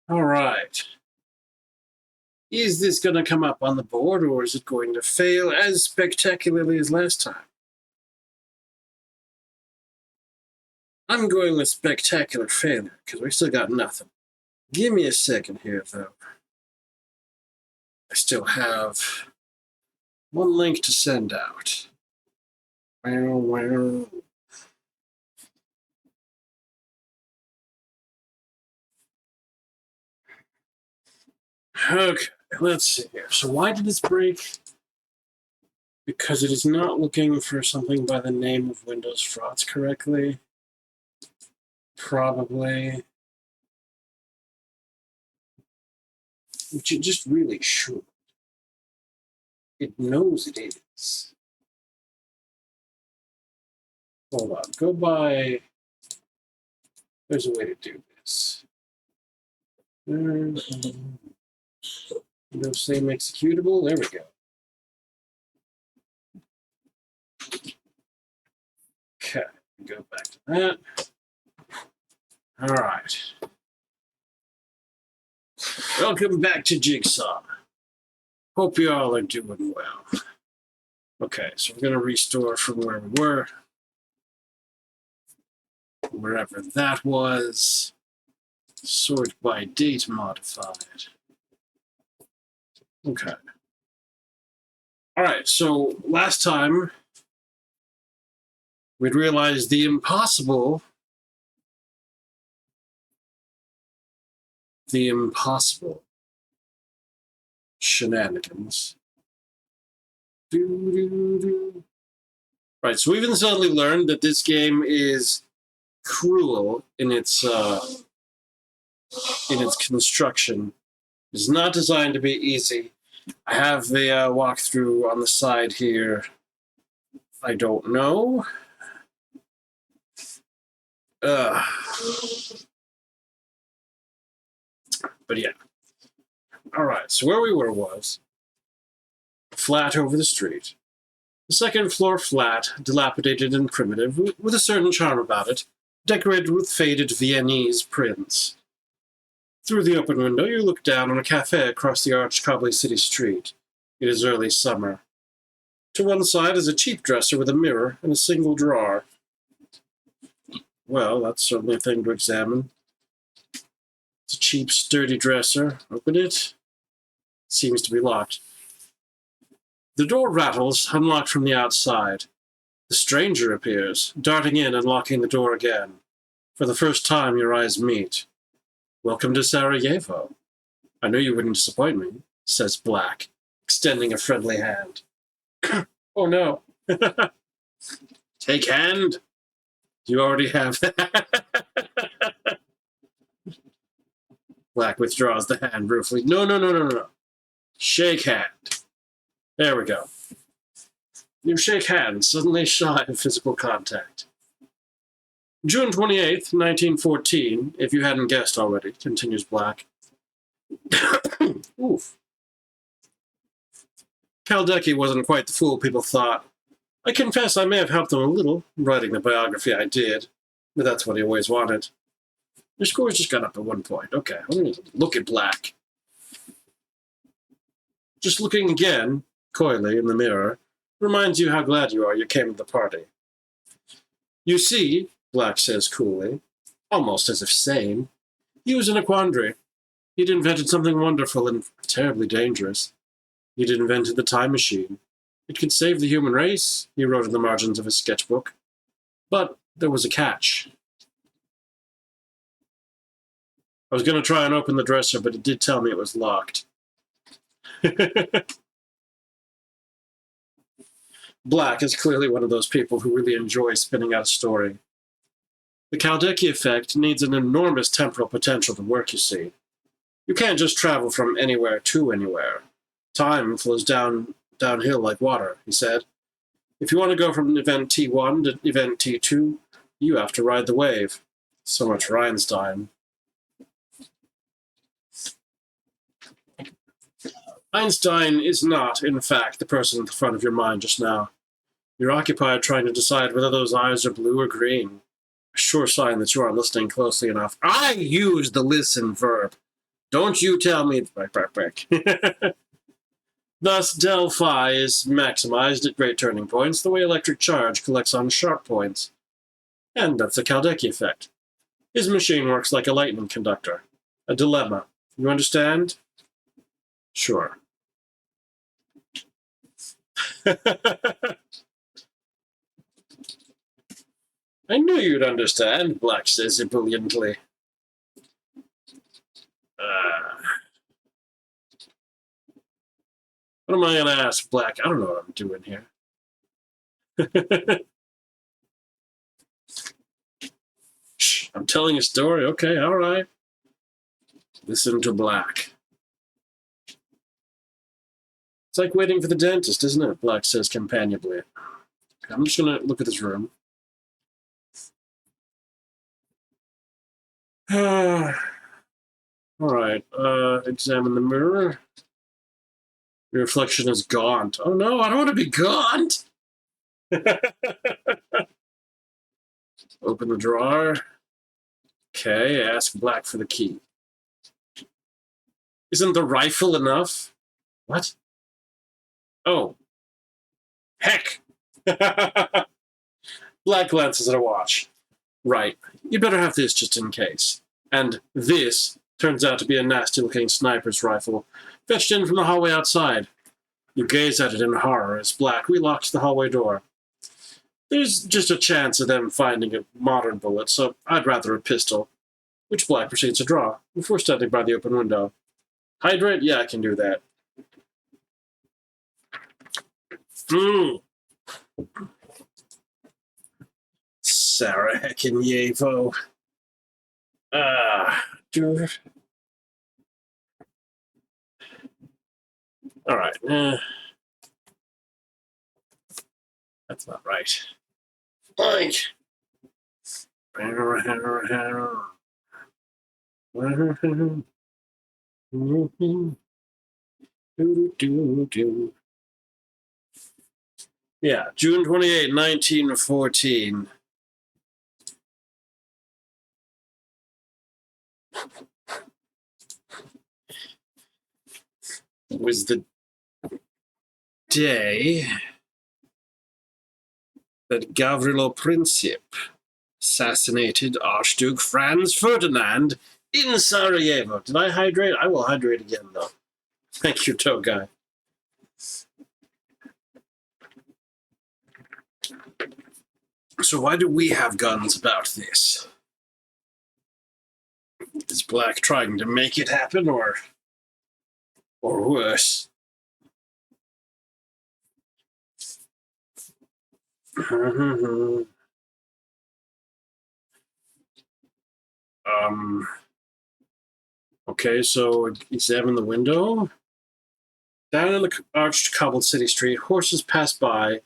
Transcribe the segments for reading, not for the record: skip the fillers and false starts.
All right. Is this going to come up on the board, or is it going to fail as spectacularly as last time? I'm going with spectacular failure, because we still got nothing. Give me a second here, though. I still have one link to send out. Well. Okay, let's see here. So why did this break? Because it is not looking for something by the name of Windows Frauds correctly. Probably. Which it just really should. It knows it is. Hold on. Go by. There's a way to do this. Windows same executable. There we go. Okay. Go back to that. All right. Welcome back to Jigsaw. Hope you all are doing well. Okay, so we're going to restore from where we were. Wherever that was. Sort by date modified. Okay. All right, so last time we'd realized the impossible. The impossible shenanigans. Right, so we've suddenly learned that this game is cruel in its construction. It's not designed to be easy. I have the walkthrough on the side here. I don't know. But yeah. All right, so where we were was a flat over the street. The second floor flat, dilapidated and primitive, with a certain charm about it, decorated with faded Viennese prints. Through the open window, you look down on a cafe across the arched cobbly city street. It is early summer. To one side is a cheap dresser with a mirror and a single drawer. Well, that's certainly a thing to examine. It's a cheap, sturdy dresser. Open it. Seems to be locked. The door rattles, unlocked from the outside. The stranger appears, darting in and locking the door again. For the first time, your eyes meet. Welcome to Sarajevo. I knew you wouldn't disappoint me, says Black, extending a friendly hand. Oh no. Take hand. You already have that. Black withdraws the hand ruefully. No. Shake hand. There we go. You shake hands, suddenly shy of physical contact. June 28th, 1914, if you hadn't guessed already, continues Black. Oof. Kaldecki wasn't quite the fool people thought. I confess I may have helped him a little, writing the biography I did, but that's what he always wanted. Your scores just got up at 1 point. Okay, let me look at Black. Just looking again, coyly, in the mirror, reminds you how glad you are you came to the party. You see, Black says coolly, almost as if sane, he was in a quandary. He'd invented something wonderful and terribly dangerous. He'd invented the time machine. It could save the human race, he wrote in the margins of his sketchbook. But there was a catch. I was going to try and open the dresser, but it did tell me it was locked. Black is clearly one of those people who really enjoy spinning out a story. The Kaldecki effect needs an enormous temporal potential to work, you see. You can't just travel from anywhere to anywhere. Time flows downhill like water, he said. If you want to go from event T1 to event T2, you have to ride the wave. So much for Einstein. Einstein is not, in fact, the person at the front of your mind just now. You're occupied trying to decide whether those eyes are blue or green. A sure sign that you aren't listening closely enough. I use the listen verb. Don't you tell me. Thus, del phi is maximized at great turning points, the way electric charge collects on sharp points. And that's the Kaldeki effect. His machine works like a lightning conductor. A dilemma. You understand? Sure. I knew you'd understand, Black says ebulliently. What am I going to ask Black? I don't know what I'm doing here. Shh, I'm telling a story. Okay, all right. Listen to Black. It's like waiting for the dentist, isn't it? Black says companionably. Okay, I'm just going to look at this room. All right, examine the mirror. Your reflection is gaunt. Oh no, I don't want to be gaunt! Open the drawer. Okay, ask Black for the key. Isn't the rifle enough? What? Oh. Heck! Black glances at a watch. Right. You better have this just in case. And this turns out to be a nasty-looking sniper's rifle, fetched in from the hallway outside. You gaze at it in horror as Black relocks the hallway door. There's just a chance of them finding a modern bullet, so I'd rather a pistol, which Black proceeds to draw, before standing by the open window. Hydrate? Yeah, I can do that. Sarah heckin' Yavo. Dude. All right. That's not right. Like. Yeah, June 28, 1914. It was the day that Gavrilo Princip assassinated Archduke Franz Ferdinand in Sarajevo. Did I hydrate? I will hydrate again, though. Thank you, Toe Guy. So why do we have guns about this? Is Black trying to make it happen, or worse? Okay, so examine the window. Down in the arched cobbled city street, horses pass by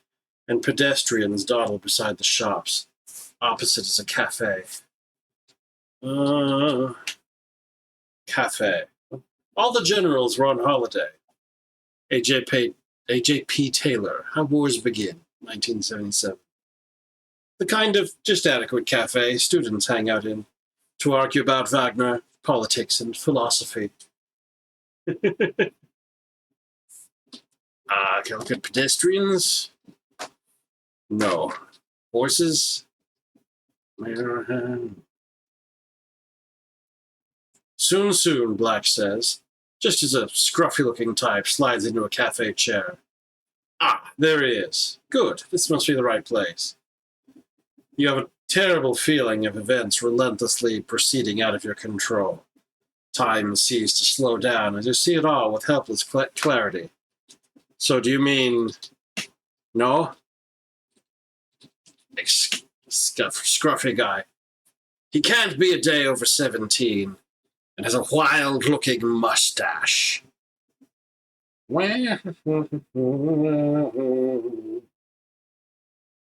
and pedestrians dawdle beside the shops. Opposite is a cafe. Cafe. All the generals were on holiday. A.J.P. Taylor, How Wars Begin, 1977. The kind of just adequate cafe students hang out in to argue about Wagner, politics, and philosophy. Can I look at pedestrians? No. Horses? Soon, Black says, just as a scruffy-looking type slides into a cafe chair. Ah, there he is. Good, this must be the right place. You have a terrible feeling of events relentlessly proceeding out of your control. Time seems to slow down as you see it all with helpless clarity. So do you mean... no? Scruffy guy. He can't be a day over 17 and has a wild-looking mustache. Wow.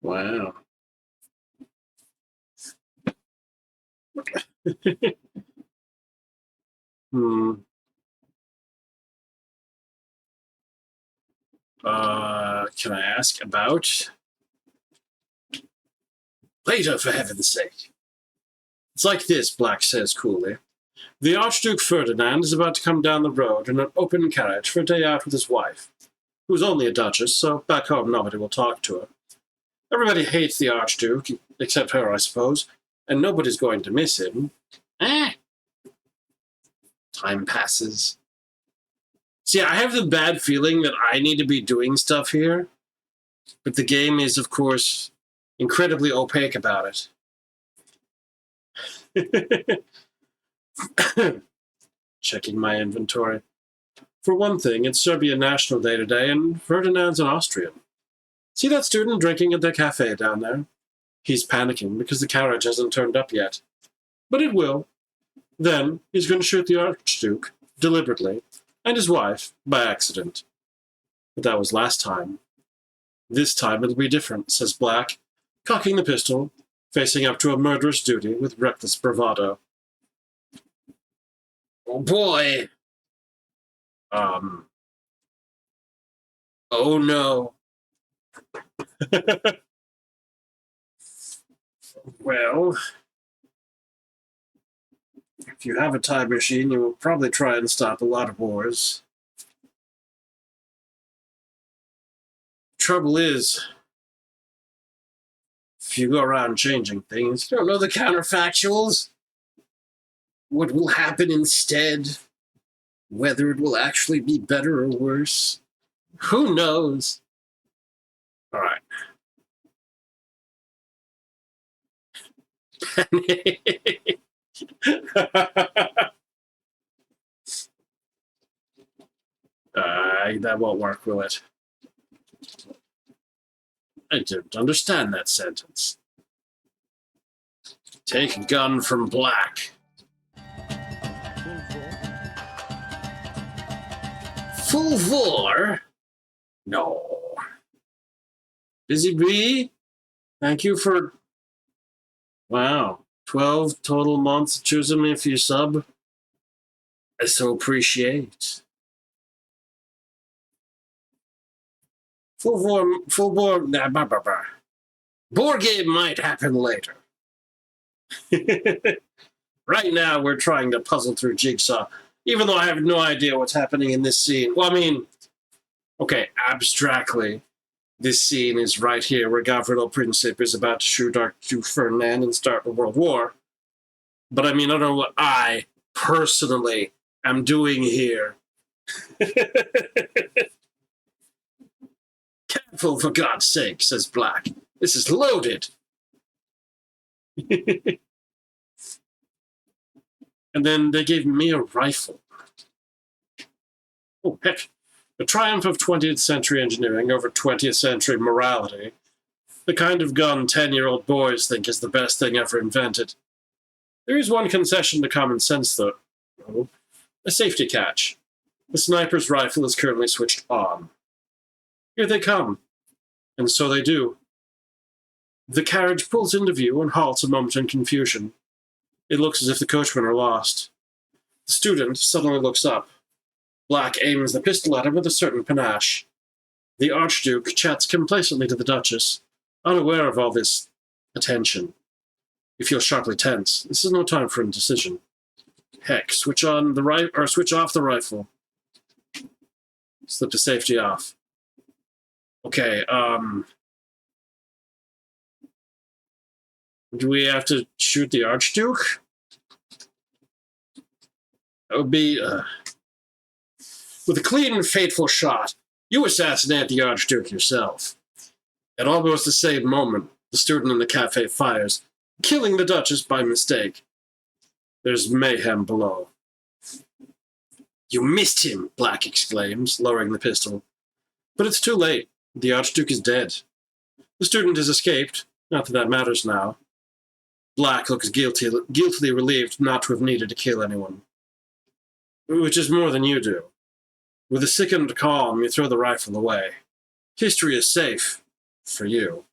Wow. Can I ask about... Later, for heaven's sake. It's like this, Black says coolly. The Archduke Ferdinand is about to come down the road in an open carriage for a day out with his wife, who's only a duchess, so back home nobody will talk to her. Everybody hates the Archduke, except her, I suppose, and nobody's going to miss him. Time passes. See, I have the bad feeling that I need to be doing stuff here, but the game is, of course, incredibly opaque about it. Checking my inventory. For one thing, it's Serbian National Day today, and Ferdinand's an Austrian. See that student drinking at the cafe down there? He's panicking because the carriage hasn't turned up yet. But it will. Then he's going to shoot the Archduke, deliberately, and his wife, by accident. But that was last time. This time it'll be different, says Black, cocking the pistol, facing up to a murderous duty with reckless bravado. Oh boy! Oh no. Well, if you have a time machine, you will probably try and stop a lot of wars. Trouble is, if you go around changing things, you don't know the counterfactuals. What will happen instead? Whether it will actually be better or worse? Who knows? All right. That won't work, will it? I don't understand that sentence. Take a gun from Black. Full vor? No. Busy Bee? Thank you for... Wow. 12 total months choosing me for your sub. I so appreciate. Full bore... Board game might happen later. Right now, we're trying to puzzle through Jigsaw, even though I have no idea what's happening in this scene. Well, I mean, okay, abstractly, this scene is right here where Gavrilo Princip is about to shoot Archduke Ferdinand and start the World War. But I mean, I don't know what I, personally, am doing here. Careful, for God's sake, says Black. This is loaded. And then they gave me a rifle. Oh, heck. The triumph of 20th century engineering over 20th century morality. The kind of gun 10-year-old boys think is the best thing ever invented. There is one concession to common sense, though. Oh, a safety catch. The sniper's rifle is currently switched on. Here they come. And so they do. The carriage pulls into view and halts a moment in confusion. It looks as if the coachmen are lost. The student suddenly looks up. Black aims the pistol at him with a certain panache. The Archduke chats complacently to the Duchess, unaware of all this attention. He feels sharply tense. This is no time for indecision. Heck, switch off the rifle. Slip the safety off. Okay, do we have to shoot the Archduke? That would be, with a clean and fateful shot, you assassinate the Archduke yourself. At almost the same moment, the student in the cafe fires, killing the Duchess by mistake. There's mayhem below. You missed him, Black exclaims, lowering the pistol. But it's too late. The Archduke is dead. The student has escaped, not that that matters now. Black looks guiltily relieved not to have needed to kill anyone. Which is more than you do. With a sickened calm, you throw the rifle away. History is safe. For you.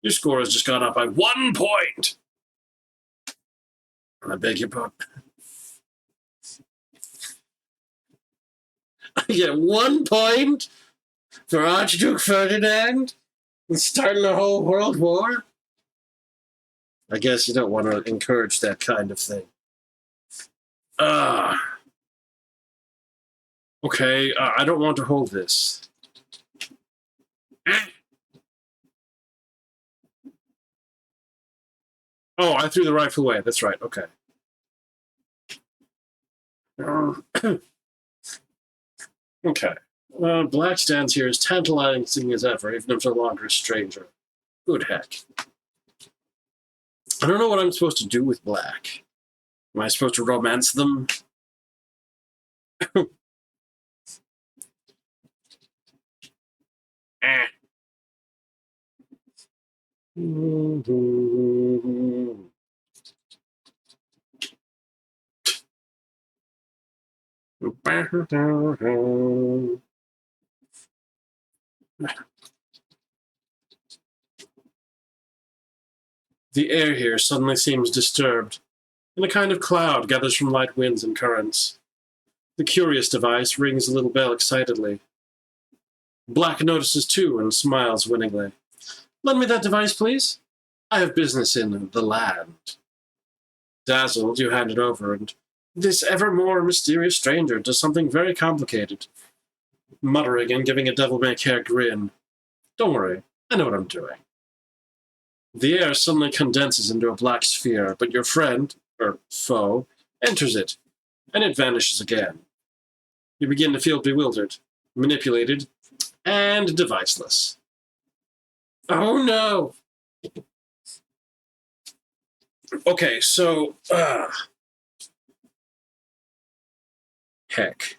Your score has just gone up by 1 point! I beg your pardon. I get 1 point for Archduke Ferdinand and starting a whole world war? I guess you don't want to encourage that kind of thing. Okay, I don't want to hold this. Oh, I threw the rifle away. That's right. Okay. Okay. Black stands here as tantalizing as ever, even if no longer a stranger. Good heck. I don't know what I'm supposed to do with Black. Am I supposed to romance them? Eh. The air here suddenly seems disturbed, and a kind of cloud gathers from light winds and currents. The curious device rings a little bell excitedly. Black notices too and smiles winningly. Lend me that device, please. I have business in the land. Dazzled, you hand it over, and this ever more mysterious stranger does something very complicated, muttering and giving a devil-may-care grin. Don't worry, I know what I'm doing. The air suddenly condenses into a black sphere, but your friend, or foe, enters it, and it vanishes again. You begin to feel bewildered, manipulated, and deviceless. Oh no! Okay, so, heck.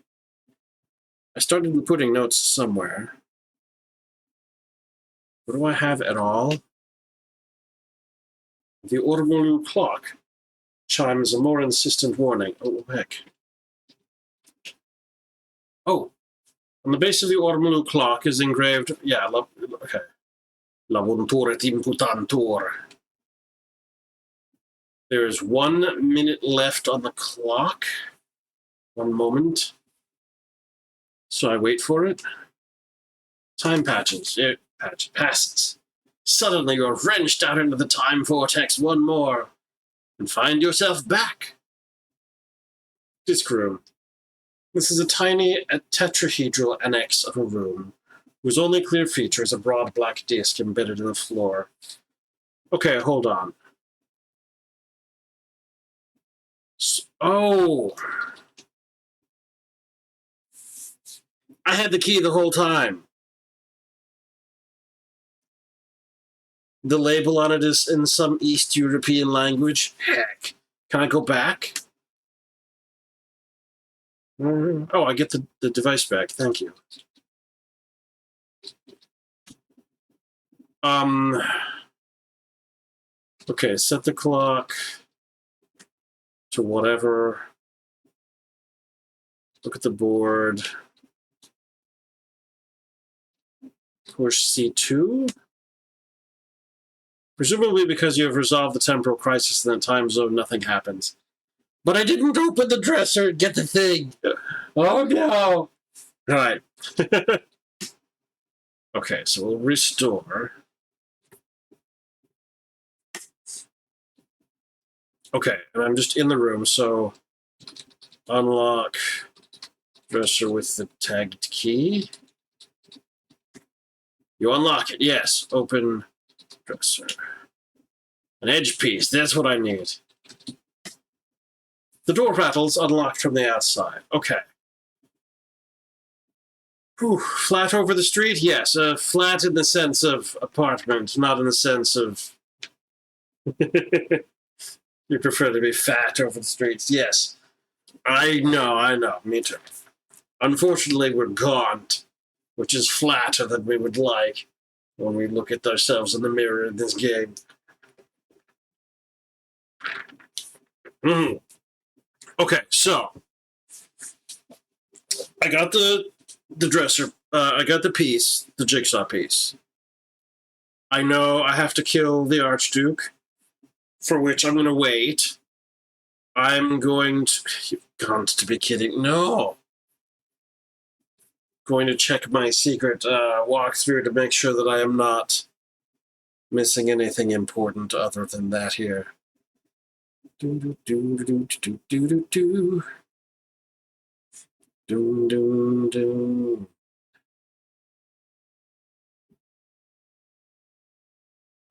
I started putting notes somewhere. What do I have at all? The automobile clock chimes a more insistent warning. Oh, heck. Oh, on the base of the automobile clock is engraved, yeah, okay. Labuntore imputantur. There is 1 minute left on the clock. 1 moment. So I wait for it. Time passes. Suddenly you're wrenched out into the time vortex one more, and find yourself back. Disc room. This is a tiny tetrahedral annex of a room, whose only clear feature is a broad black disc embedded in the floor. Okay, hold on. Oh! I had the key the whole time. The label on it is in some East European language. Heck. Can I go back? Oh, I get the device back. Thank you. Okay, set the clock to whatever. Look at the board. Push C2. Presumably because you have resolved the temporal crisis in that time zone, nothing happens. But I didn't open the dresser and get the thing. Oh no! All right. Okay, so we'll restore. Okay, and I'm just in the room, so unlock dresser with the tagged key. You unlock it, yes. Open dresser. An edge piece, that's what I need. The door rattles, unlocked from the outside. Okay. Whew, flat over the street? Yes, flat in the sense of apartment, not in the sense of... You prefer to be fat over the streets. Yes. I know. Me too. Unfortunately, we're gaunt, which is flatter than we would like when we look at ourselves in the mirror in this game. Okay, so I got the dresser. I got the piece, the jigsaw piece. I know I have to kill the Archduke, for which I'm going to wait. I'm going to... You've got to be kidding. No. Going to check my secret walkthrough to make sure that I am not missing anything important other than that here. Do do do do do do do do. Doom doom doom.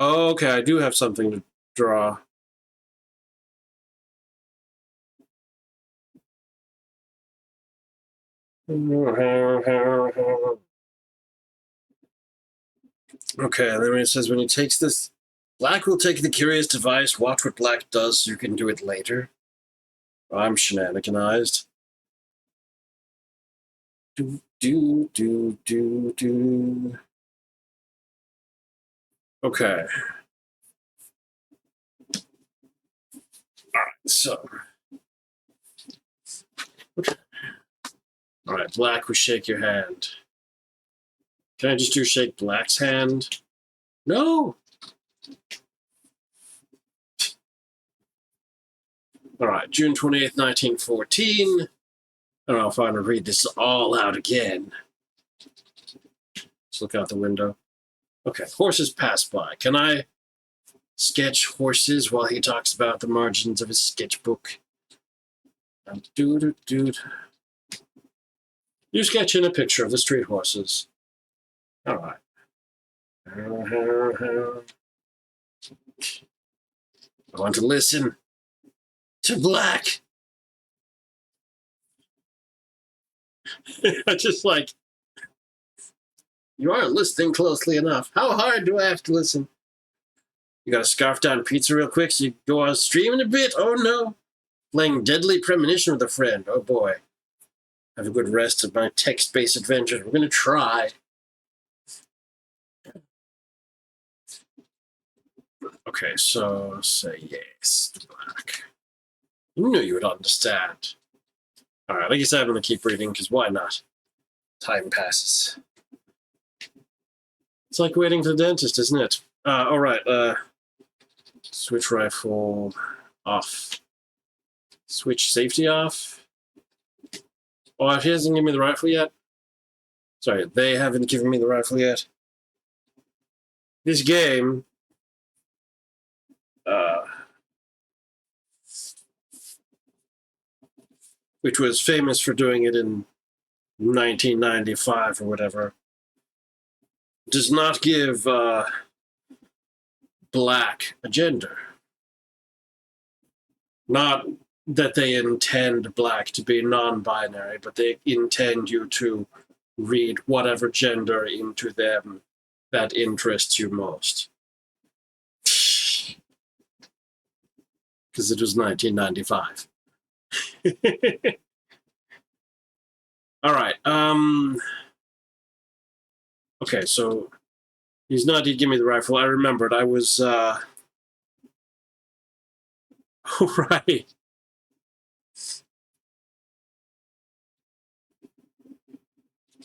Okay, I do have something to draw. Okay, and then it says when he takes this, Black will take the curious device, watch what Black does so you can do it later. I'm shenaniganized. Do, do, do, do, do. Okay. Alright, so. Okay. Alright, Black will shake your hand. Can I just do shake Black's hand? No! Alright, June 28th, 1914. I don't know if I want to read this all out again. Let's look out the window. Okay, horses pass by. Can I sketch horses while he talks about the margins of his sketchbook? You sketch in a picture of the street horses. All right. I want to listen to Black. I just like, you aren't listening closely enough. How hard do I have to listen? You gotta scarf down pizza real quick so you go on streaming a bit? Oh no. Playing Deadly Premonition with a friend. Oh boy. Have a good rest of my text-based adventure. We're gonna try. Okay, so say yes to Black. You knew you would understand. Alright, I guess I'm gonna keep reading, because why not? Time passes. It's like waiting for the dentist, isn't it? Alright, switch rifle off. Switch safety off. Oh, he hasn't given me the rifle yet? Sorry, they haven't given me the rifle yet. This game... which was famous for doing it in 1995 or whatever, does not give Black a gender. Not that they intend Black to be non-binary, but they intend you to read whatever gender into them that interests you most. Because it was 1995. All right. Okay, so he's not. He'd give me the rifle. I remembered. I was. Right.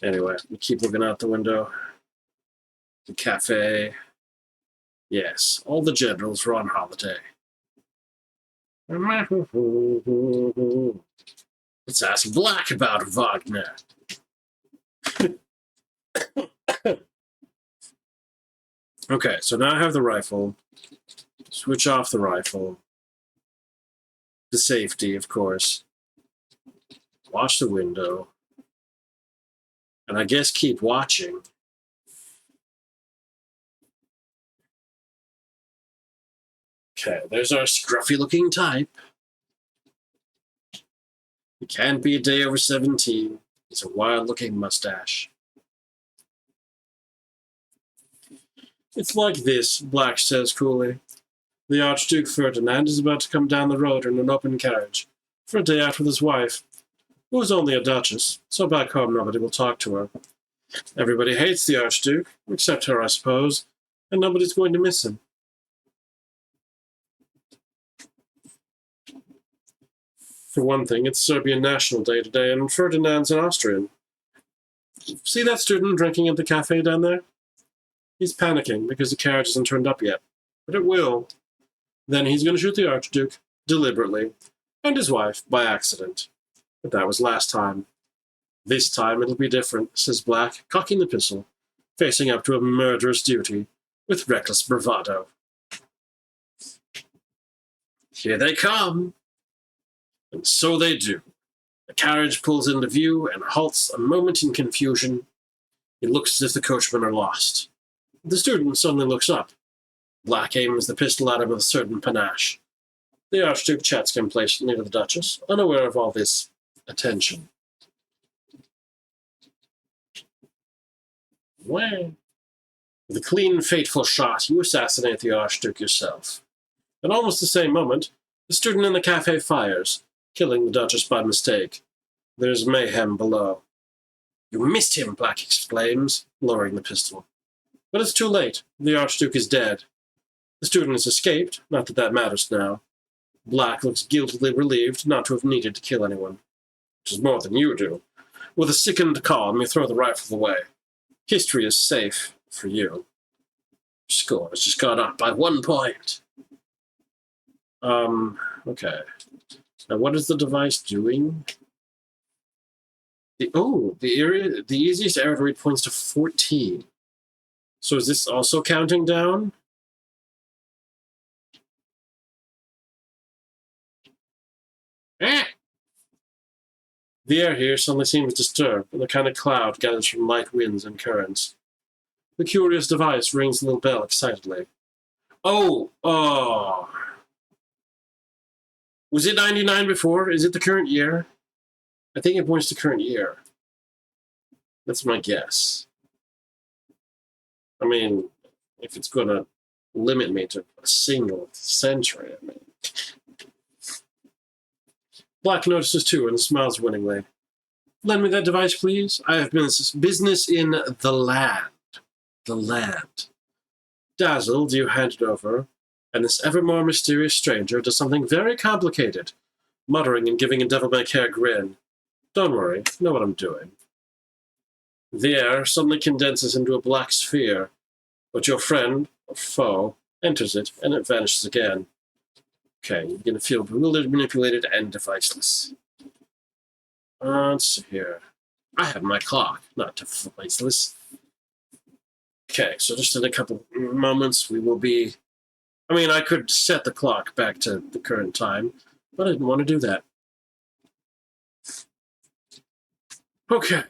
Anyway, we keep looking out the window. The cafe. Yes, all the generals were on holiday. Let's ask Black about Wagner. Okay, so now I have the rifle. Switch off the rifle. The safety, of course. Watch the window. And I guess keep watching. Okay, there's our scruffy-looking type. He can't be a day over 17. He's a wild-looking mustache. It's like this, Black says coolly. The Archduke Ferdinand is about to come down the road in an open carriage, for a day out with his wife, who is only a duchess, so back home nobody will talk to her. Everybody hates the Archduke, except her, I suppose, and nobody's going to miss him. For one thing, it's Serbian National Day today, and Ferdinand's an Austrian. See that student drinking at the cafe down there? He's panicking because the carriage hasn't turned up yet. But it will. Then he's going to shoot the Archduke, deliberately, and his wife, by accident. But that was last time. This time it'll be different, says Black, cocking the pistol, facing up to a murderous duty, with reckless bravado. Here they come. And so they do. The carriage pulls into view and halts a moment in confusion. It looks as if the coachmen are lost. The student suddenly looks up. Black aims the pistol at him with a certain panache. The Archduke chats complacently to the Duchess, unaware of all this attention. Well, with a clean, fateful shot, you assassinate the Archduke yourself. At almost the same moment, the student in the cafe fires, killing the Duchess by mistake. There's mayhem below. You missed him, Black exclaims, lowering the pistol. But it's too late. The Archduke is dead. The student has escaped, not that that matters now. Black looks guiltily relieved not to have needed to kill anyone, which is more than you do. With a sickened calm, you throw the rifle away. History is safe for you. Your score has just gone up by 1 point. Okay. Now, what is the device doing? The easiest error to read points to 14. So is this also counting down? The air here suddenly seems disturbed, and a kind of cloud gathers from light winds and currents. The curious device rings a little bell excitedly. Oh! Was it 99 before? Is it the current year? I think it points to current year. That's my guess. I mean, if it's going to limit me to a single century, I mean. Black notices too and smiles winningly. Lend me that device, please. I have business in the land. The land. Dazzled, you hand it over, and this ever more mysterious stranger does something very complicated, muttering and giving a devil-may-care grin. Don't worry, I know what I'm doing. The air suddenly condenses into a black sphere, but your friend, or foe, enters it, and it vanishes again. Okay, you're going to feel bewildered, manipulated, and deviceless. Let's see here. I have my clock, not deviceless. Okay, so just in a couple moments, we will be... I mean, I could set the clock back to the current time, but I didn't want to do that. Okay.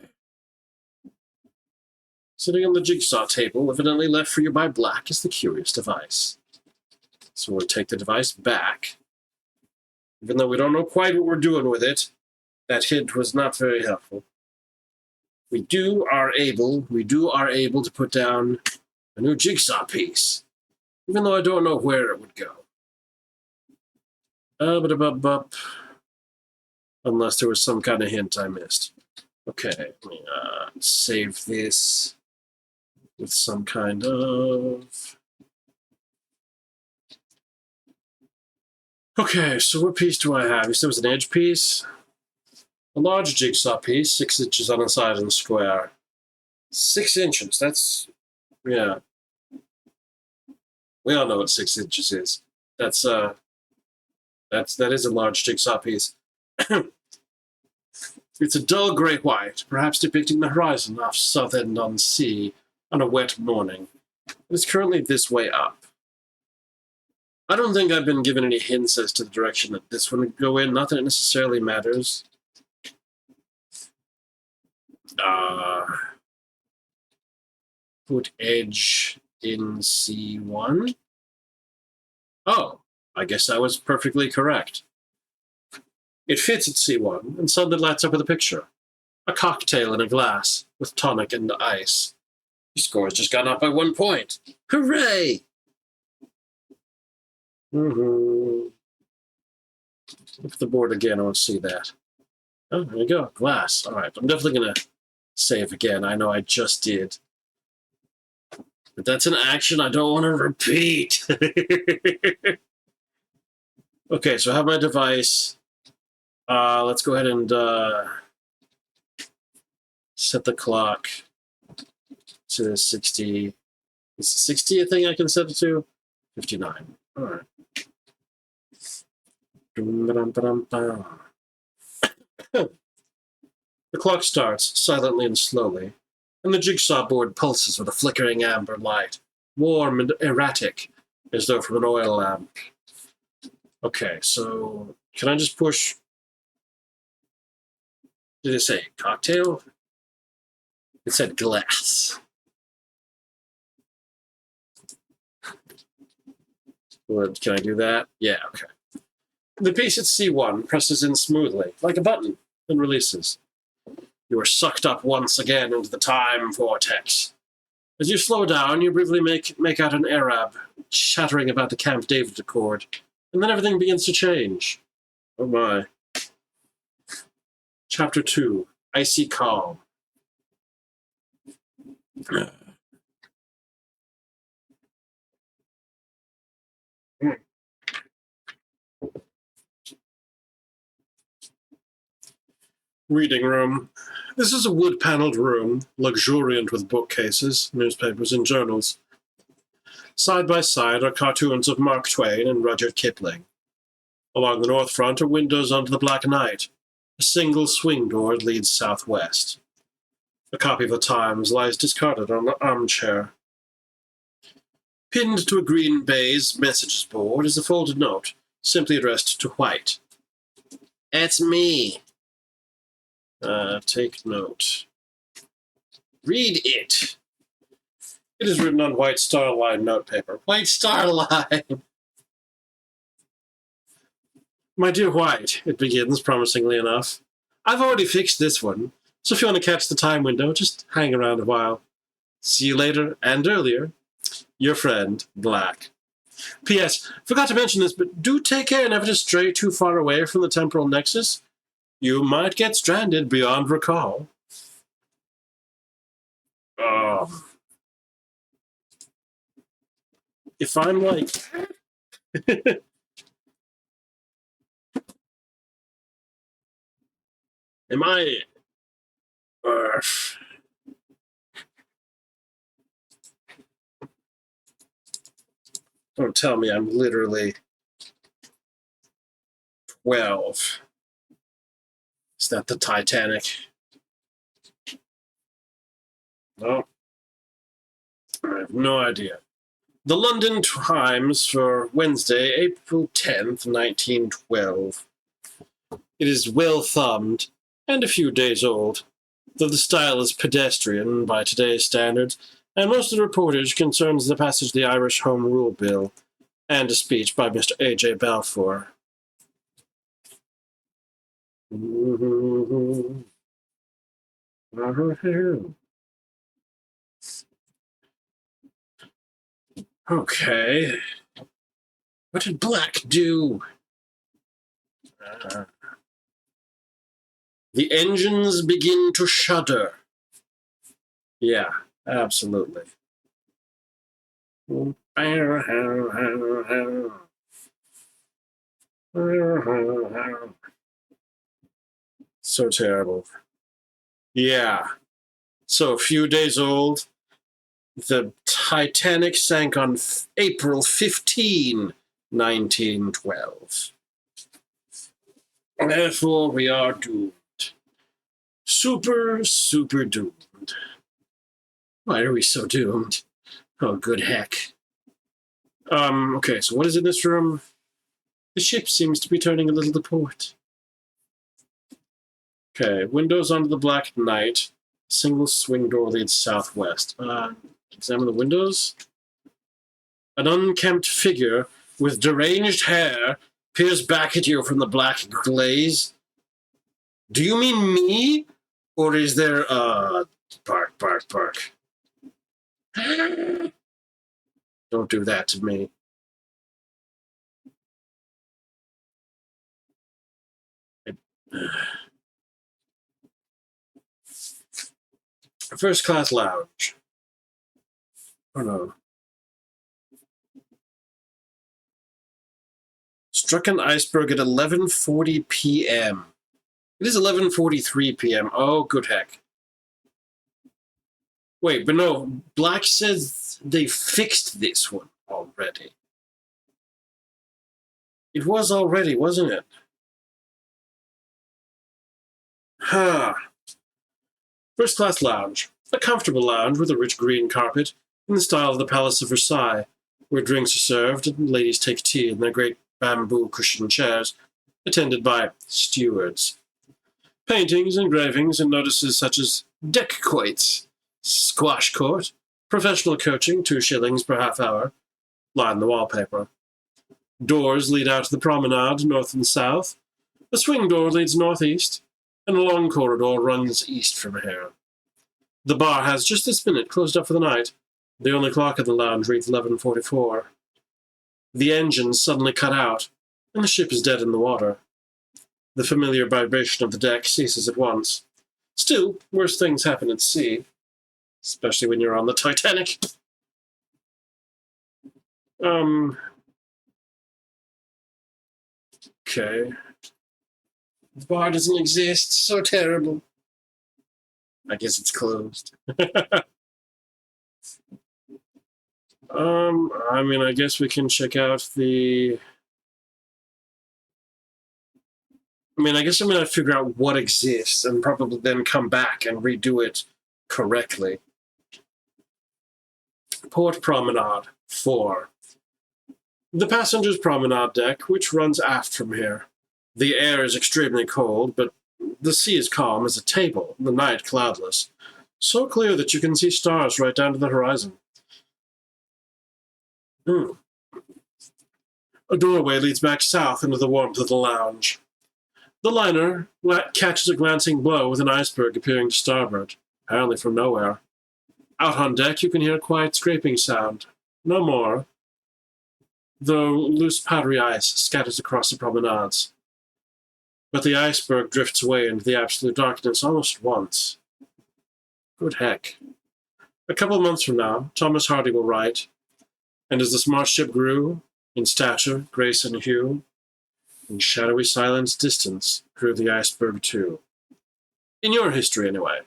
Sitting on the jigsaw table, evidently left for you by Black, is the curious device. So we'll take the device back. Even though we don't know quite what we're doing with it, that hint was not very helpful. We are able to put down a new jigsaw piece, even though I don't know where it would go. Unless there was some kind of hint I missed. Okay, let me save this with some kind of... Okay, so what piece do I have? You said it was an edge piece? A large jigsaw piece, 6 inches on the side and square. 6 inches, that's... yeah. We all know what 6 inches is. That is a large jigsaw piece. It's a dull grey-white, perhaps depicting the horizon off Southend-on-Sea on a wet morning. It is currently this way up. I don't think I've been given any hints as to the direction that this one would go in, not that it necessarily matters. Put edge in C1. Oh, I guess I was perfectly correct. It fits at C1, and suddenly lights up with a picture. A cocktail in a glass, with tonic and ice. Your score has just gone up by 1 point. Hooray! Look at the board again, I want to see that. Oh, there we go, glass. All right, I'm definitely going to save again. I know I just did. But that's an action I don't want to repeat. Okay, so I have my device. Let's go ahead and set the clock to 60. Is it 60 a thing I can set it to? 59. All right. The clock starts, silently and slowly, and the jigsaw board pulses with a flickering amber light, warm and erratic, as though from an oil lamp. Okay, so can I just push? Did it say cocktail? It said glass. Can I do that? Yeah, okay. The piece at C1 presses in smoothly, like a button, and releases. You are sucked up once again into the time vortex. As you slow down, you briefly make out an Arab chattering about the Camp David Accord, and then everything begins to change. Oh my. Chapter 2, Icy Calm. Reading room. This is a wood-paneled room, luxuriant with bookcases, newspapers, and journals. Side by side are cartoons of Mark Twain and Rudyard Kipling. Along the north front are windows onto the black night. A single swing door leads southwest. A copy of the Times lies discarded on an armchair. Pinned to a green baize messages board is a folded note, simply addressed to White. It's me. Take note. Read it. It is written on white starline notepaper. White starline! My dear White, it begins promisingly enough. I've already fixed this one, so if you want to catch the time window, just hang around a while. See you later and earlier. Your friend, Black. P.S. Forgot to mention this, but do take care never to stray too far away from the temporal nexus. You might get stranded beyond recall. If I'm like... Am I... Don't tell me I'm literally 12. Is that the Titanic? No. I have no idea. The London Times for Wednesday, April 10th, 1912. It is well thumbed and a few days old, though the style is pedestrian by today's standards, and most of the reportage concerns the passage of the Irish Home Rule Bill and a speech by Mr. A.J. Balfour. Okay. What did Black do? The engines begin to shudder. Yeah, absolutely. So terrible. Yeah. So a few days old, the Titanic sank on April 15, 1912. Therefore, we are doomed. Super, super doomed. Why are we so doomed? Oh, good heck. Okay, so what is in this room? The ship seems to be turning a little to port. Okay, windows onto the black night. Single swing door leads southwest. Examine the windows. An unkempt figure with deranged hair peers back at you from the black glaze. Do you mean me? Or is there, bark. Don't do that to me. First class lounge. Oh no. Struck an iceberg at 11:40 p.m. It is 11:43 p.m. Oh, good heck. Wait, but no, Black says they fixed this one already. It was already, wasn't it? Huh. First class lounge. A comfortable lounge with a rich green carpet in the style of the Palace of Versailles, where drinks are served and ladies take tea in their great bamboo cushioned chairs, attended by stewards. Paintings, engravings, and notices such as deck quoits, squash court, professional coaching, 2 shillings per half hour, line the wallpaper. Doors lead out to the promenade, north and south. A swing door leads northeast, and a long corridor runs east from here. The bar has just this minute closed up for the night. The only clock in the lounge reads 11:44. The engines suddenly cut out, and the ship is dead in the water. The familiar vibration of the deck ceases at once. Still, worse things happen at sea, especially when you're on the Titanic. Okay. The bar doesn't exist. So terrible. I guess it's closed. I guess we can check out the... I guess I'm going to figure out what exists and probably then come back and redo it correctly. Port Promenade 4. The passenger's promenade deck, which runs aft from here. The air is extremely cold, but the sea is calm as a table, the night cloudless. So clear that you can see stars right down to the horizon. A doorway leads back south into the warmth of the lounge. The liner catches a glancing blow with an iceberg appearing to starboard, apparently from nowhere. Out on deck, you can hear a quiet scraping sound. No more, though loose powdery ice scatters across the promenades. But the iceberg drifts away into the absolute darkness almost at once. Good heck. A couple of months from now, Thomas Hardy will write, and as the smart ship grew, in stature, grace, and hue, in shadowy silence distance grew the iceberg too. In your history, anyway.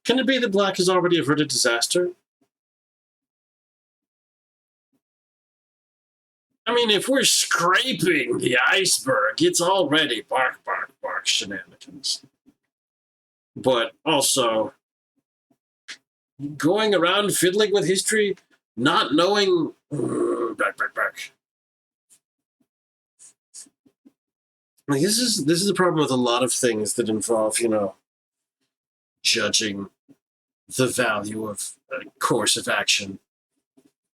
Can it be that Black has already averted disaster? If we're scraping the iceberg, it's already bark, bark, bark shenanigans. But also, going around fiddling with history, not knowing... Bark, bark, bark. This is the problem with a lot of things that involve, judging the value of a course of action.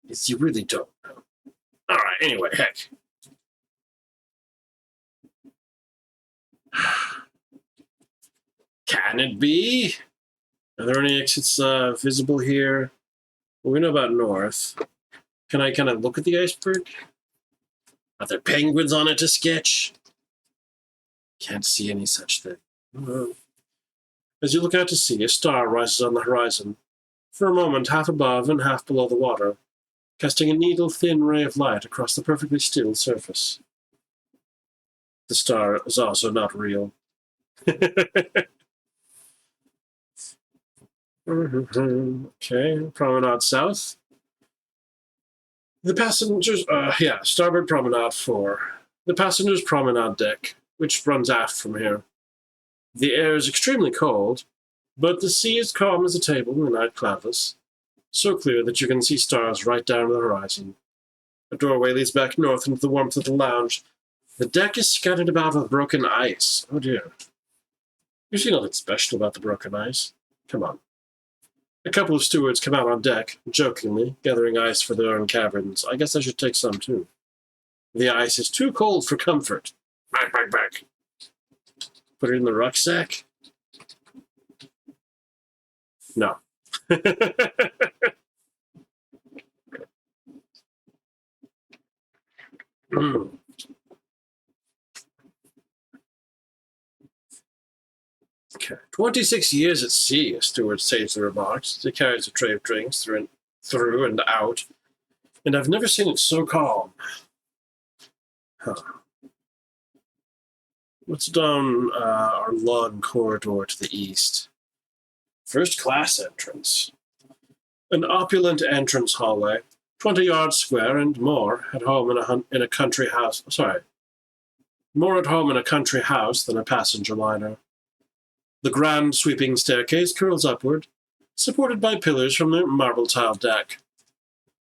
Is you really don't know. All right, anyway, heck. Can it be? Are there any exits visible here? Well, we know about north. Can I kind of look at the iceberg? Are there penguins on it to sketch? Can't see any such thing. As you look out to sea, a star rises on the horizon, for a moment half above and half below the water, casting a needle-thin ray of light across the perfectly still surface. The star is also not real. Okay, promenade south. The passengers, starboard promenade 4. The passenger's promenade deck, which runs aft from here. The air is extremely cold, but the sea is calm as a table and the night cloudless, so clear that you can see stars right down to the horizon. A doorway leads back north into the warmth of the lounge. The deck is scattered about with broken ice. Oh dear. You see nothing special about the broken ice. Come on. A couple of stewards come out on deck, jokingly, gathering ice for their own cabins. I guess I should take some too. The ice is too cold for comfort. Back, back, back. Put it in the rucksack? No. Okay. 26 years at sea, a steward sagely remarks as he carries a tray of drinks through and out, and I've never seen it so calm. Huh. What's down our long corridor to the east? First-class entrance. An opulent entrance hallway, 20 yards square and more at home in a country house. More at home in a country house than a passenger liner. The grand sweeping staircase curls upward, supported by pillars from the marble-tiled deck.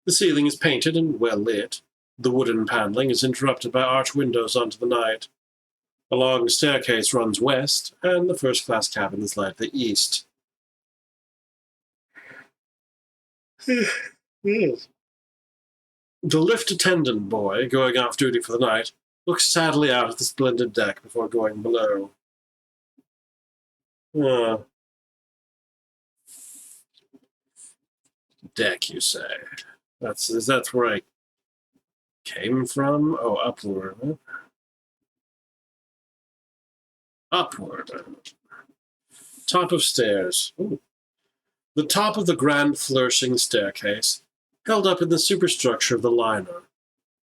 The ceiling is painted and well lit, The wooden paneling is interrupted by arched windows onto the night. A long staircase runs west, and the first-class cabin is lighted to the east. The lift attendant boy, going off duty for the night, looks sadly out at the splendid deck before going below. Deck, you say? That's where I came from? Oh, upward. Upward. Top of stairs. Ooh. The top of the grand flourishing staircase, held up in the superstructure of the liner.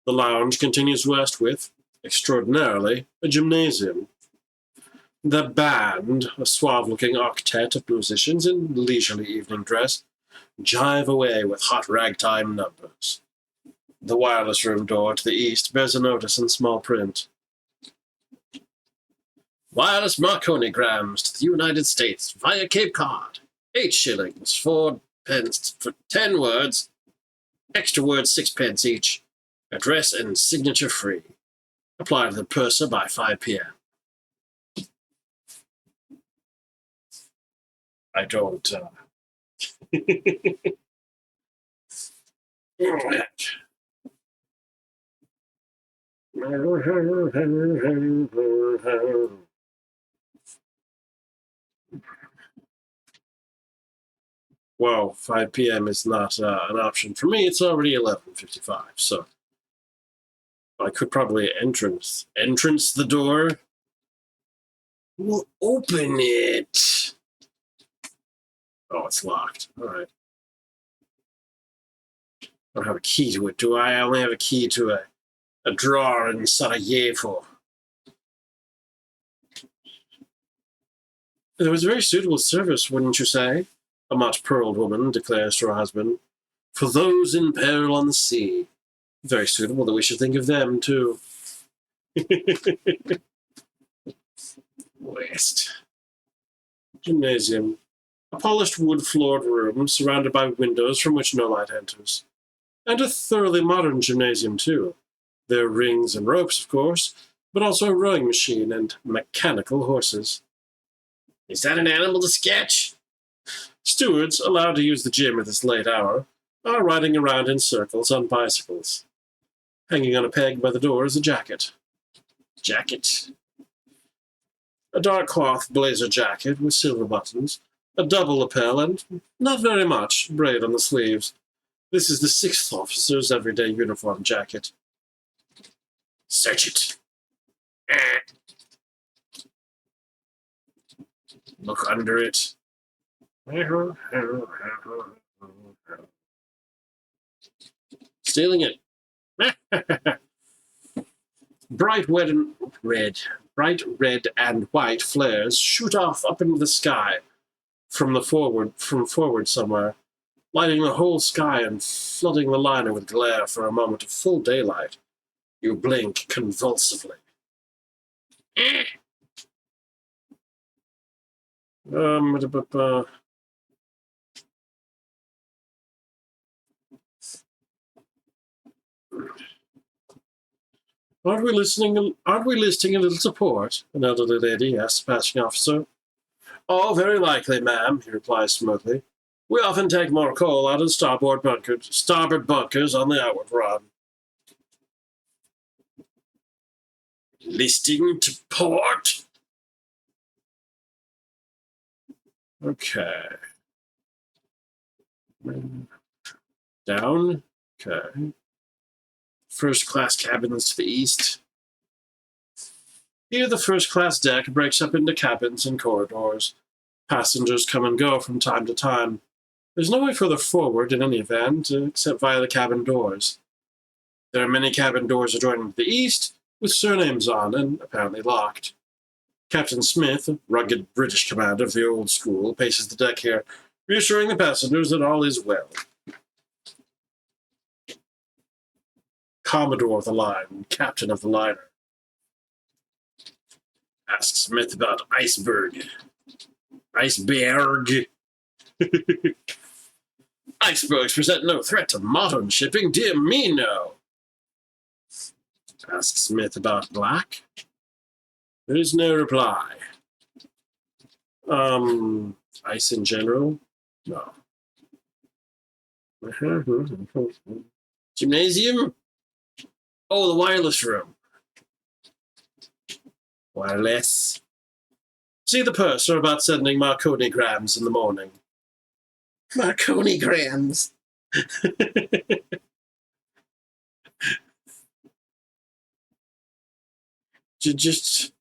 The lounge continues west with, extraordinarily, a gymnasium. The band, a suave-looking octet of musicians in leisurely evening dress, jive away with hot ragtime numbers. The wireless room door to the east bears a notice in small print. Wireless Marconigrams to the United States via Cape Cod. 8 shillings, 4 pence for 10 words. Extra words 6 pence each. Address and signature free. Apply to the purser by 5 p.m. I don't, Well, 5 p.m. is not an option for me. It's already 11:55, so I could probably entrance the door. We'll open it. Oh, it's locked. All right. I don't have a key to it, do I? I only have a key to a drawer in Sarajevo. It was a very suitable service, wouldn't you say? A much-pearled woman declares to her husband. For those in peril on the sea. Very suitable that we should think of them, too. West. Gymnasium. A polished wood-floored room surrounded by windows from which no light enters. And a thoroughly modern gymnasium, too. There are rings and ropes, of course, but also a rowing machine and mechanical horses. Is that an animal to sketch? Stewards, allowed to use the gym at this late hour, are riding around in circles on bicycles. Hanging on a peg by the door is a jacket. A dark cloth blazer jacket with silver buttons, a double lapel, and, not very much, braid on the sleeves. This is the 6th officer's everyday uniform jacket. Search it. Look under it. Stealing it. Bright red and white flares shoot off up into the sky from forward somewhere, lighting the whole sky and flooding the liner with glare for a moment of full daylight. You blink convulsively. Aren't we listing a little support? An elderly lady asks the passing officer. Oh, very likely, ma'am, he replies smoothly. We often take more coal out of starboard bunkers on the outward run. Listing to port? Okay. Down. Okay. First-class cabins to the east. Here the first-class deck breaks up into cabins and corridors. Passengers come and go from time to time. There's no way further forward in any event, except via the cabin doors. There are many cabin doors adjoining to the east, with surnames on and apparently locked. Captain Smith, a rugged British commander of the old school, paces the deck here, reassuring the passengers that all is well. Commodore of the line, captain of the liner. Ask Smith about iceberg. Iceberg. Icebergs present no threat to modern shipping. Dear me, no. Ask Smith about Black. There is no reply. Ice in general? No. Gymnasium? Oh, the wireless room. Wireless. See the purser about sending Marconigrams in the morning. Marconigrams. just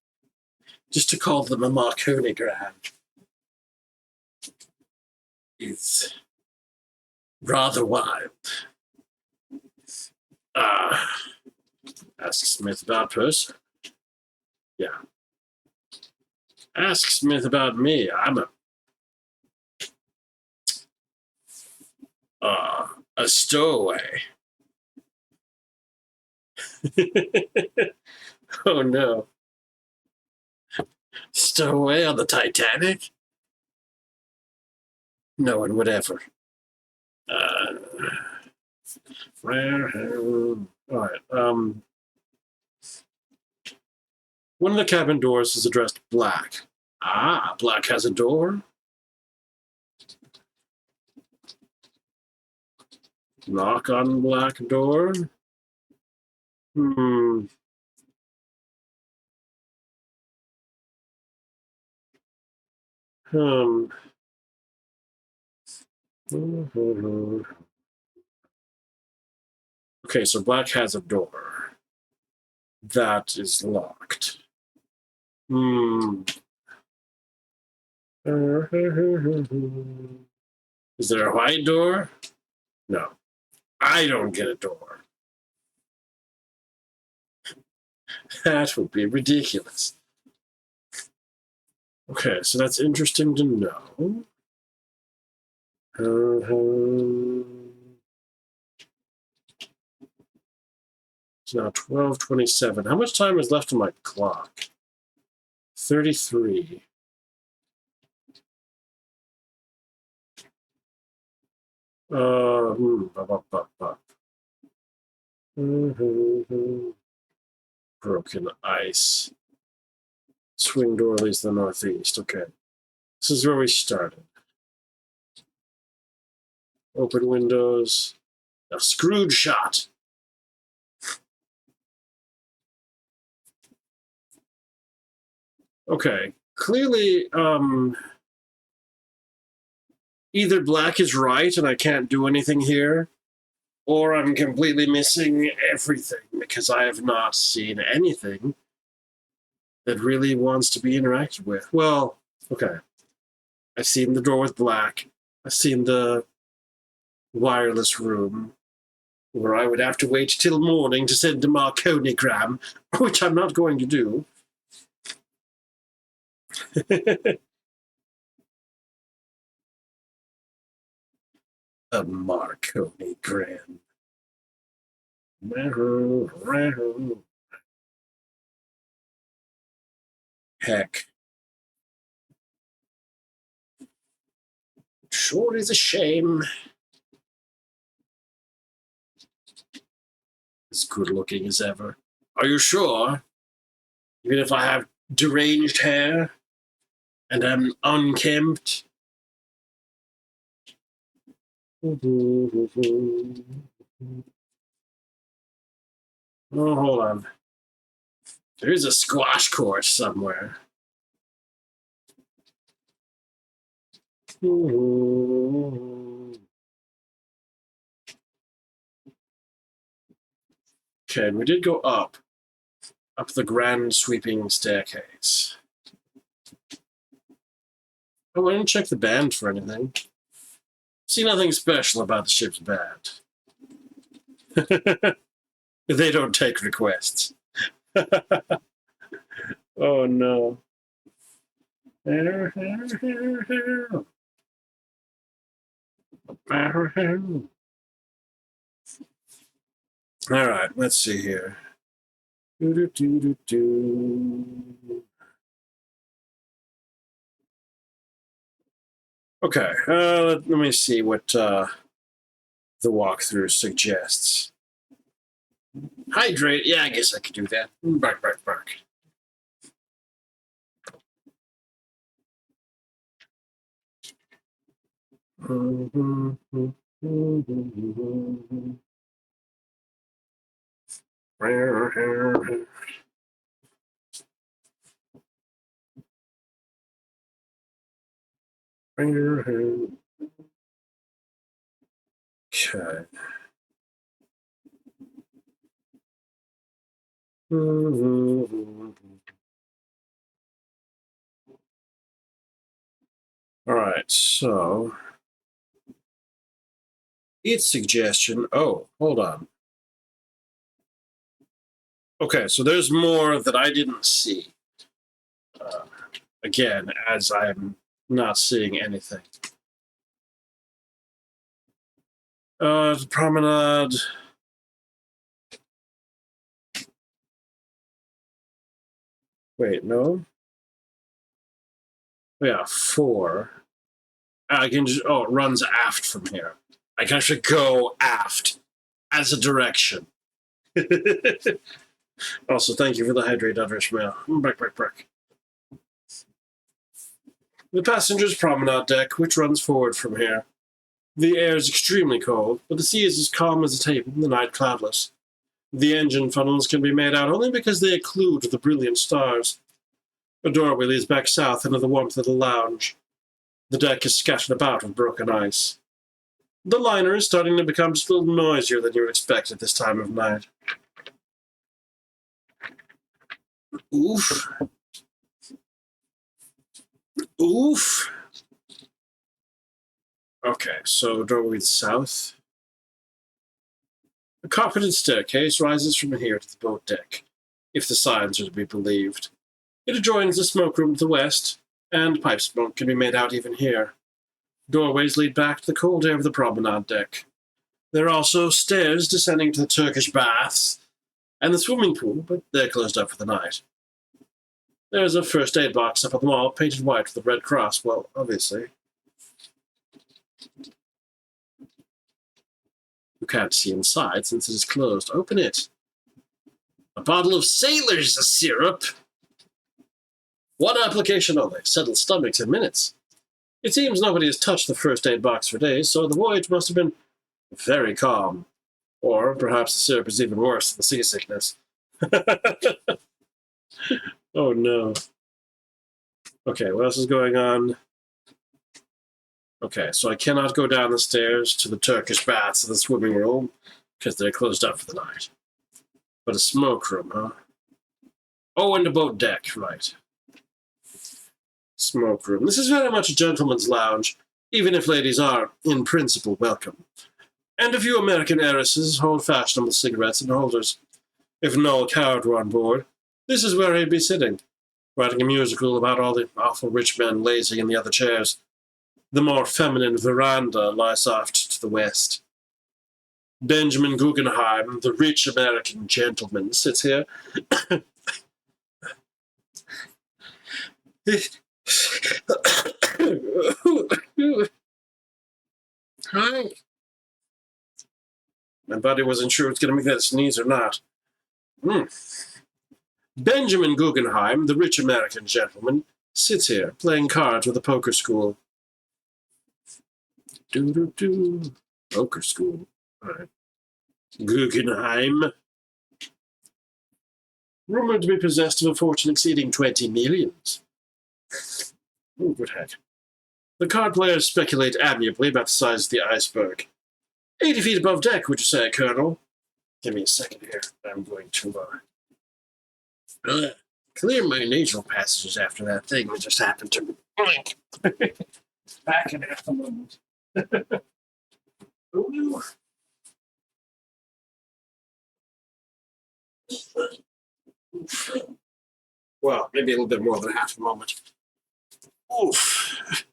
to call them a Marconigram is rather wild. Ask Smith about purser. Yeah. Ask Smith about me. I'm a stowaway. Oh no. Stowaway on the Titanic? No one would ever. Alright, one of the cabin doors is addressed Black. Ah, Black has a door? Knock on Black door? Okay, so Black has a door. That is locked. Is there a white door? No. I don't get a door. That would be ridiculous. Okay, so that's interesting to know. It's now 12:27. How much time is left on my clock? 33. Broken ice. Swing door leads to the northeast. Okay. This is where we started. Open windows. A Scrooge shot. Okay. Clearly, either Black is right and I can't do anything here, or I'm completely missing everything because I have not seen anything that really wants to be interacted with. Well, okay. I've seen the door with Black. I've seen the wireless room where I would have to wait till morning to send a Marconigram, which I'm not going to do. A Marconigram. Heck. Sure is a shame. As good looking as ever. Are you sure? Even if I have deranged hair and am unkempt? Oh, hold on. There is a squash court somewhere. Okay, we did go up the grand sweeping staircase. Oh, I didn't check the band for anything. See nothing special about the ship's band. They don't take requests. Oh no. All right, let's see here. Okay, let me see what the walkthrough suggests. Hydrate. Yeah, I guess I could do that. Bark, bark, bark. Okay. All right, so its suggestion. Oh, hold on. Okay, so there's more that I didn't see. Uh, Again, as I'm not seeing anything. The promenade. Wait, no. Yeah, 4. I can just. Oh, it runs aft from here. I can actually go aft as a direction. Also, thank you for the hydrate, Ishmael. Bark, bark, bark. The passenger's promenade deck, which runs forward from here. The air is extremely cold, but the sea is as calm as a table, and the night cloudless. The engine funnels can be made out only because they occlude the brilliant stars. A doorway leads back south into the warmth of the lounge. The deck is scattered about with broken ice. The liner is starting to become just a little noisier than you would expect at this time of night. Oof. Oof. Okay, so doorway south. A carpeted staircase rises from here to the boat deck, if the signs are to be believed. It adjoins the smoke room to the west, and pipe smoke can be made out even here. Doorways lead back to the cold air of the promenade deck. There are also stairs descending to the Turkish baths and the swimming pool, but they're closed up for the night. There's a first aid box up on the wall, painted white with a red cross. Well, obviously. You can't see inside since it is closed. Open it. A bottle of sailor's syrup. One application only. Settles stomachs in minutes. It seems nobody has touched the first aid box for days, so the voyage must have been very calm. Or perhaps the syrup is even worse than the seasickness. Oh no. Okay, what else is going on? Okay, so I cannot go down the stairs to the Turkish baths of the swimming room because they're closed up for the night. But a smoke room, huh? Oh, and a boat deck, right. Smoke room. This is very much a gentleman's lounge, even if ladies are, in principle, welcome. And a few American heiresses hold fashionable cigarettes in holders. If Noel Coward were on board, this is where he'd be sitting, writing a musical about all the awful rich men lazy in the other chairs. The more feminine veranda lies off to the west. Benjamin Guggenheim, the rich American gentleman, sits here. Hi. My buddy wasn't sure it's going to make that sneeze or not. Benjamin Guggenheim, the rich American gentleman, sits here, playing cards with a poker school. Do-do-do. Poker school. All right. Guggenheim. Rumored to be possessed of a fortune exceeding 20 millions. Oh, good heck. The card players speculate amiably about the size of the iceberg. 80 feet above deck, would you say, Colonel? Give me a second here. I'm going to clear my nasal passages after that thing that just happened to me. Back in half a moment. Oh, no. Well, maybe a little bit more than half a moment. Oof.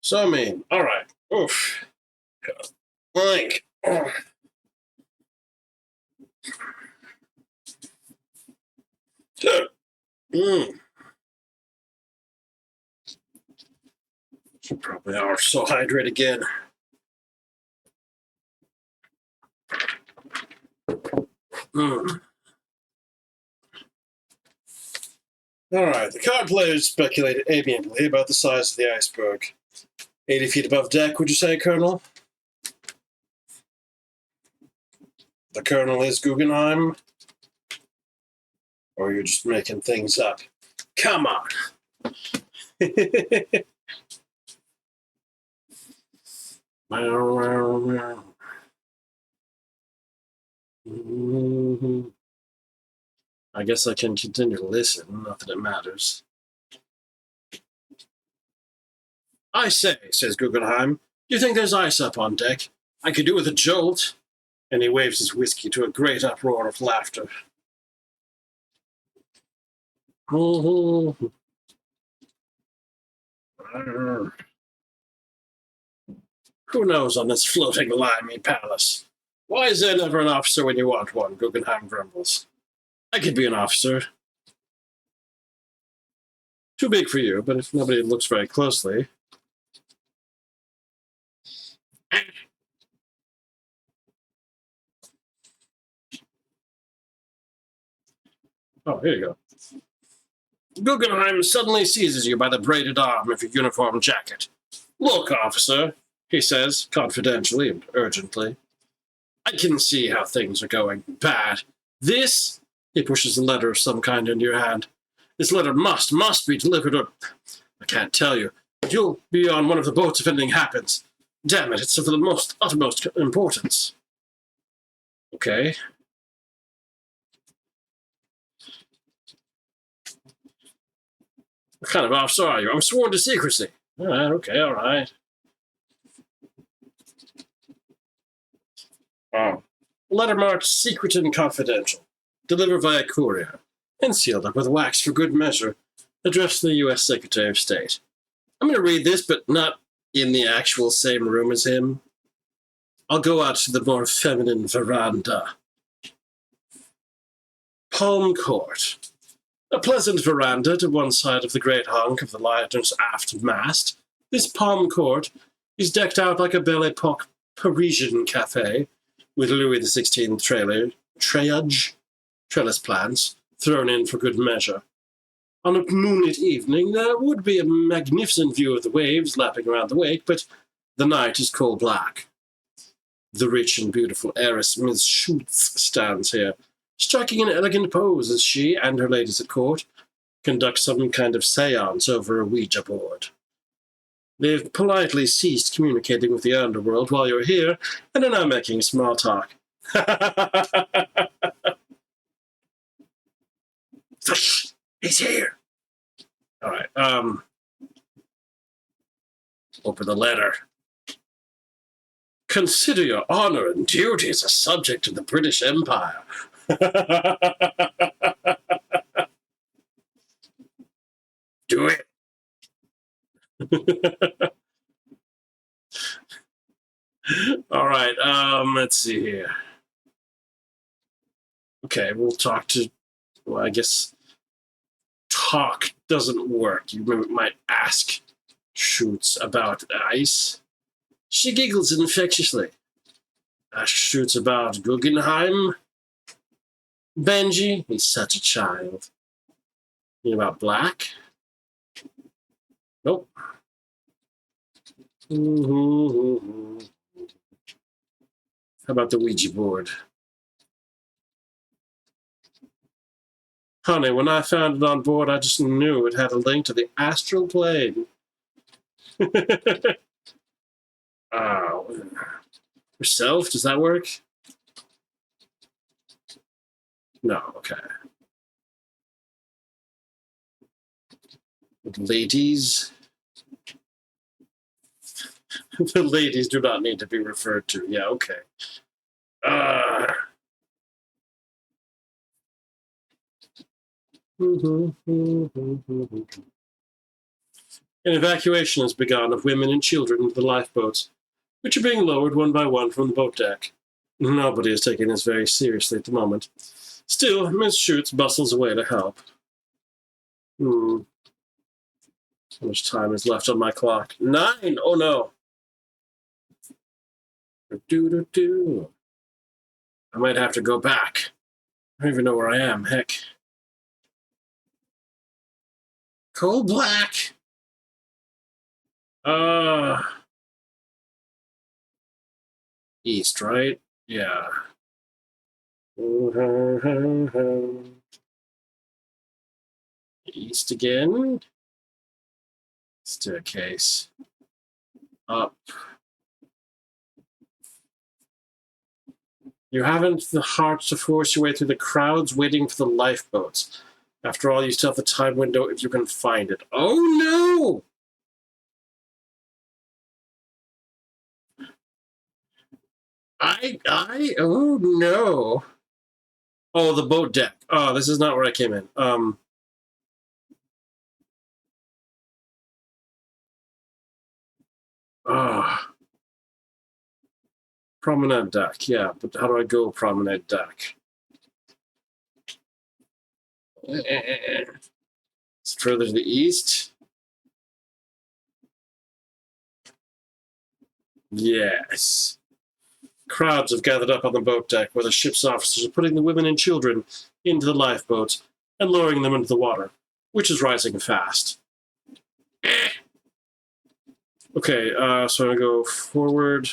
So mean. All right. Oof. Like. Mm. Should probably also hydrate again. Mm. All right. The card players speculated amiably about the size of the iceberg. 80 feet above deck, would you say, Colonel? The Colonel is Guggenheim? Or you're just making things up? Come on. I guess I can continue to listen, not that it matters. I say, says Guggenheim, do you think there's ice up on deck? I could do with a jolt. And he waves his whiskey to a great uproar of laughter. Who knows on this floating limey palace? Why is there never an officer when you want one? Guggenheim grumbles. I could be an officer. Too big for you, but if nobody looks very closely. Oh, here you go. Guggenheim suddenly seizes you by the braided arm of your uniform jacket. Look, officer, he says, confidentially and urgently. I can see how things are going bad. This, he pushes a letter of some kind into your hand. This letter must be delivered, or I can't tell you. But you'll be on one of the boats if anything happens. Damn it, it's of the utmost importance. Okay. What kind of officer are you? I'm sworn to secrecy. All right, okay, all right. Oh. Letter marked secret and confidential. Delivered via courier. And sealed up with wax for good measure. Addressed to the U.S. Secretary of State. I'm going to read this, but not in the actual same room as him. I'll go out to the more feminine veranda. Palm Court. A pleasant veranda to one side of the great hunk of the liner's aft mast. This Palm Court is decked out like a Belle Epoque Parisian cafe, with Louis XVI trellis plants thrown in for good measure. On a moonlit evening, there would be a magnificent view of the waves lapping around the wake, but the night is coal black. The rich and beautiful heiress Miss Schutz stands here, striking an elegant pose as she and her ladies at court conduct some kind of seance over a Ouija board. They've politely ceased communicating with the underworld while you're here, and are now making small talk. He's here. All right. Open the letter. Consider your honor and duty as a subject of the British Empire. Do it. All right. Let's see here. Okay, we'll talk to. Well, I guess talk doesn't work. You might ask Schutz about ice. She giggles infectiously. Ask Schutz about Guggenheim. Benji, he's such a child. You know about Black? Nope. How about the Ouija board? Honey, when I found it on board, I just knew it had a link to the astral plane. Oh. Yourself? Does that work? No, okay. Ladies? The ladies do not need to be referred to. Yeah, okay. An evacuation has begun of women and children into the lifeboats, which are being lowered one by one from the boat deck. Nobody is taking this very seriously at the moment. Still, Miss Schutz bustles away to help. How much time is left on my clock? 9! Oh no! Do-do-do. I might have to go back. I don't even know where I am, heck. Coal black! East, right? Yeah. East again. Staircase. Up. You haven't the heart to force your way through the crowds waiting for the lifeboats. After all, you still have the time window if you can find it. Oh no! Oh no. Oh, the boat deck. Oh, this is not where I came in. Promenade deck, yeah, but how do I go promenade deck? It's further to the east. Yes. Crowds have gathered up on the boat deck where the ship's officers are putting the women and children into the lifeboats and lowering them into the water, which is rising fast. Okay, so I'm going to go forward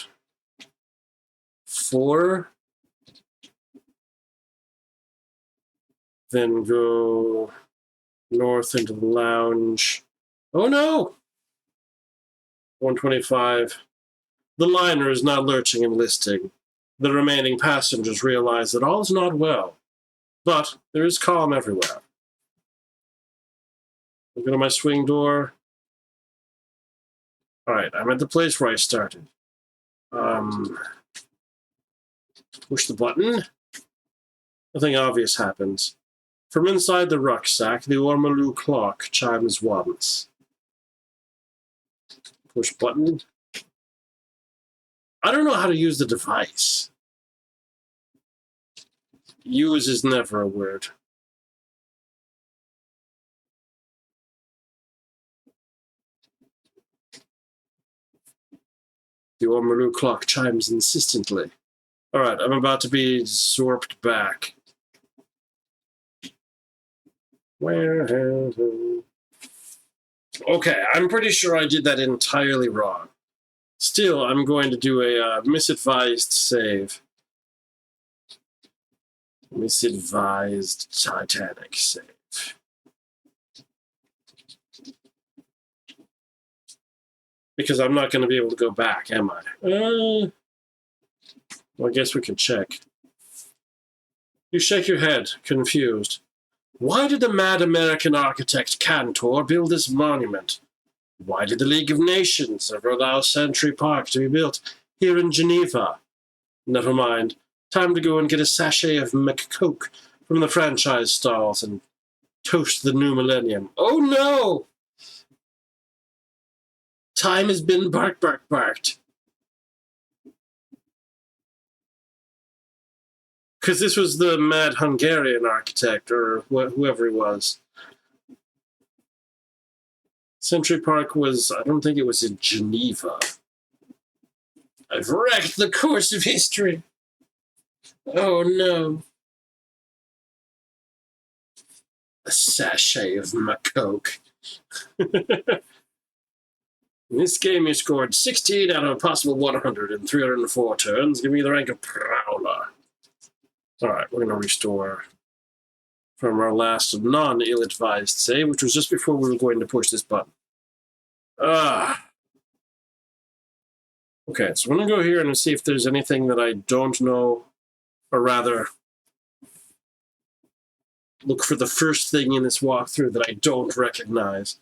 4, then go north into the lounge. Oh no! 125. The liner is now lurching and listing. The remaining passengers realize that all is not well, but there is calm everywhere. I go to my swing door. Alright, I'm at the place where I started. Push the button. Nothing obvious happens. From inside the rucksack, the Ormolu clock chimes once. Push button. I don't know how to use the device. Use is never a word. The Ormolu clock chimes insistently. Alright, I'm about to be zorped back. Okay, I'm pretty sure I did that entirely wrong. Still, I'm going to do a misadvised save. Misadvised Titanic save. Because I'm not going to be able to go back, am I? Well, I guess we can check. You shake your head, confused. Why did the mad American architect Cantor build this monument? Why did the League of Nations ever allow Century Park to be built here in Geneva? Never mind. Time to go and get a sachet of McCoke from the franchise stalls and toast the new millennium. Oh no! Time has been barked. Because this was the mad Hungarian architect, or whoever he was. Century Park was, I don't think it was in Geneva. I've wrecked the course of history. Oh no. A sachet of McCoke. In this game, you scored 16 out of a possible 100 in 304 turns. Give me the rank of Prowler. Alright, we're going to restore from our last non-ill-advised save, which was just before we were going to push this button. Okay, so I'm going to go here and see if there's anything that I don't know, or rather, look for the first thing in this walkthrough that I don't recognize.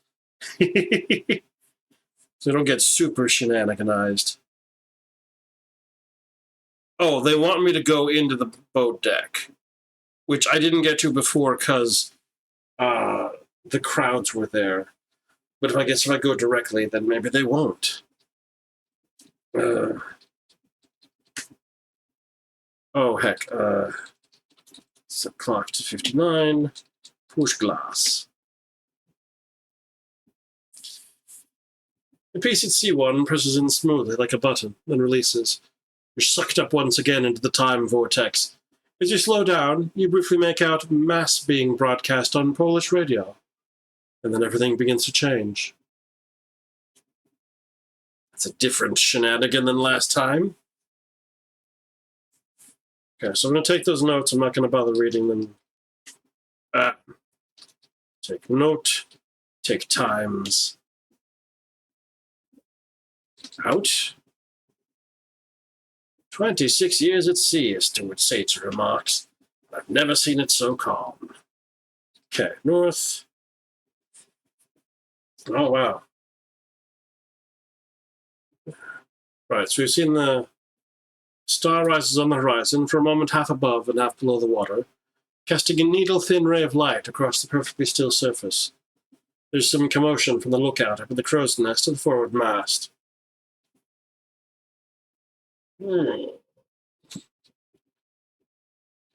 So I don't get super shenaniganized. Oh, they want me to go into the boat deck, which I didn't get to before because the crowds were there. But I guess if I go directly, then maybe they won't. Oh, heck. Set clock to 59. Push glass. The piece at C1 presses in smoothly like a button, then releases. You're sucked up once again into the time vortex. As you slow down, you briefly make out mass being broadcast on Polish radio. And then everything begins to change. It's a different shenanigan than last time. Okay, so I'm going to take those notes. I'm not going to bother reading them. Take note. Take times. Out. 26 years at sea, Stuart Sates remarks. I've never seen it so calm. Okay, north. Oh, wow. Right, so we've seen the star rises on the horizon, for a moment half above and half below the water, casting a needle-thin ray of light across the perfectly still surface. There's some commotion from the lookout up at the crow's nest and the forward mast.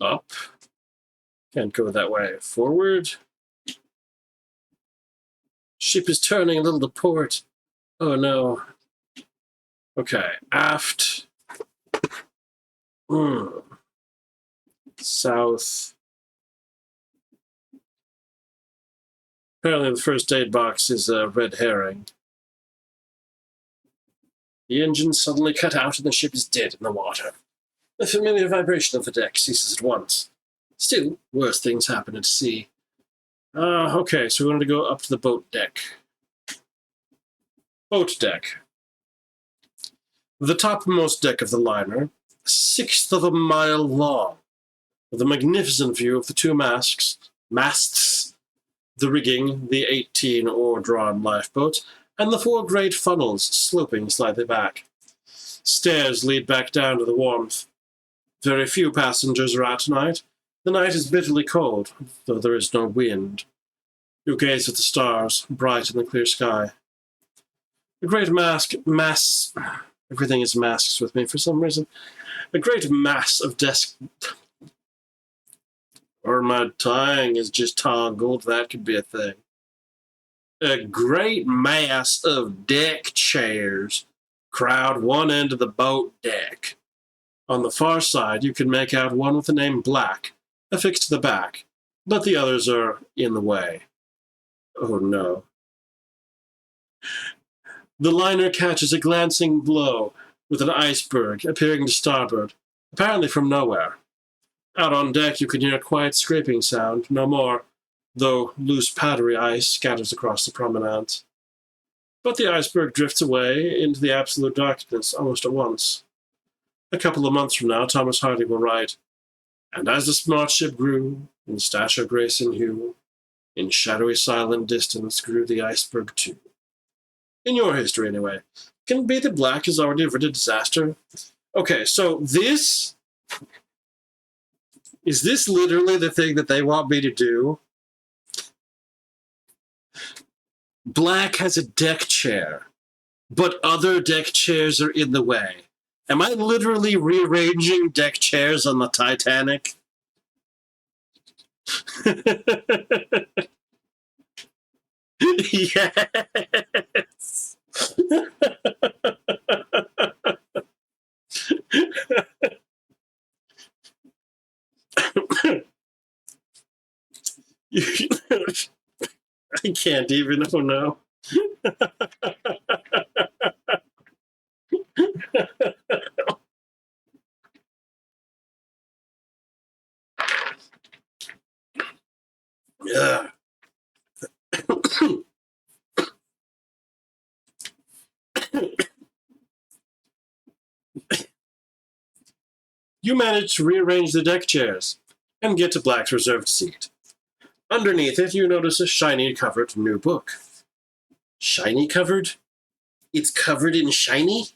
Up. Can't go that way. Forward. Ship is turning a little to port. Oh no. Okay, aft. South. Apparently the first aid box is a red herring. The engine suddenly cut out and the ship is dead in the water. The familiar vibration of the deck ceases at once. Still, worse things happen at sea. Okay, so we wanted to go up to the boat deck. Boat deck. The topmost deck of the liner, 1/6 of a mile long, with a magnificent view of the two masts, the rigging, the 18 oar-drawn lifeboat, and the 4 great funnels sloping slightly back. Stairs lead back down to the warmth. Very few passengers are out tonight. The night is bitterly cold, though there is no wind. You gaze at the stars, bright in the clear sky. A great mass... Everything is masks with me for some reason. A great mass of Or my tongue is just toggled. That could be a thing. A great mass of deck chairs crowd one end of the boat deck. On the far side, you can make out one with the name Black affixed to the back, but the others are in the way. Oh no. The liner catches a glancing blow with an iceberg appearing to starboard, apparently from nowhere. Out on deck you can hear a quiet scraping sound, no more, though loose powdery ice scatters across the promenade. But the iceberg drifts away into the absolute darkness almost at once. A couple of months from now, Thomas Hardy will write, "And as the smart ship grew, in stature, grace, and hue, in shadowy silent distance grew the iceberg too." In your history, anyway. Can it be that Black has already averted disaster? Okay, so this... Is this literally the thing that they want me to do? Black has a deck chair, but other deck chairs are in the way. Am I literally rearranging deck chairs on the Titanic? Yes. I can't even. Oh no. Yeah. You manage to rearrange the deck chairs and get to Black's reserved seat. Underneath it, you notice a shiny covered new book. Shiny covered? It's covered in shiny?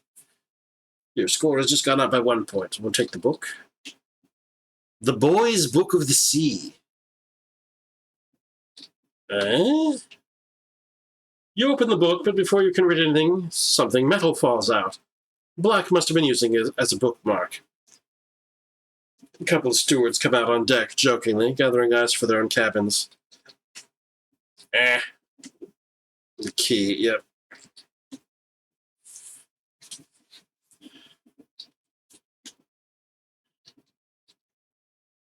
Your score has just gone up by 1 point. We'll take the book. The Boy's Book of the Sea. You open the book, but before you can read anything, something metal falls out. Black must have been using it as a bookmark. A couple of stewards come out on deck, jokingly, gathering ice for their own cabins. The key, yep.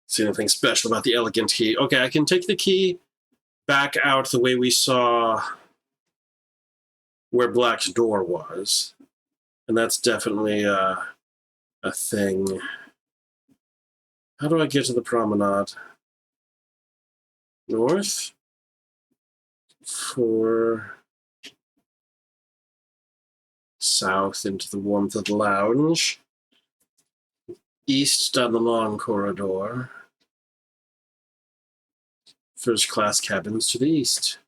See anything special about the elegant key? Okay, I can take the key back out the way we saw where Black's door was. And that's definitely a thing. How do I get to the promenade? North? For south into the warmth of the lounge. East down the long corridor. First class cabins to the east.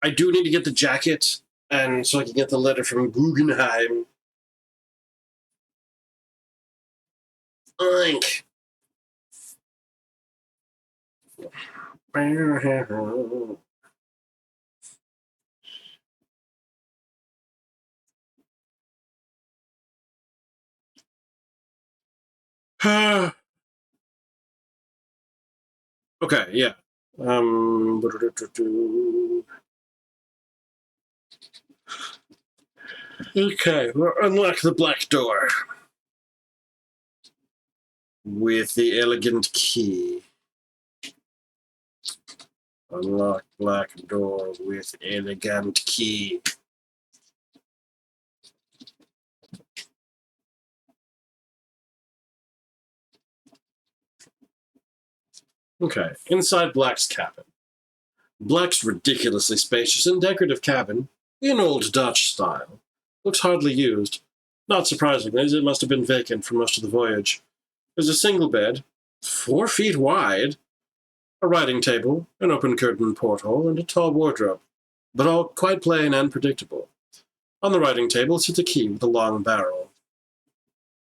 I do need to get the jacket, and so I can get the letter from Guggenheim. Oink. Okay, yeah. Okay, we'll unlock the black door with the elegant key. Unlock black door with elegant key. Okay, inside Black's cabin. Black's ridiculously spacious and decorative cabin, in old Dutch style, looks hardly used. Not surprisingly, as it must have been vacant for most of the voyage. There's a single bed, 4 feet wide, a writing table, an open curtain porthole, and a tall wardrobe, but all quite plain and predictable. On the writing table sits a key with a long barrel.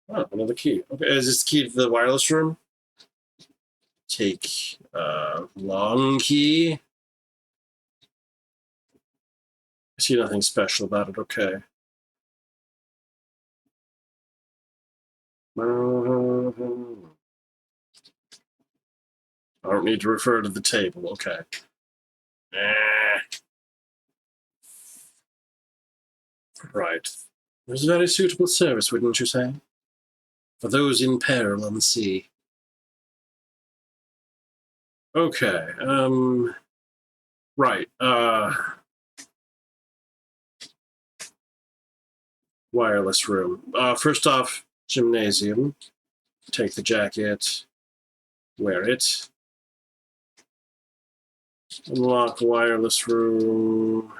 Oh, another key. Okay, is this the key to the wireless room? Take long key. I see nothing special about it, okay. I don't need to refer to the table, okay. Right. There's a very suitable service, wouldn't you say? For those in peril on the sea. Okay, right, wireless room. First off, gymnasium. Take the jacket, wear it. Unlock wireless room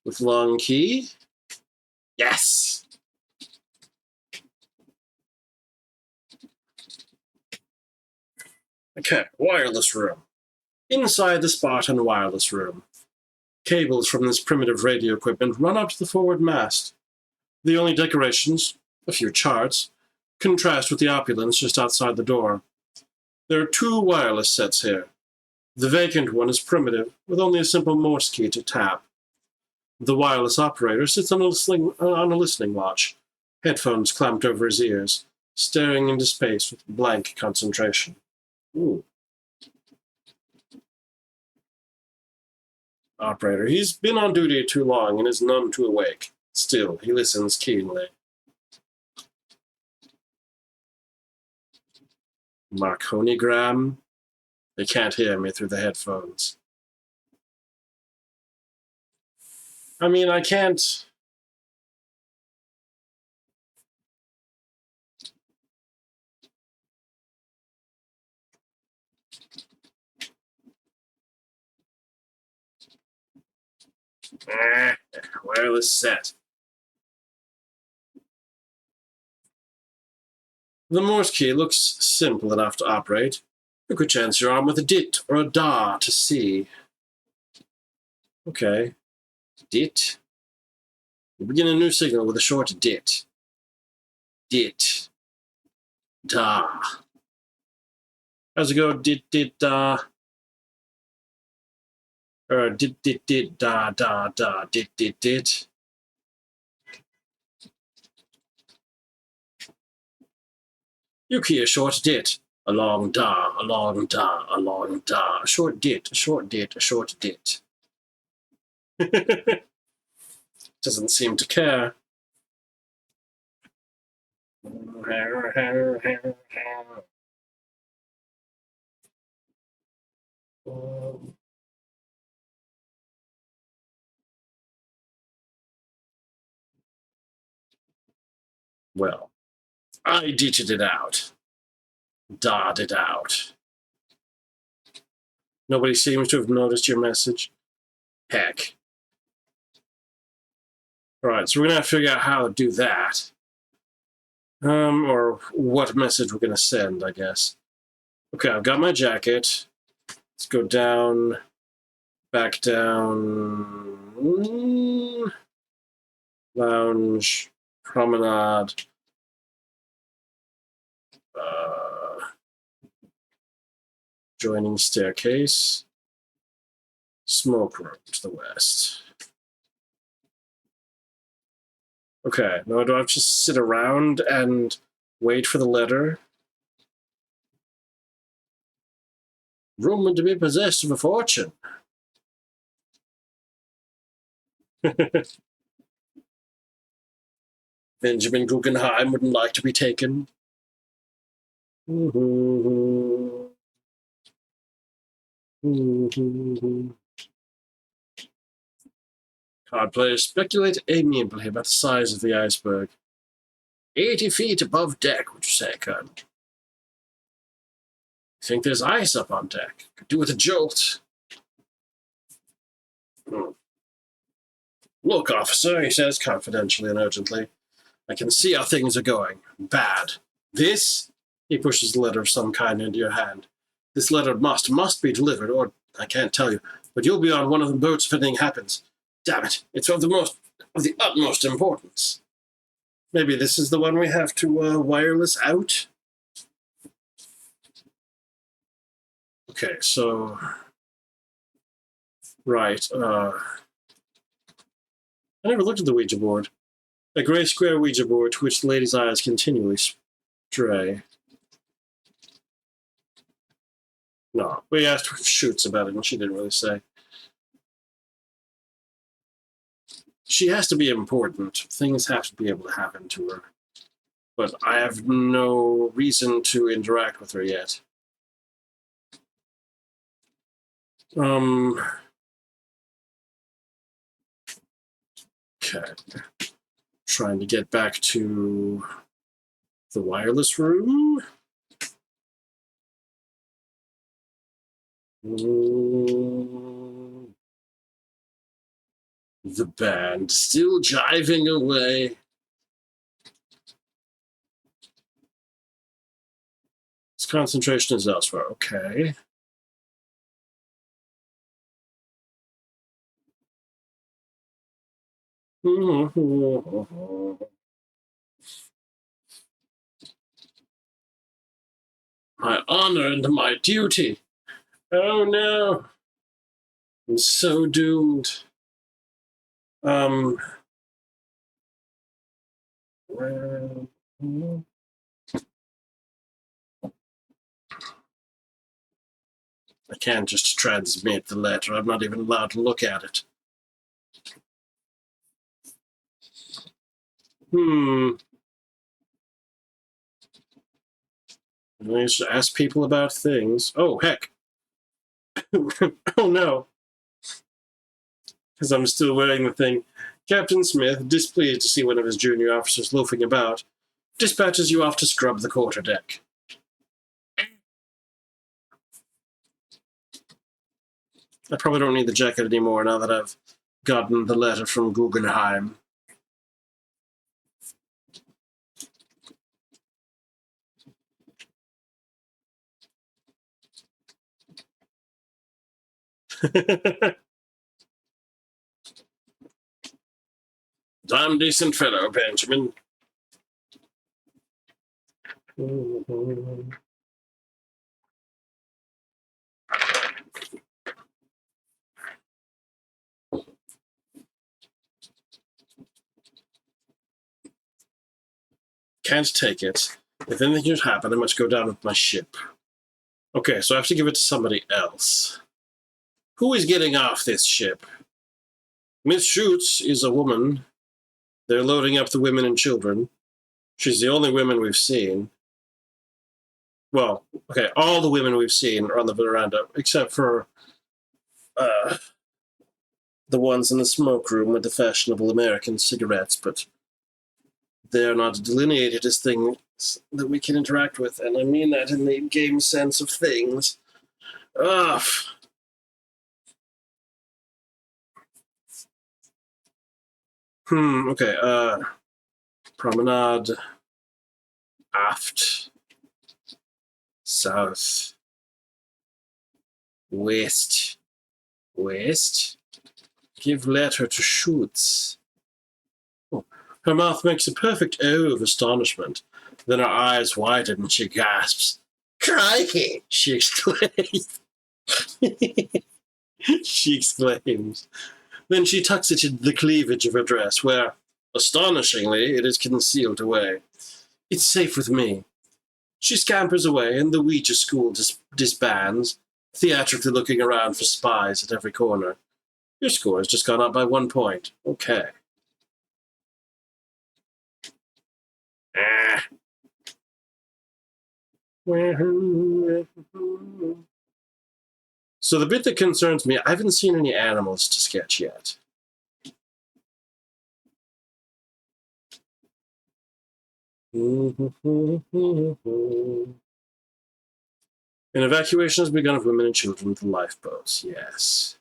with long key. Yes! Okay, wireless room. Inside the Spartan wireless room. Cables from this primitive radio equipment run up to the forward mast. The only decorations, a few charts, contrast with the opulence just outside the door. There are 2 wireless sets here. The vacant one is primitive, with only a simple Morse key to tap. The wireless operator sits on a listening watch, headphones clamped over his ears, staring into space with blank concentration. Ooh. Operator. He's been on duty too long and is none too awake. Still, he listens keenly. Marconigram? They can't hear me through the headphones. I mean, I can't... wireless set. The Morse key looks simple enough to operate. You could chance your arm with a dit or a da to see. Okay. Dit. You begin a new signal with a short dit. Dit. Da. How's it go? Dit, dit, da. Dit, da, da, da, dit. Yuki, a short dit. A long da, a long da, a long da. A short dit, a short dit, a short dit. Doesn't seem to care. Well, I ditched it out. Dot it out. Nobody seems to have noticed your message. Heck. Alright, so we're gonna have to figure out how to do that. Or what message we're gonna send, I guess. Okay, I've got my jacket. Let's go down, back down, lounge, promenade, joining staircase, smoke room to the west. Okay, now do I have to just sit around and wait for the letter? Rumored to be possessed of a fortune. Benjamin Guggenheim wouldn't like to be taken. Card players speculate amiably about the size of the iceberg. 80 feet above deck, would you say, Colonel? Think there's ice up on deck? Could do with a jolt. Look, officer, he says confidentially and urgently. I can see how things are going. Bad. This? He pushes a letter of some kind into your hand. This letter must be delivered, or I can't tell you, but you'll be on one of the boats if anything happens. Damn it, it's of the utmost importance. Maybe this is the one we have to wireless out? Okay, so... Right, I never looked at the Ouija board. A grey square Ouija board to which the lady's eyes continually stray. No, we asked her if Shoots about it, and she didn't really say. She has to be important. Things have to be able to happen to her. But I have no reason to interact with her yet. Okay. Trying to get back to the wireless room. The band still jiving away. Its concentration is elsewhere. Okay. My honor and my duty. Oh no. I'm so doomed. Well, I can't just transmit the letter. I'm not even allowed to look at it. I used to ask people about things. Oh, heck. Oh, no. Because I'm still wearing the thing. Captain Smith, displeased to see one of his junior officers loafing about, dispatches you off to scrub the quarterdeck. I probably don't need the jacket anymore now that I've gotten the letter from Guggenheim. Damn decent fellow, Benjamin. Can't take it. If anything should happen, I must go down with my ship. Okay, so I have to give it to somebody else. Who is getting off this ship? Miss Schutz is a woman. They're loading up the women and children. She's the only woman we've seen. Well, okay, all the women we've seen are on the veranda, except for the ones in the smoke room with the fashionable American cigarettes, but they're not delineated as things that we can interact with, and I mean that in the game sense of things. Ugh. Okay, promenade, aft, south, west, give letter to Schutz. Oh, her mouth makes a perfect O of astonishment. Then her eyes widen and she gasps. Crikey! She exclaims. Then she tucks it into the cleavage of her dress, where, astonishingly, it is concealed away. It's safe with me. She scampers away, and the Ouija school disbands, theatrically looking around for spies at every corner. Your score has just gone up by 1 point. Okay. So the bit that concerns me, I haven't seen any animals to sketch yet. An evacuation has begun of women and children with lifeboats. Yes.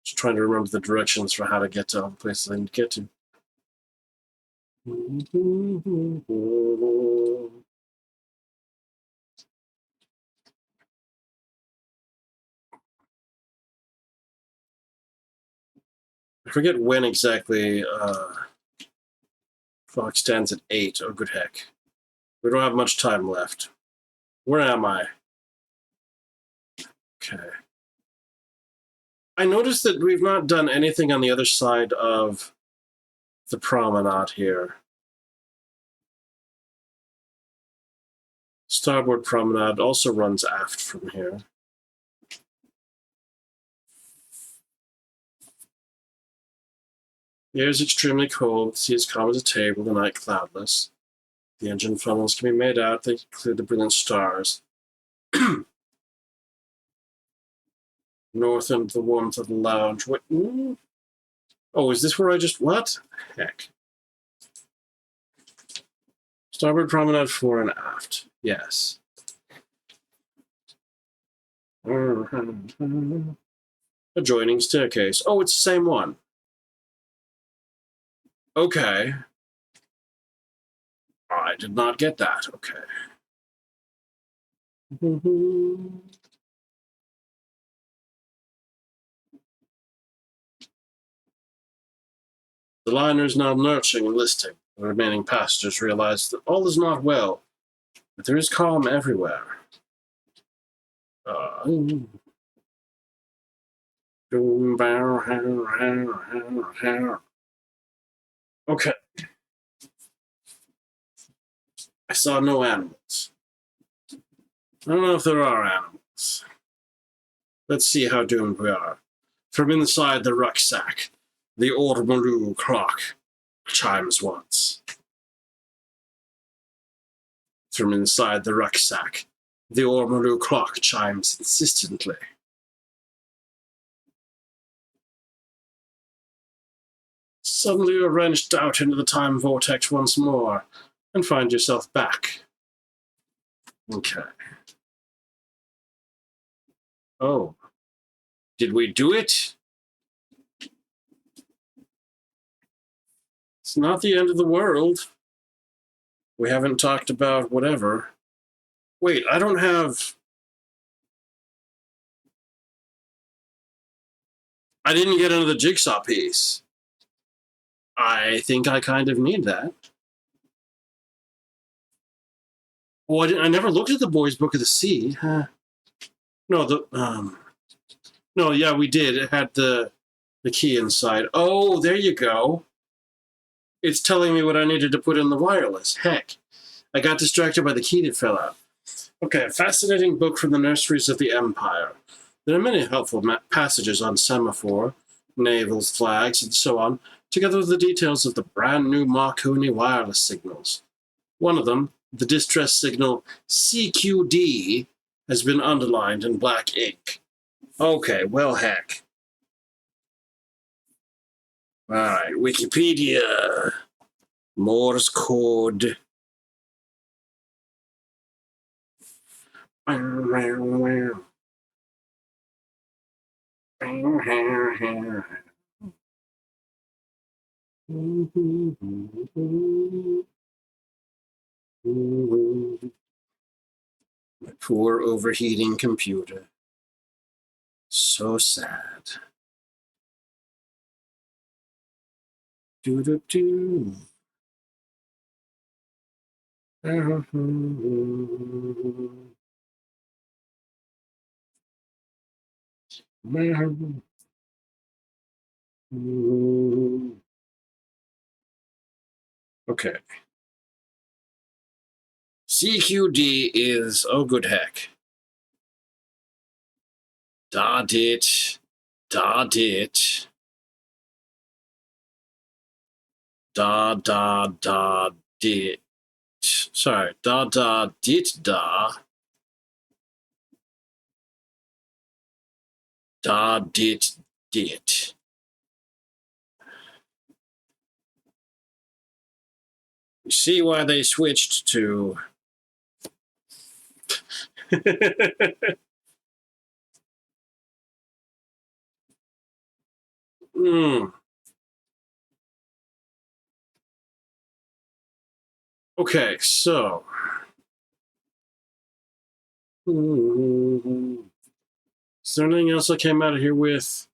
Just trying to remember the directions for how to get to all the places I need to get to. I forget when exactly clock stands at 8. Oh, good heck. We don't have much time left. Where am I? Okay. I noticed that we've not done anything on the other side of the promenade here. Starboard promenade also runs aft from here. The air is extremely cold, the sea is calm as a table, the night cloudless. The engine funnels can be made out, they include the brilliant stars. North into the warmth of the lounge. What? Oh, is this where I just... What? Heck. Starboard promenade fore and aft. Yes. Adjoining staircase. Oh, it's the same one. Okay. I did not get that. Okay. The liner is now lurching and listing. The remaining passengers realize that all is not well, but there is calm everywhere. Okay. I saw no animals. I don't know if there are animals. Let's see how doomed we are. From inside the rucksack, the ormolu clock chimes once. From inside the rucksack, the ormolu clock chimes insistently. Suddenly you're wrenched out into the time vortex once more, and find yourself back. Okay. Oh. Did we do it? It's not the end of the world. We haven't talked about whatever. Wait, I don't have... I didn't get into the Jigsaw piece. I think I kind of need that. Well, I never looked at the Boys' Book of the Sea. No, No, yeah, we did. It had the key inside. Oh, there you go. It's telling me what I needed to put in the wireless. Heck. I got distracted by the key that fell out. Okay, a fascinating book from the nurseries of the Empire. There are many helpful passages on semaphore, naval flags, and so on, together with the details of the brand new Marconi wireless signals. One of them, the distress signal CQD, has been underlined in black ink. Okay, well, heck. All right, Wikipedia. Morse code. My poor overheating computer. So sad. Do-do-do. Okay. CQD is, oh, good heck. Da dit. Da dit. Da dit. Sorry, da dit da. Da dit dit. You see why they switched to. Okay, so. Is there anything else I came out of here with?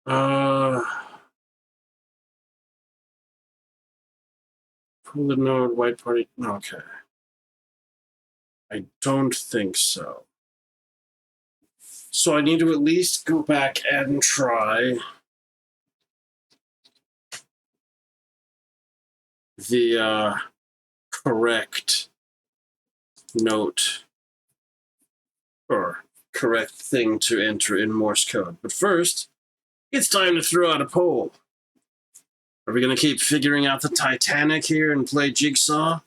Pull the node, white party. Okay. I don't think so. So I need to at least go back and try the correct note or correct thing to enter in Morse code. But first, it's time to throw out a poll. Are we going to keep figuring out the Titanic here and play Jigsaw?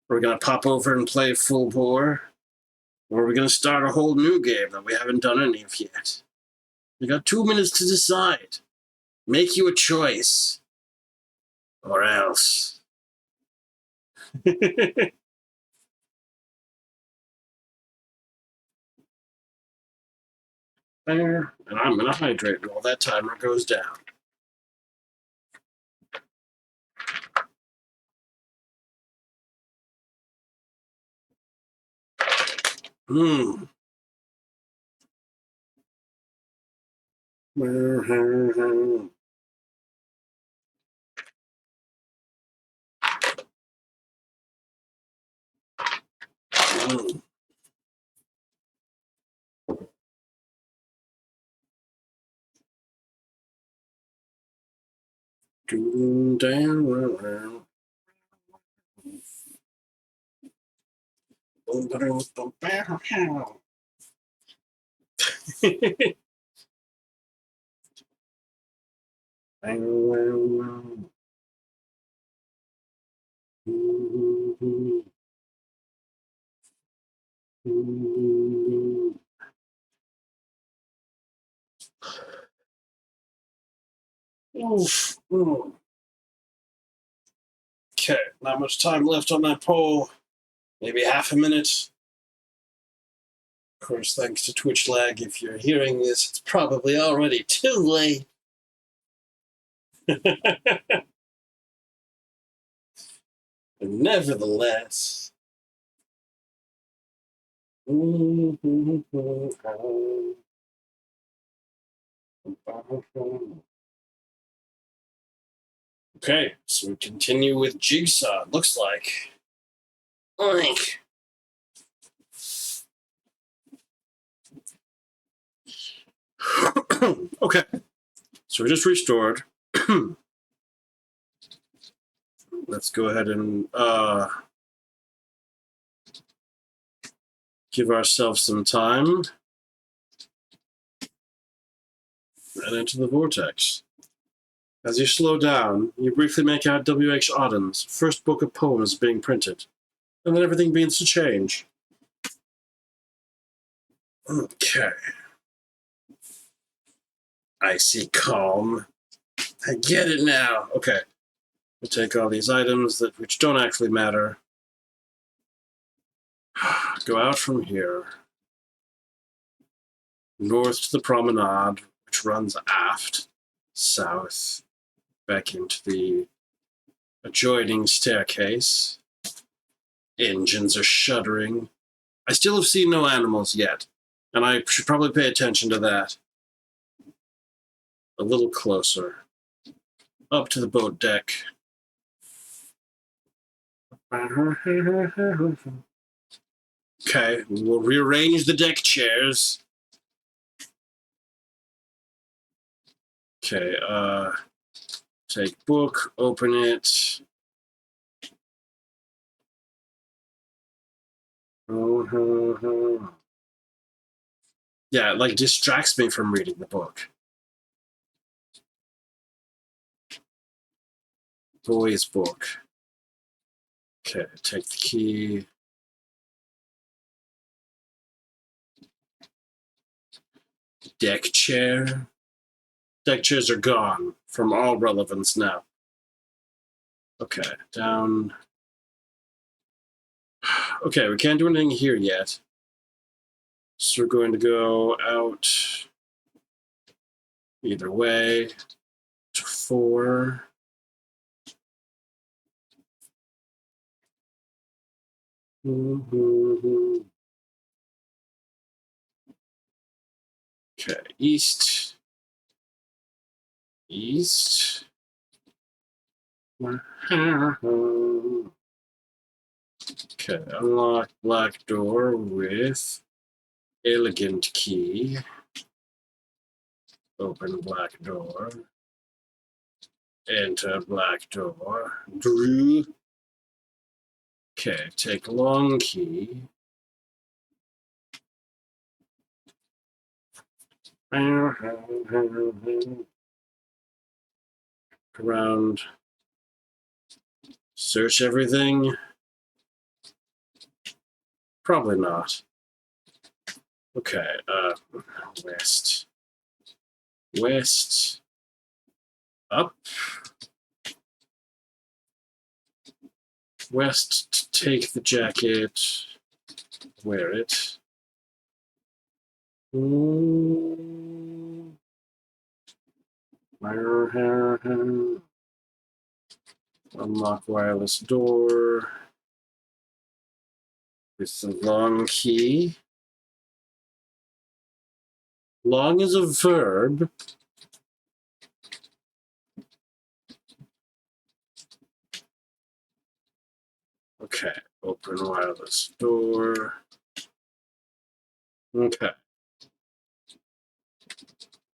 Are we going to pop over and play full bore? Or are we going to start a whole new game that we haven't done any of yet? We got 2 minutes to decide. Make you a choice. Or else. There. And I'm going to hydrate while that timer goes down. Okay, not much time left on that poll. Maybe half a minute. Of course, thanks to Twitch lag, if you're hearing this, it's probably already too late. Nevertheless. Okay, so we continue with Jigsaw, it looks like. Oink. Okay. So we just restored. Let's go ahead and give ourselves some time and enter the vortex. As you slow down, you briefly make out W.H. Auden's first book of poems being printed, and then everything begins to change. Okay. Icy calm. I get it now. Okay. We'll take all these items which don't actually matter. Go out from here. North to the promenade, which runs aft, south, back into the adjoining staircase. Engines are shuddering. I still have seen no animals yet, and I should probably pay attention to that. A little closer. Up to the boat deck. Okay, we'll rearrange the deck chairs. Okay, take book, open it. Yeah, it like distracts me from reading the book. Boy's book. Okay, take the key. Deck chair. Deck chairs are gone from all relevance now. Okay, down. Okay, we can't do anything here yet. So we're going to go out either way to 4. Okay, east. East. Okay, unlock black door with elegant key. Open black door. Enter black door. Drew. Okay, take long key. Around. Search everything. Probably not. Okay, west. West. Up. West to take the jacket. Wear it. Unlock wireless door. With the long key. Long is a verb. Okay, open wireless door. Okay.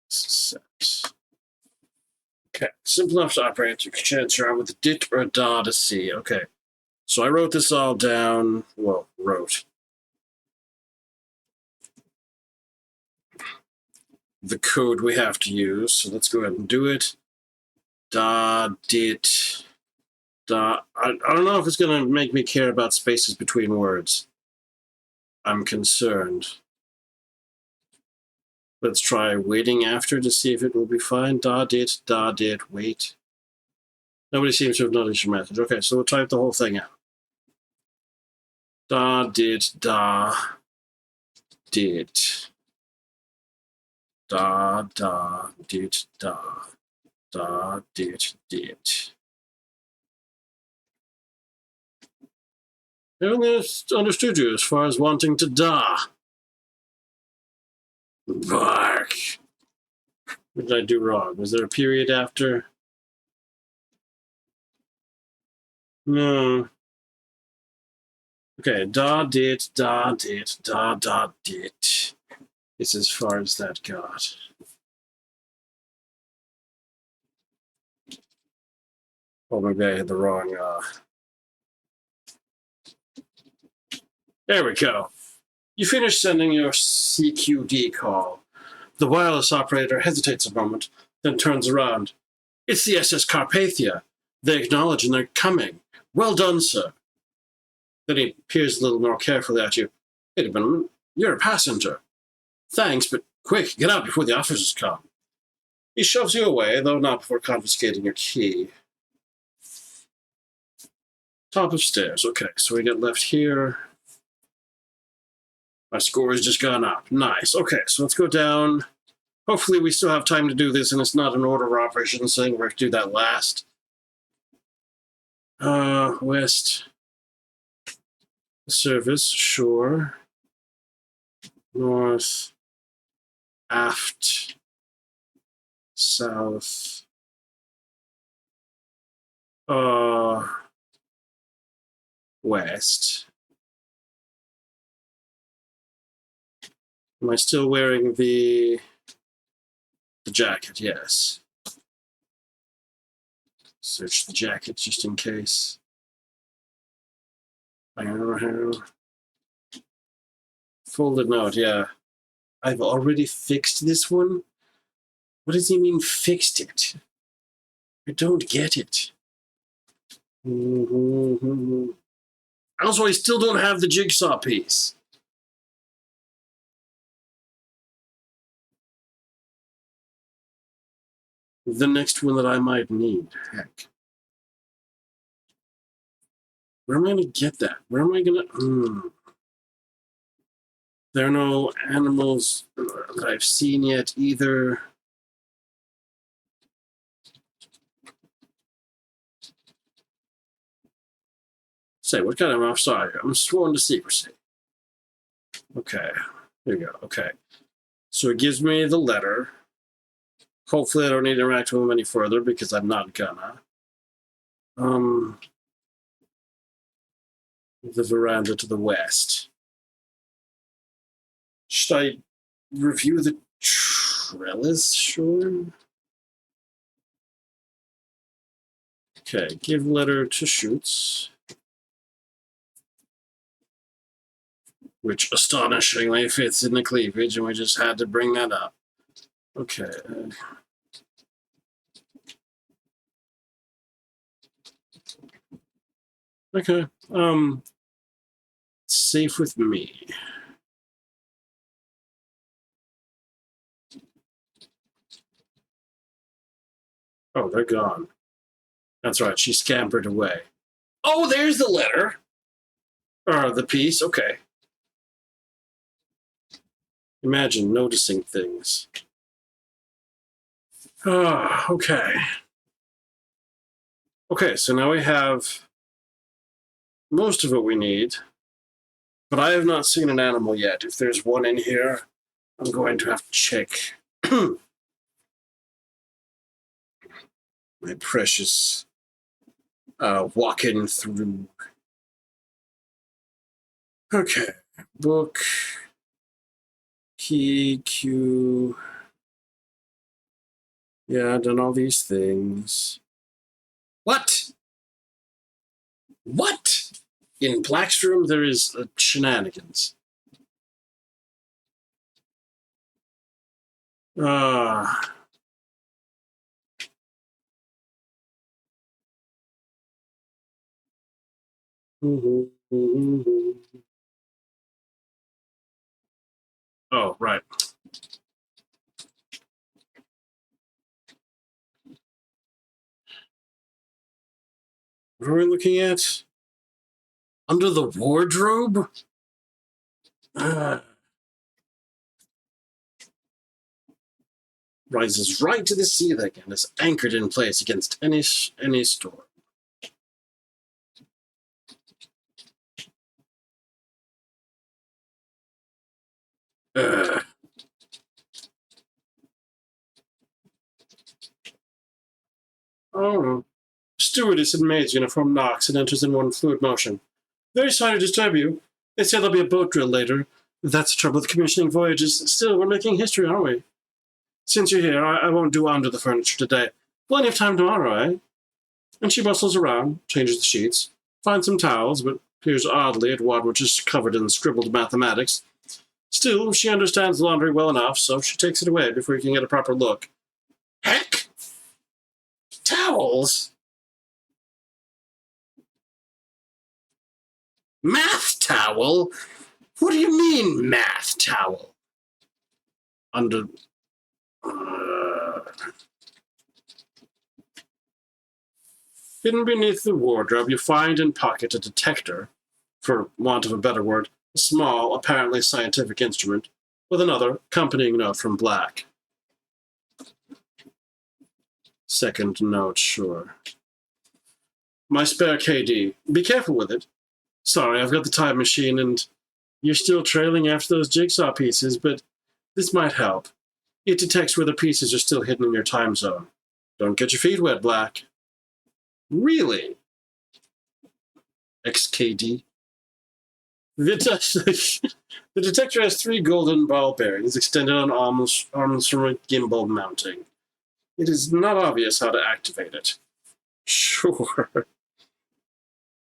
Set. Okay, simple enough to operate. You can chance around with a dit or a da to see. Okay, so I wrote this all down. Well, wrote. The code we have to use, so let's go ahead and do it. Da, dit, da. I don't know if it's going to make me care about spaces between words. I'm concerned. Let's try waiting after to see if it will be fine. Da, dit, wait. Nobody seems to have noticed your message. Okay, so we'll type the whole thing out. Da, dit, da, dit. Da, dit, da, dit. I only understood you as far as wanting to da. Bark. What did I do wrong? Was there a period after? No. Okay, da, dit, da, dit. It's as far as that got. Oh, maybe I had the wrong, There we go. You finish sending your CQD call. The wireless operator hesitates a moment, then turns around. It's the SS Carpathia. They acknowledge and they're coming. Well done, sir. Then he peers a little more carefully at you. Wait a minute. You're a passenger. Thanks, but quick, get out before the officers come. He shoves you away, though not before confiscating your key. Top of stairs. Okay, so we get left here. My score has just gone up. Nice. Okay, so let's go down. Hopefully we still have time to do this, and it's not an order of operations thing. We're going to do that last. West. Service, sure. North. Aft. South. West. Am I still wearing the jacket? Yes. Search the jacket just in case. Folded note, yeah. I've already fixed this one? What does he mean, fixed it? I don't get it. Also, I still don't have the jigsaw piece. The next one that I might need. Heck. Where am I going to get that? Where am I going to... There are no animals that I've seen yet either. Say, what kind of... I'm sorry. I'm sworn to secrecy. Okay. Here we go. Okay. So it gives me the letter. Hopefully I don't need to interact with him any further because I'm not gonna. The veranda to the west. Should I review the trellis? Sure. Okay, give letter to Schutz. Which astonishingly fits in the cleavage, and we just had to bring that up. Okay. Okay. Safe with me. Oh, they're gone. That's right. She scampered away. Oh, there's the letter. Or the piece. Okay. Imagine noticing things. Okay. Okay, so now we have most of what we need, but I have not seen an animal yet. If there's one in here, I'm going to have to check. My precious walking through. Okay, book, key, Q. Yeah, I've done all these things. What? What? In Black's room, there is shenanigans. Oh, right. What are we looking at? Under the wardrobe? Rises right to the ceiling and is anchored in place against any storm. Oh. Stewardess in maid's uniform knocks and enters in one fluid motion. Very sorry to disturb you. They say there'll be a boat drill later. That's the trouble with commissioning voyages. Still, we're making history, aren't we? Since you're here, I won't do under the furniture today. Plenty of time tomorrow, eh? And she bustles around, changes the sheets, finds some towels, but peers oddly at one which is covered in scribbled mathematics. Still, she understands laundry well enough, so she takes it away before you can get a proper look. Heck! Towels? Math towel? What do you mean, math towel? Under... Hidden beneath the wardrobe, you find and pocket a detector, for want of a better word, a small, apparently scientific instrument, with another accompanying note from Black. Second note, sure. My spare KD. Be careful with it. Sorry, I've got the time machine, and you're still trailing after those jigsaw pieces, but this might help. It detects where the pieces are still hidden in your time zone. Don't get your feet wet, Black. Really? XKD. The detector has 3 golden ball bearings extended on arms from a gimbal mounting. It is not obvious how to activate it. Sure.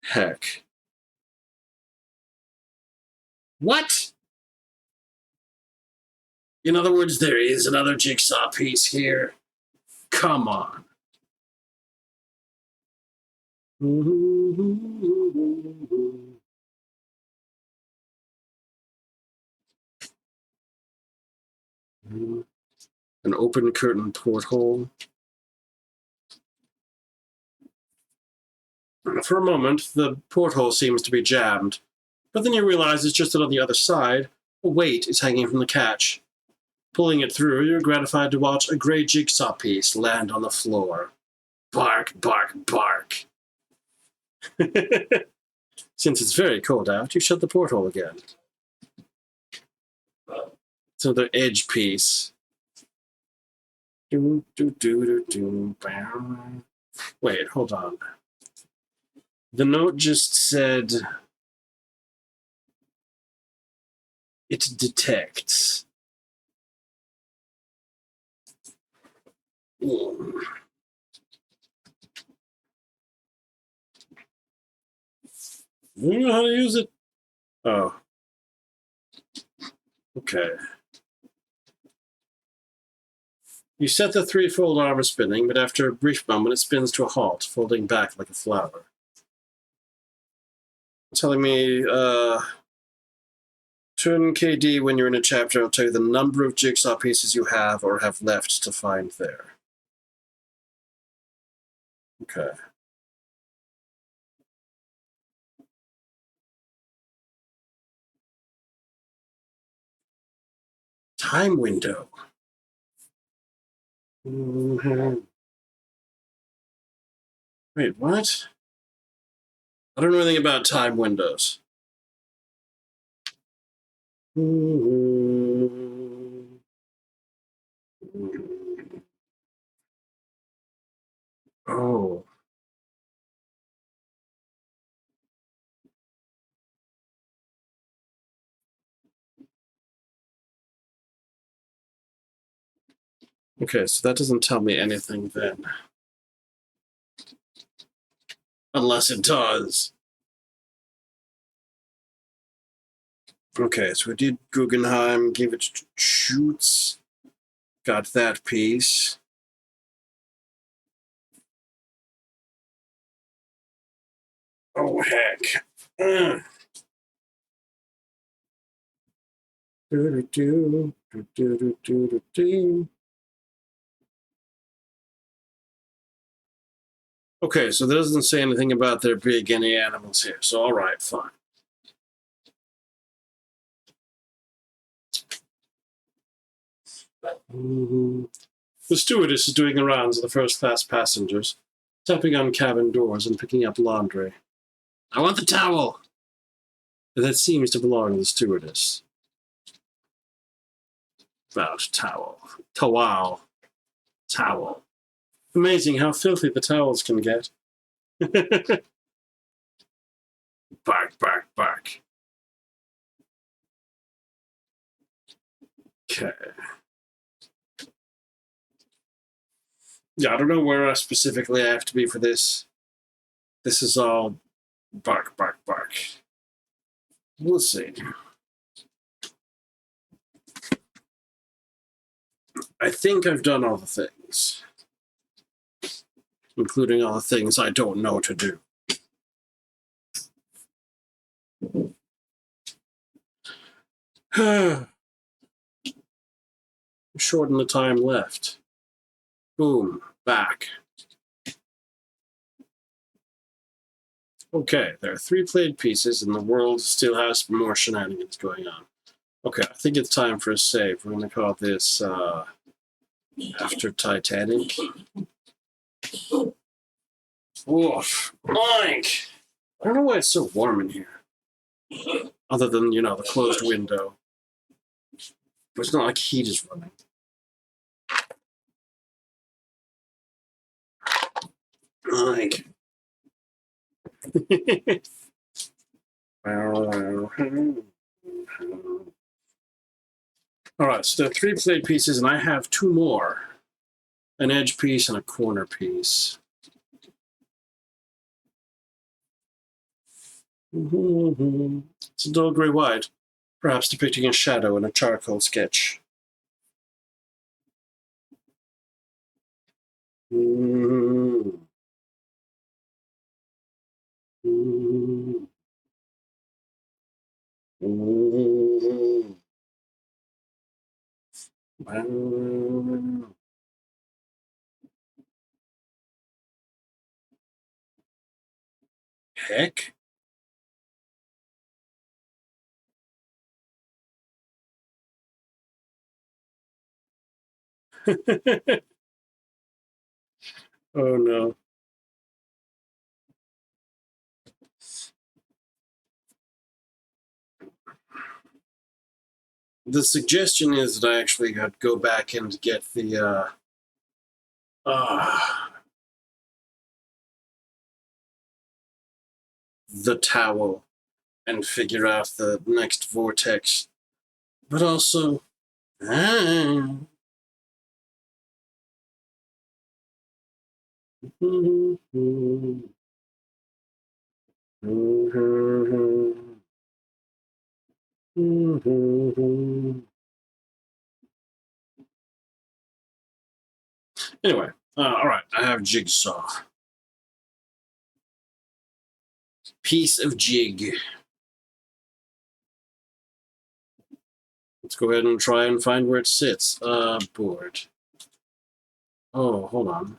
Heck. What? In other words, there is another jigsaw piece here. Come on. An open curtain porthole. For a moment, the porthole seems to be jammed, but then you realize it's just that on the other side, a weight is hanging from the catch. Pulling it through, you're gratified to watch a gray jigsaw piece land on the floor. Bark, bark, bark. Since it's very cold out, you shut the porthole again. It's another edge piece. Wait, hold on. The note just said it detects. Do you know how to use it? Oh. Okay. You set the 3-fold armor spinning, but after a brief moment it spins to a halt, folding back like a flower. Telling me, turn KD when you're in a chapter. I'll tell you the number of jigsaw pieces you have or have left to find there. Okay. Time window. Mm-hmm. Wait, what? I don't know anything about time windows. Oh. Okay, so that doesn't tell me anything then. Unless it does. Okay, so we did Guggenheim, gave it to Schutz. Got that piece. Oh, heck. Okay, so that doesn't say anything about there being any animals here, so all right, fine. The stewardess is doing the rounds of the first-class passengers, tapping on cabin doors and picking up laundry. I want the towel! That seems to belong to the stewardess. About towel. Towel. Towel. Amazing how filthy the towels can get. Bark, bark, bark. Okay. Yeah, I don't know where specifically I have to be for this. this is all bark, bark, bark. We'll see. I think I've done all the things, including all the things I don't know to do. Shorten the time left. Boom, back. Okay, there are 3 played pieces, and the world still has more shenanigans going on. Okay, I think it's time for a save. We're going to call this After Titanic. Oof. Oink! I don't know why it's so warm in here. Other than, you know, the closed window. But it's not like heat is running. Oink. Alright, so there are 3 played pieces, and I have 2 more. An edge piece and a corner piece. It's a dull grey white, perhaps depicting a shadow in a charcoal sketch. Heck? Oh no. The suggestion is that I actually go back and get the towel and figure out the next vortex. But also, Anyway, all right, I have Jigsaw. Piece of jig. Let's go ahead and try and find where it sits. Board. Oh, hold on.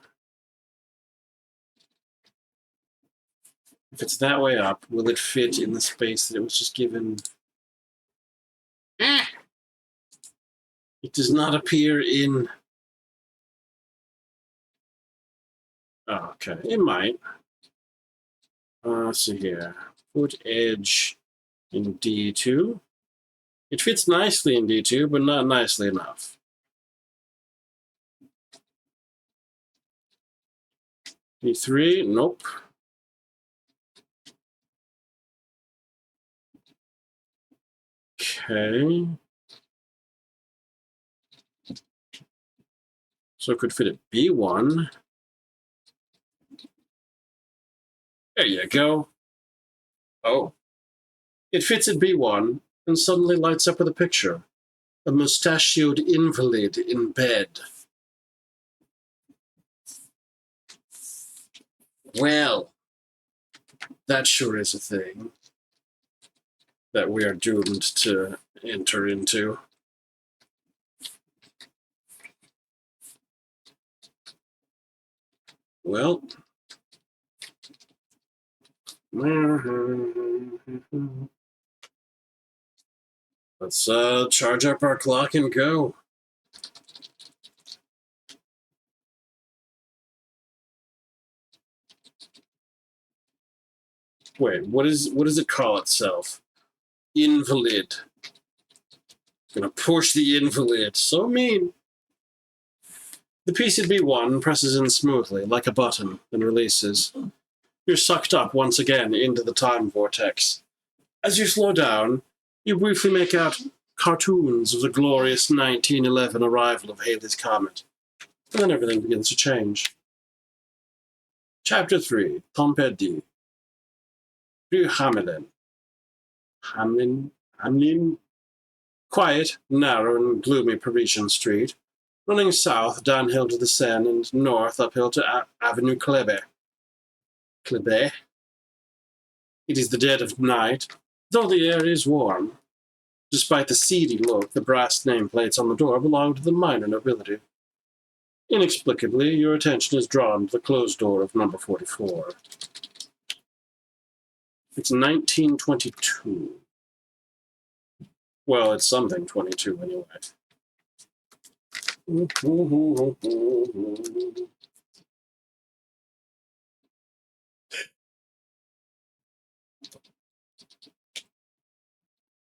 If it's that way up, will it fit in the space that it was just given? It does not appear in... Oh, okay, it might. Let's see here. Put edge in D2. It fits nicely in D2, but not nicely enough. D3, nope. Okay. So it could fit at B1. There you go. Oh. It fits at B1 and suddenly lights up with a picture. A mustachioed invalid in bed. Well, that sure is a thing that we are doomed to enter into. Well, let's charge up our clock and go. Wait, what does it call itself? Invalid. Gonna push the invalid. So mean. The piece at B1 presses in smoothly, like a button, and releases. You're sucked up once again into the time vortex. As you slow down, you briefly make out cartoons of the glorious 1911 arrival of Halley's Comet. And then everything begins to change. Chapter 3, Temps Perdu. Rue Hamelin. Quiet, narrow, and gloomy Parisian street, running south downhill to the Seine and north uphill to Avenue Kléber. Kléber? It is the dead of night, though the air is warm. Despite the seedy look, the brass nameplates on the door belong to the minor nobility. Inexplicably, your attention is drawn to the closed door of number 44. It's 1922. Well, it's something 22 anyway.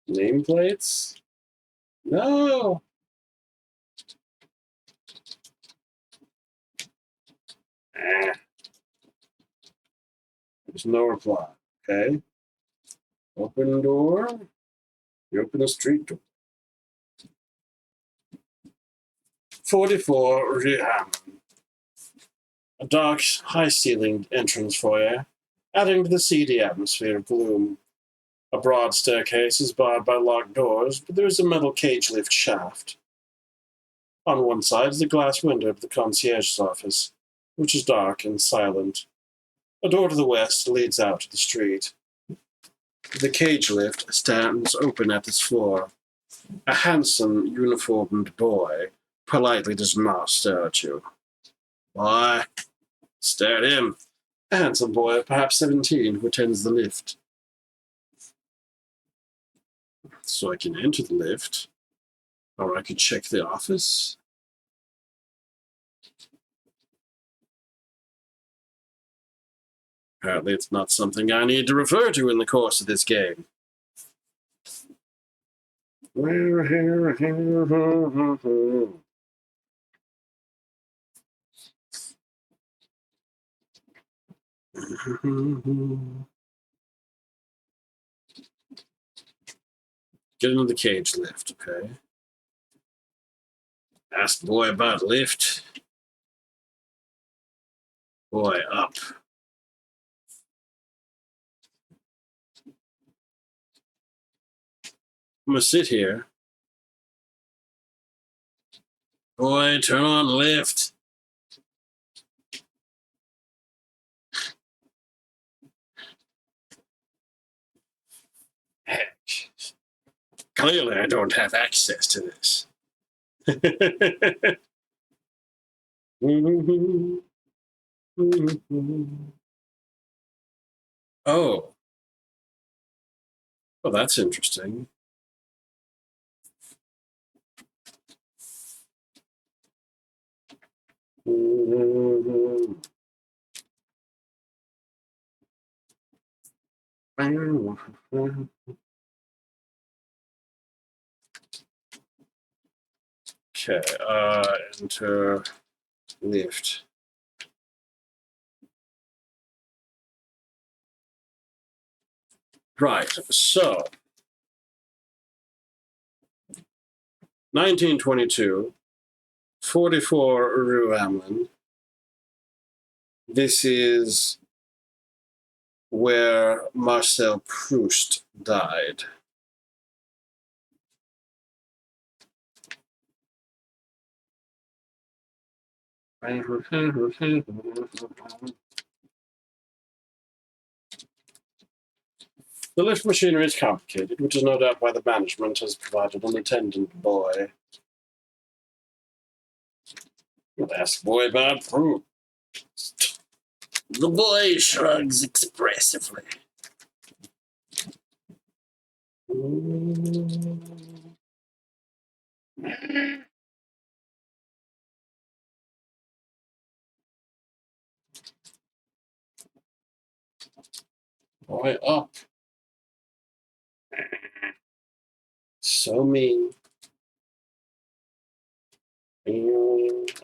Nameplates? No! There's no reply. Okay. Open door. You open the street door. 44 Rue Hamelin. A dark, high-ceilinged entrance foyer, adding to the seedy atmosphere of gloom. A broad staircase is barred by locked doors, but there is a metal cage lift shaft. On one side is the glass window to the concierge's office, which is dark and silent. A door to the west leads out to the street. The cage lift stands open at its floor. A handsome, uniformed boy politely does not stare at you. Boy, stare at him. A handsome boy of perhaps 17 who attends the lift. So I can enter the lift, or I could check the office. Apparently it's not something I need to refer to in the course of this game. Get into the cage lift, okay? Ask the boy about lift. Boy, up. I'm gonna sit here. Boy, turn on lift. Heck. Clearly, I don't have access to this. Oh. Well, that's interesting. Okay, enter lift. Right, so 1922, 44 Rue Hamelin. This is where Marcel Proust died. The lift machinery is complicated, which is no doubt why the management has provided an attendant boy. Ask the boy about Proust. The boy shrugs expressively. Boy up. So mean.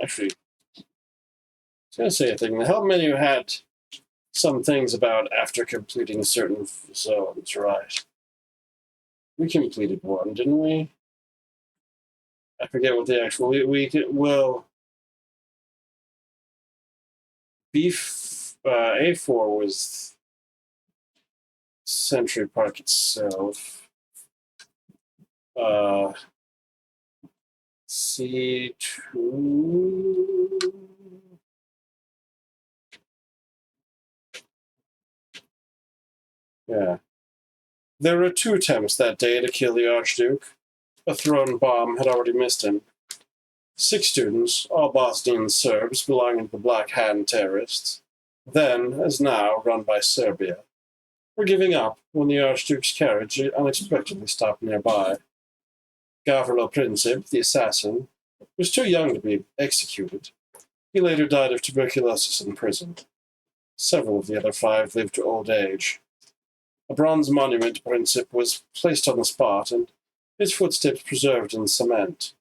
Actually, I was going to say a thing. The help menu had some things about after completing certain zones, right? We completed one, didn't we? I forget what the actual... Well... A4 was Century Park itself. C2. Yeah. There were 2 attempts that day to kill the Archduke. A thrown bomb had already missed him. 6 students, all Bosnian Serbs belonging to the Black Hand terrorists, then, as now, run by Serbia, were giving up when the Archduke's carriage unexpectedly stopped nearby. Gavrilo Princip, the assassin, was too young to be executed. He later died of tuberculosis in prison. Several of the other 5 lived to old age. A bronze monument to Princip was placed on the spot, and his footsteps preserved in cement.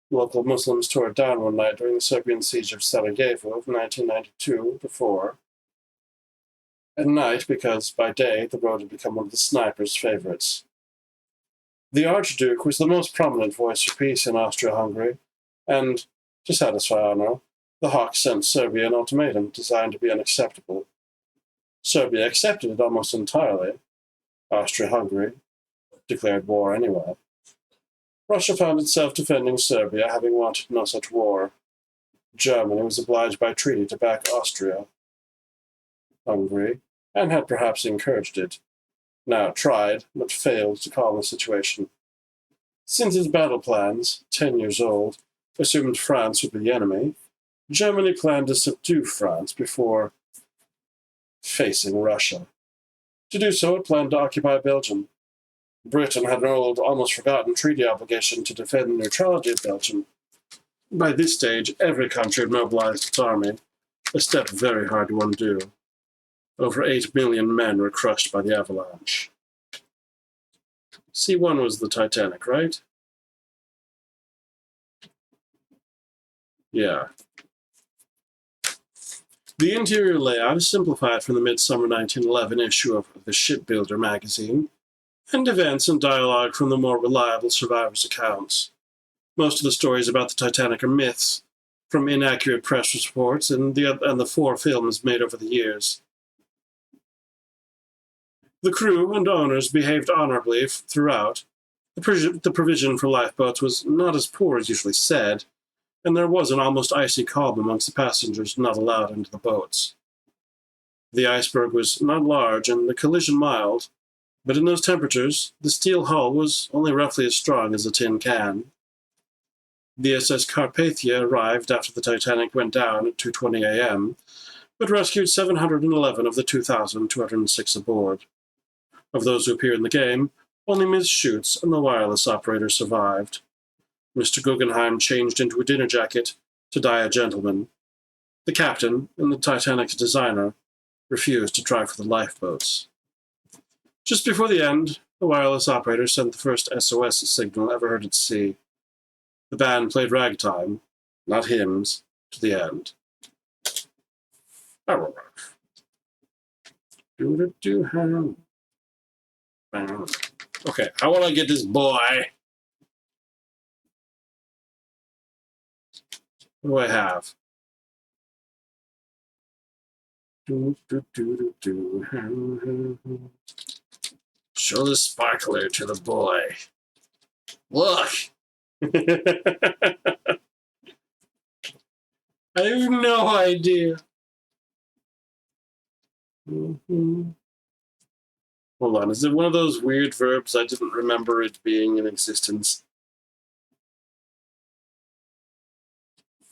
Local Muslims tore it down one night during the Serbian siege of Sarajevo of 1992-4. At night, because by day the road had become one of the snipers' favorites. The Archduke was the most prominent voice for peace in Austria-Hungary, and, to satisfy Arno, the Hawk sent Serbia an ultimatum designed to be unacceptable. Serbia accepted it almost entirely. Austria-Hungary declared war anyway. Russia found itself defending Serbia, having wanted no such war. Germany was obliged by treaty to back Austria-Hungary, and had perhaps encouraged it. Now it tried, but failed to calm the situation. Since its battle plans, 10 years old, assumed France would be the enemy, Germany planned to subdue France before facing Russia. To do so, it planned to occupy Belgium. Britain had an old, almost forgotten treaty obligation to defend the neutrality of Belgium. By this stage, every country had mobilized its army, a step very hard to undo. Over 8 million men were crushed by the avalanche. C1 was the Titanic, right? Yeah. The interior layout is simplified from the midsummer 1911 issue of the Shipbuilder magazine, and events and dialogue from the more reliable survivors' accounts. Most of the stories about the Titanic are myths, from inaccurate press reports and the 4 films made over the years. The crew and owners behaved honorably throughout. The provision for lifeboats was not as poor as usually said, and there was an almost icy calm amongst the passengers not allowed into the boats. The iceberg was not large and the collision mild, but in those temperatures, the steel hull was only roughly as strong as a tin can. The SS Carpathia arrived after the Titanic went down at 2:20 a.m., but rescued 711 of the 2,206 aboard. Of those who appear in the game, only Ms. Schutz and the wireless operator survived. Mr. Guggenheim changed into a dinner jacket to die a gentleman. The captain and the Titanic's designer refused to try for the lifeboats. Just before the end, the wireless operator sent the first SOS signal ever heard at sea. The band played ragtime, not hymns, to the end. Okay, how will I get this boy? What do I have? Show the sparkler to the boy. Look! I have no idea. Hold on, is it one of those weird verbs I didn't remember it being in existence?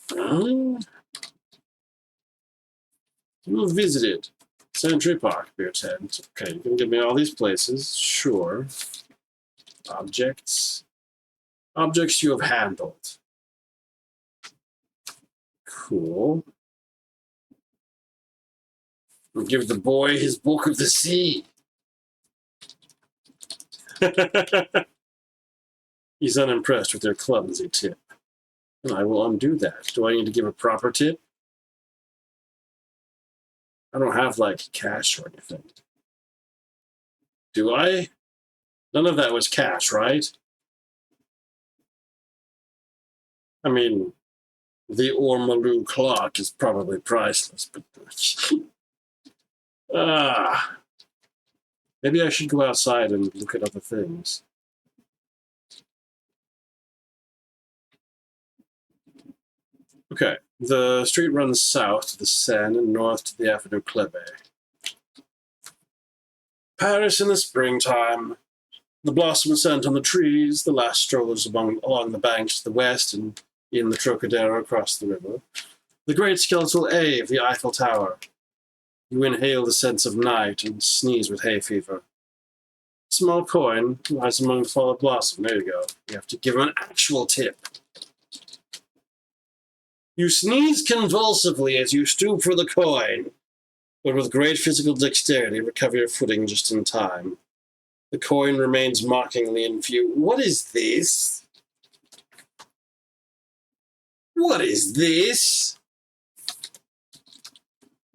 You visited Century Park, beer tent. Okay, you can give me all these places. Sure. Objects. Objects you have handled. Cool. We'll give the boy his book of the sea. He's unimpressed with their clumsy tip. And I will undo that. Do I need to give a proper tip? I don't have, like, cash or anything. Do I? None of that was cash, right? I mean, the Ormolu clock is probably priceless, but... Maybe I should go outside and look at other things. Okay, the street runs south to the Seine and north to the Avenue Kléber. Paris in the springtime. The blossom scent on the trees, the last strollers along the banks to the west and in the Trocadero across the river. The great skeletal A of the Eiffel Tower. You inhale the scents of night and sneeze with hay fever. Small coin lies among the fallen blossom. There you go. You have to give him an actual tip. You sneeze convulsively as you stoop for the coin, but with great physical dexterity recover your footing just in time. The coin remains mockingly in view. What is this? What is this?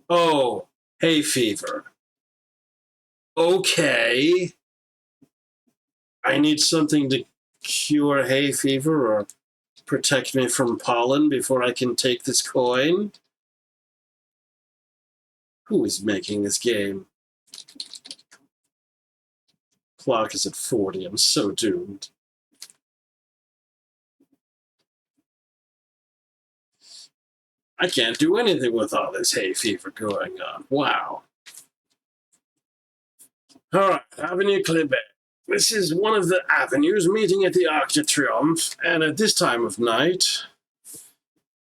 Oh, hay fever. Okay. I need something to cure hay fever or protect me from pollen before I can take this coin. Who is making this game? Clock is at 40. I'm so doomed. I can't do anything with all this hay fever going on. Wow. All right, Avenue Kléber. This is one of the avenues meeting at the Arc de Triomphe, and at this time of night,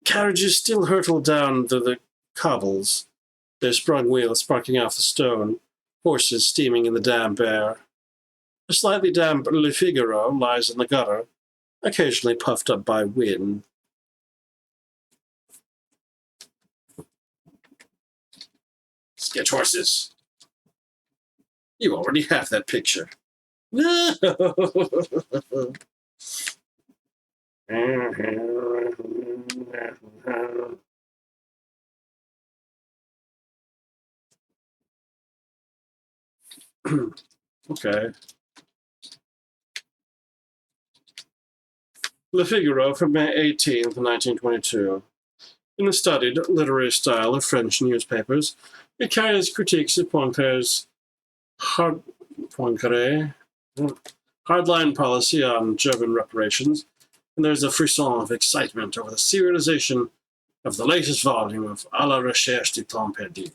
carriages still hurtle down the cobbles, their sprung wheels sparking off the stone, horses steaming in the damp air. A slightly damp Le Figaro lies in the gutter, occasionally puffed up by wind. Sketch horses. You already have that picture. No! Okay. Le Figaro from May 18th, 1922. In the studied literary style of French newspapers, it carries critiques of Poincaré's hardline policy on German reparations, and there's a frisson of excitement over the serialization of the latest volume of À la recherche du temps perdu.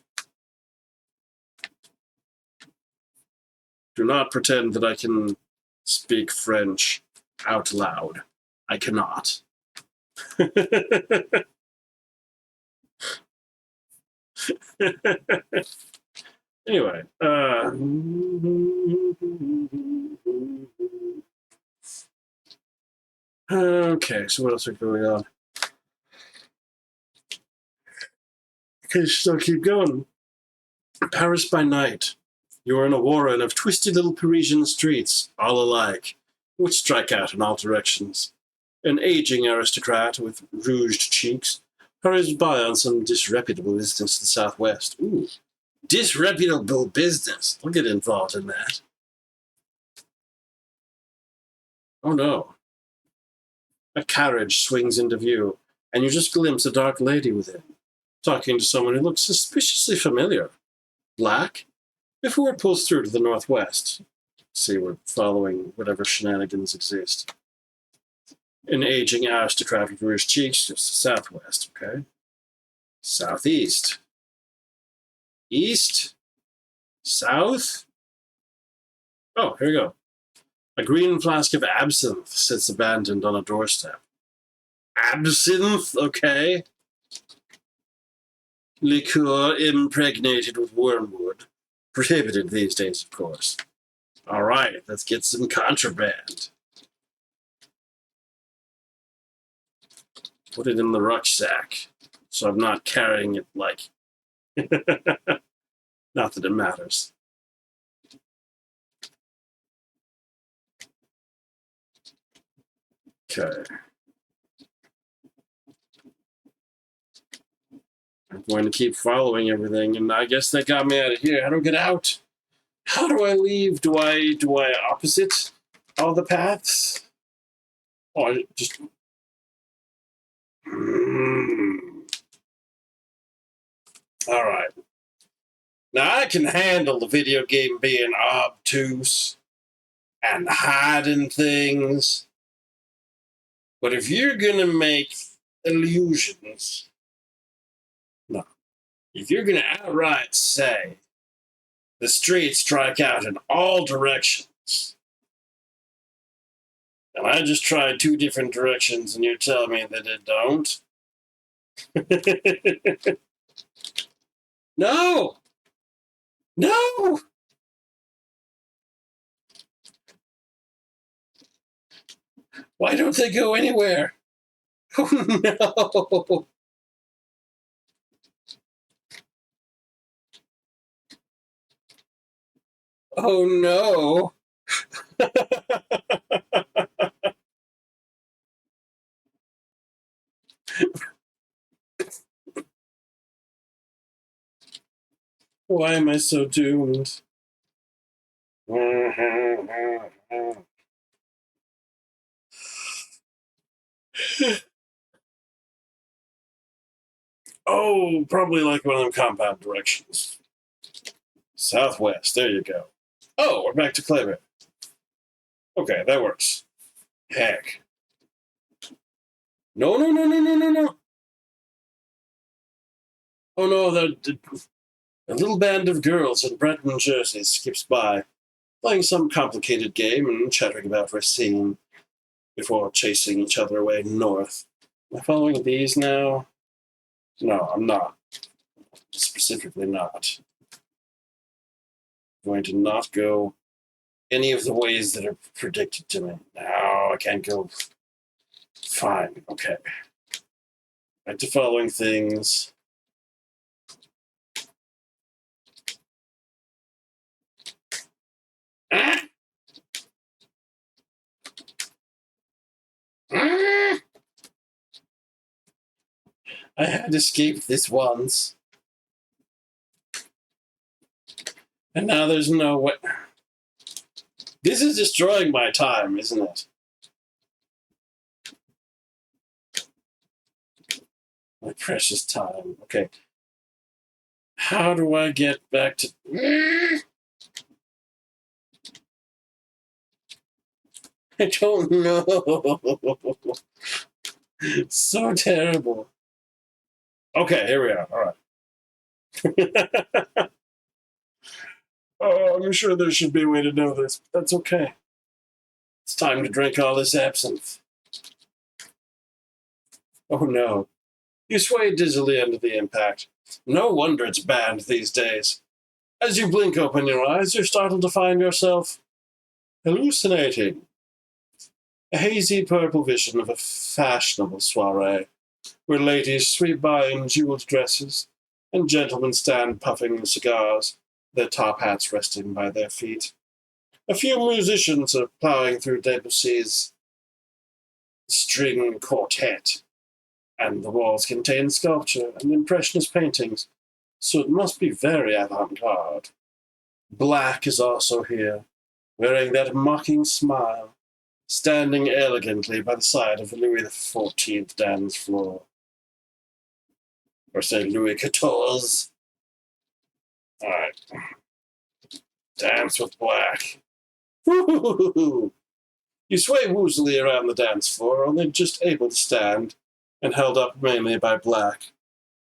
Do not pretend that I can speak French out loud. I cannot. Anyway, okay, so what else is going on? Okay, still keep going. Paris by night. You are in a warren of twisted little Parisian streets, all alike, which strike out in all directions. An aging aristocrat with rouged cheeks hurries by on some disreputable business to the southwest. Ooh, disreputable business. I'll get involved in that. Oh no. A carriage swings into view, and you just glimpse a dark lady within, talking to someone who looks suspiciously familiar. Black? Before it pulls through to the northwest. See, we're following whatever shenanigans exist. An aging aristocrat with rouged cheeks, just the southwest, okay? Southeast. East? South? Oh, here we go. A green flask of absinthe sits abandoned on a doorstep. Absinthe? Okay. Liqueur impregnated with wormwood. Prohibited these days, of course. All right, let's get some contraband. Put it in the rucksack, so I'm not carrying it like... Not that it matters. Okay. I'm going to keep following everything, and I guess that got me out of here. How do I get out? How do I leave? Do I opposite all the paths? Oh, I just... All right. Now, I can handle the video game being obtuse and hiding things, but if you're gonna make illusions, no. If you're gonna outright say the streets strike out in all directions, and I just tried 2 different directions and you're telling me that it don't? No! No! Why don't they go anywhere? Oh no! Oh no! Why am I so doomed? Oh, probably like one of them compound directions. Southwest, there you go. Oh, we're back to Clever. Okay, that works. Heck. No, no, no, no, no, no, no. Oh no, a little band of girls in Breton jerseys skips by, playing some complicated game and chattering about Racine before chasing each other away north. Am I following these now? No, I'm not. Specifically not. I'm going to not go any of the ways that are predicted to me. No, I can't go. Fine, okay. Back to following things. Ah! Ah! I had escaped this once. And now there's no way. This is destroying my time, isn't it? My precious time. Okay. How do I get back to... I don't know. So terrible. Okay, here we are. All right. Oh, I'm sure there should be a way to know this, but that's okay. It's time to drink all this absinthe. Oh no. You sway dizzily under the impact. No wonder it's banned these days. As you blink open your eyes, you're startled to find yourself hallucinating. A hazy purple vision of a fashionable soiree, where ladies sweep by in jeweled dresses, and gentlemen stand puffing cigars, their top hats resting by their feet. A few musicians are plowing through Debussy's string quartet, and the walls contain sculpture and impressionist paintings, so it must be very avant-garde. Black is also here, wearing that mocking smile, standing elegantly by the side of the Louis XIV dance floor. Or say Louis XIV. Alright. Dance with Black. Woo-hoo-hoo-hoo. You sway woozily around the dance floor, only just able to stand, and held up mainly by Black.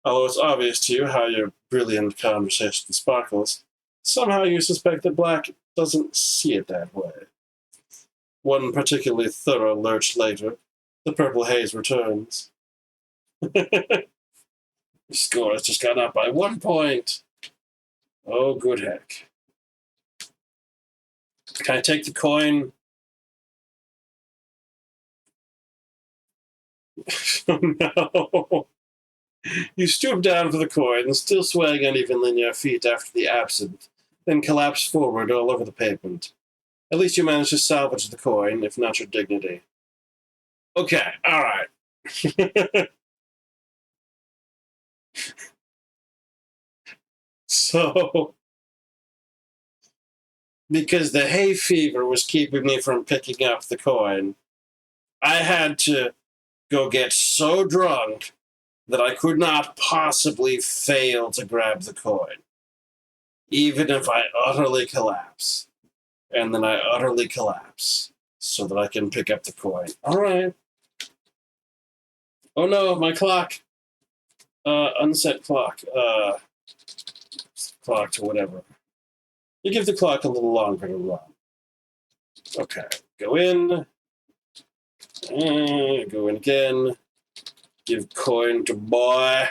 Although it's obvious to you how your brilliant conversation sparkles, somehow you suspect that Black doesn't see it that way. One particularly thorough lurch later, the purple haze returns. Your score has just gone up by 1 point. Oh, good heck. Can I take the coin? Oh, no. You stoop down for the coin, still swaying unevenly in your feet after the absinthe, then collapse forward all over the pavement. At least you managed to salvage the coin, if not your dignity. Okay, all right. So, because the hay fever was keeping me from picking up the coin, I had to go get so drunk that I could not possibly fail to grab the coin. Even if I utterly collapse. And then I utterly collapse. So that I can pick up the coin. Alright. Oh no, my clock. Unset clock. Clock to whatever. You give the clock a little longer to run. Okay. Go in. Go in again. Give coin to boy.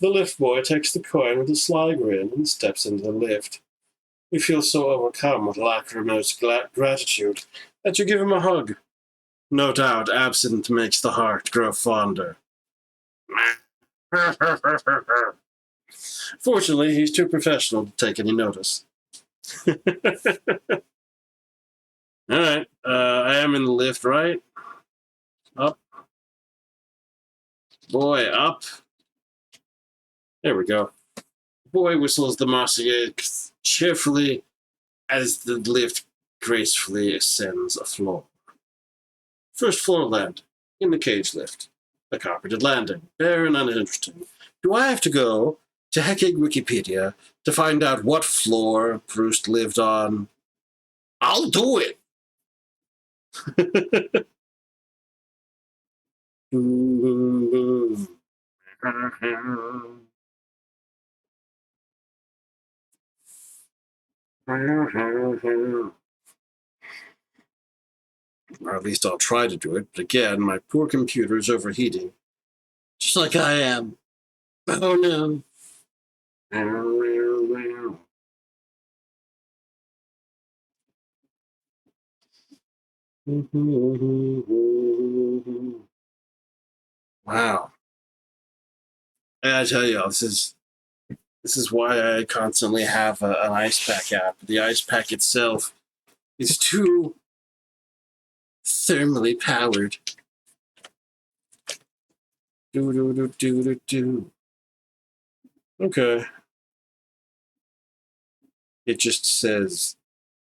The lift boy takes the coin with a sly grin and steps into the lift. You feel so overcome with lachrymose gratitude that you give him a hug. No doubt, absinthe makes the heart grow fonder. Fortunately, he's too professional to take any notice. Alright, I am in the lift, right? Up. Boy, up. There we go. Boy whistles the mossy cheerfully as the lift gracefully ascends a floor. First floor landing, in the cage lift. A carpeted landing, bare and uninteresting. Do I have to go to hecking Wikipedia to find out what floor Proust lived on? I'll do it! Or at least I'll try to do it, but again, my poor computer is overheating. Just like I am. Oh no. Wow. I tell you, this is why I constantly have an ice pack app. The ice pack itself is too thermally powered. Do. Okay. It just says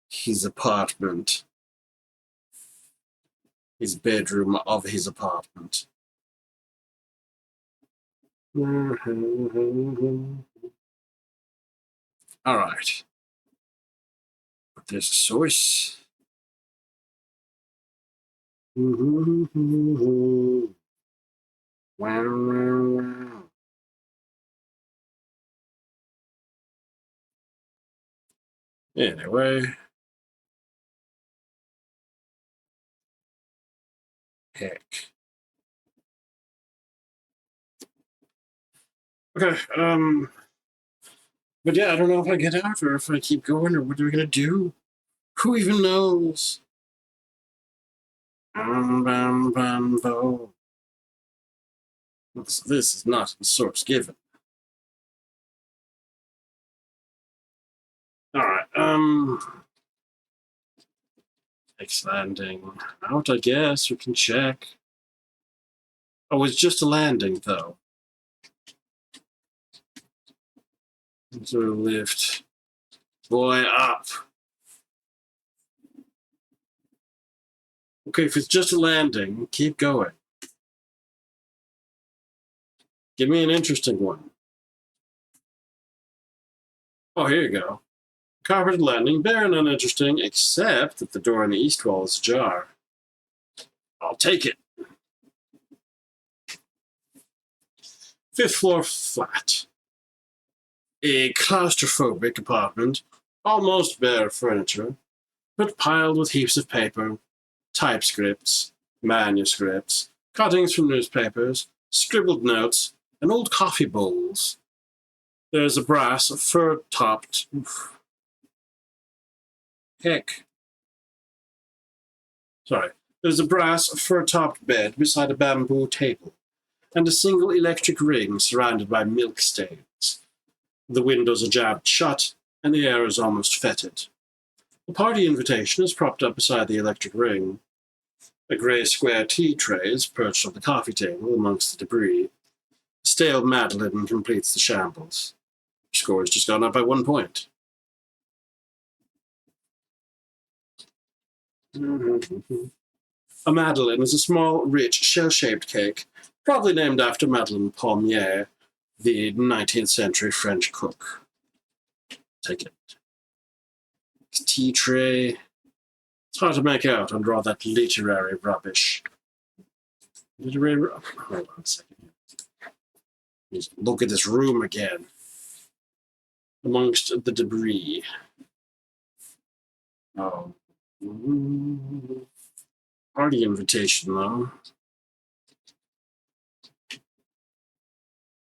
his apartment. His bedroom of his apartment. Alright. There's a source. Wow. Anyway. Heck. Okay, but yeah, I don't know if I get out or if I keep going or what are we gonna do? Who even knows? This is not the source given. Alright, next landing. Out, I guess. We can check. Oh, it's just a landing, though. Into a lift. Boy, up. Okay, if it's just a landing, keep going. Give me an interesting one. Oh, here you go. Carpeted landing, bare and uninteresting, except that the door in the east wall is ajar. I'll take it. 5th floor flat. A claustrophobic apartment, almost bare of furniture, but piled with heaps of paper, typescripts, manuscripts, cuttings from newspapers, scribbled notes, and old coffee bowls. There's a brass fur-topped... Heck. Sorry. There's a brass fur-topped bed beside a bamboo table, and a single electric ring surrounded by milk stains. The windows are jabbed shut, and the air is almost fetid. The party invitation is propped up beside the electric ring. A grey square tea tray is perched on the coffee table amongst the debris. Stale Madeleine completes the shambles. Your score has just gone up by 1 point. A Madeleine is a small, rich, shell-shaped cake, probably named after Madeleine Palmier, the 19th century French cook. take it. Tea tray. It's hard to make out under all that literary rubbish. Hold on a second. Just look at this room again. Amongst the debris. Oh. Party invitation, though.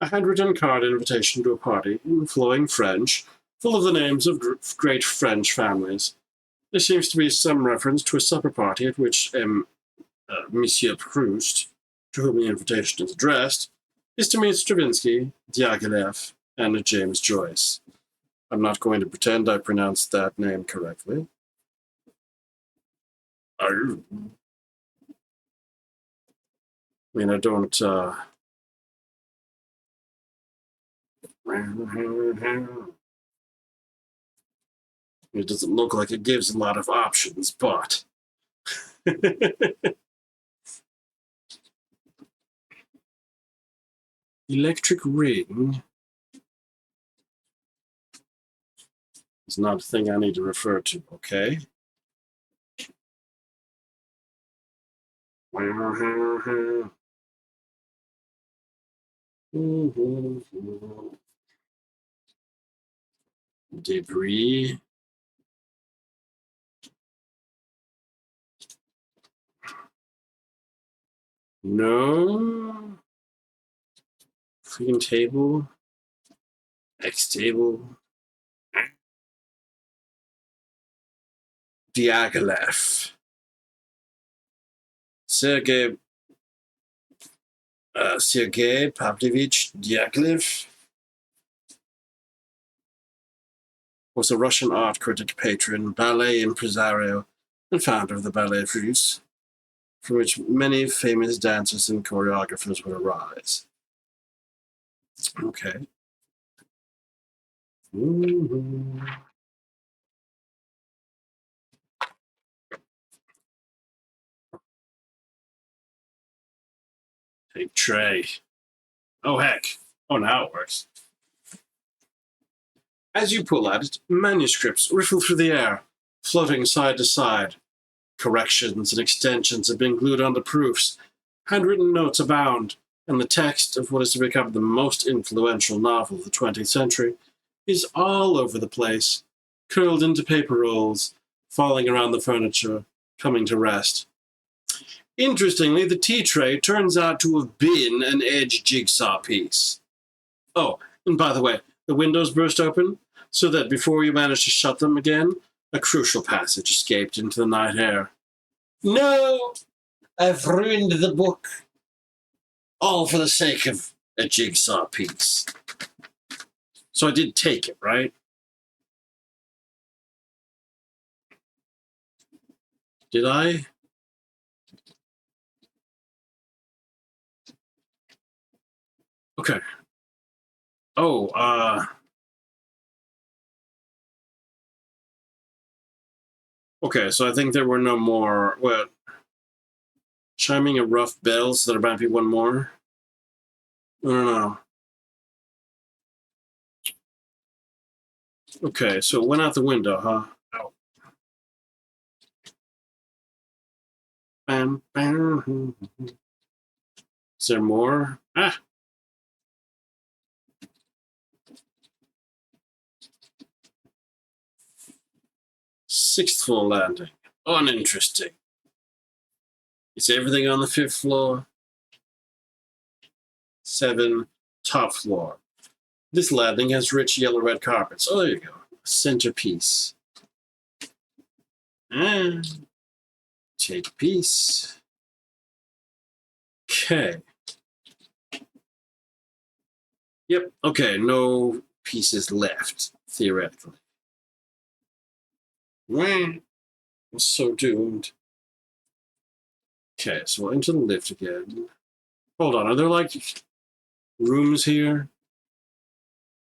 A handwritten card invitation to a party in flowing French, full of the names of great French families. There seems to be some reference to a supper party at which Monsieur Proust, to whom the invitation is addressed, is to meet Stravinsky, Diaghilev, and James Joyce. I'm not going to pretend I pronounced that name correctly. I mean, I don't, it doesn't look like it gives a lot of options, but... Electric ring is not a thing I need to refer to, okay? Debris. No. Freaking table. X table. Diaghilev. Sergei Pavlovich Diaghilev was a Russian art critic, patron, ballet impresario, and founder of the Ballet Russe, from which many famous dancers and choreographers would arise. Okay. Take tray. Oh, heck. Oh, now it works. As you pull at it, manuscripts riffle through the air, floating side to side. Corrections and extensions have been glued onto proofs. Handwritten notes abound, and the text of what is to become the most influential novel of the 20th century is all over the place, curled into paper rolls, falling around the furniture, coming to rest. Interestingly, the tea tray turns out to have been an edge jigsaw piece. Oh, and by the way, the windows burst open, so that before you managed to shut them again, a crucial passage escaped into the night air. No! I've ruined the book. All for the sake of a jigsaw piece. So I did take it, right? Did I? Okay. Oh, okay, so I think there were no more... What? Chiming of rough bells, so there might be one more? I don't know. Okay, so it went out the window, huh? Ow. Bam, bam. Is there more? Ah! Sixth floor landing. Uninteresting. Is everything on the fifth floor? 7, top floor. This landing has rich yellow-red carpets. Oh, there you go. Centerpiece. And take a piece. Okay. Yep. Okay, no pieces left, theoretically. I'm so doomed. Okay, so into the lift again. Hold on, are there like rooms here?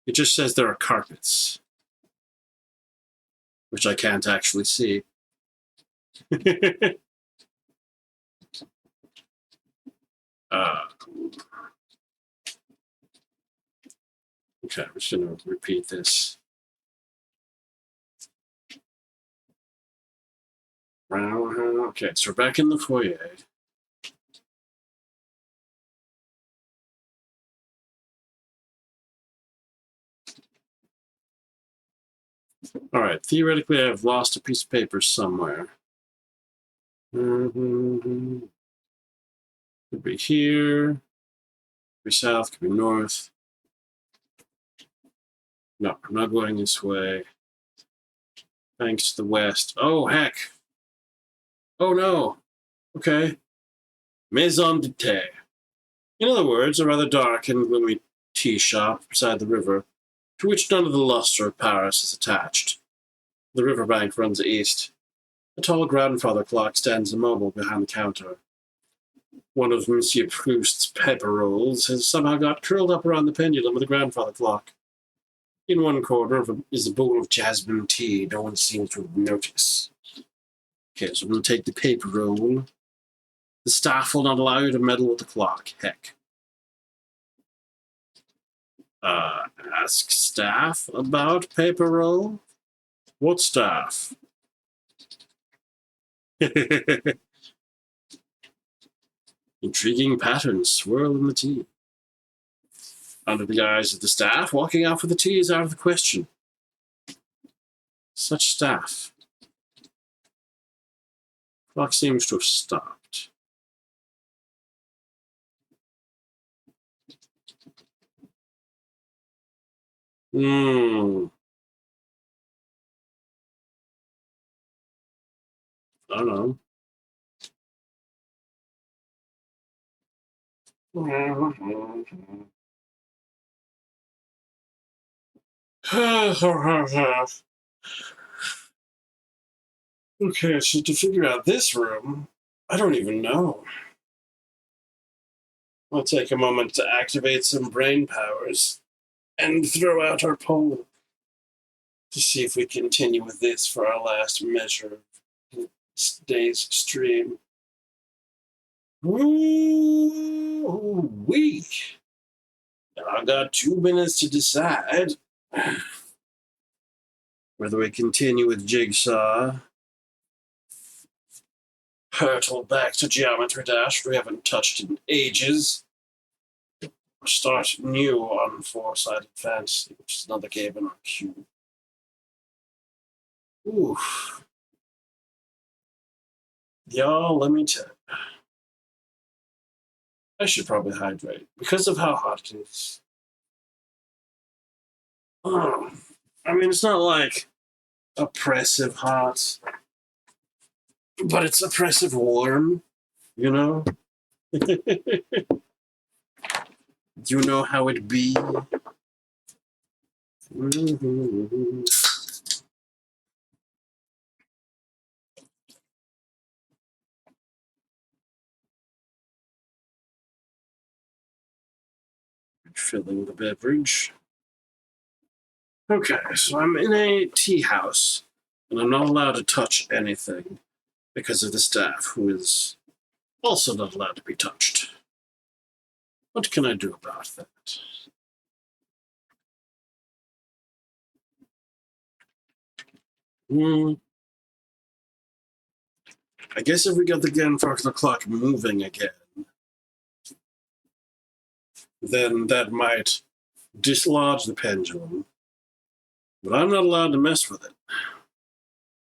It just says there are carpets, which I can't actually see. Okay, I'm just going to repeat this. Okay, so we're back in the foyer. All right, theoretically, I've lost a piece of paper somewhere. Could be here, could be south, could be north. No, I'm not going this way. Thanks to the west. Oh, heck. Oh, no. Okay. Maison de thé. In other words, a rather dark and gloomy tea shop beside the river, to which none of the luster of Paris is attached. The riverbank runs east. A tall grandfather clock stands immobile behind the counter. One of Monsieur Proust's paper rolls has somehow got curled up around the pendulum of the grandfather clock. In one corner is a bowl of jasmine tea no one seems to notice. Okay, so I'm going to take the paper roll. The staff will not allow you to meddle with the clock. Heck. Ask staff about paper roll? What staff? Intriguing patterns swirl in the tea. Under the eyes of the staff, walking out for the tea is out of the question. Such staff. Clock seems to have stopped. I don't know. Okay, so to figure out this room, I don't even know. I'll take a moment to activate some brain powers and throw out our poll to see if we continue with this for our last measure of today's stream. Ooh-wee. I've got 2 minutes to decide whether we continue with Jigsaw, hurtle back to Geometry Dash, we haven't touched in ages, or start new on Four-Sided Fantasy, which is another game in our queue. Oof. Y'all, let me tell you. I should probably hydrate because of how hot it is. I mean, it's not like oppressive hot, but it's oppressive warm, you know? You know how it be. Filling the beverage. Okay, so I'm in a tea house, and I'm not allowed to touch anything because of the staff, who is also not allowed to be touched. What can I do about that? I guess if we get the grandfather clock moving again, then that might dislodge the pendulum. But I'm not allowed to mess with it.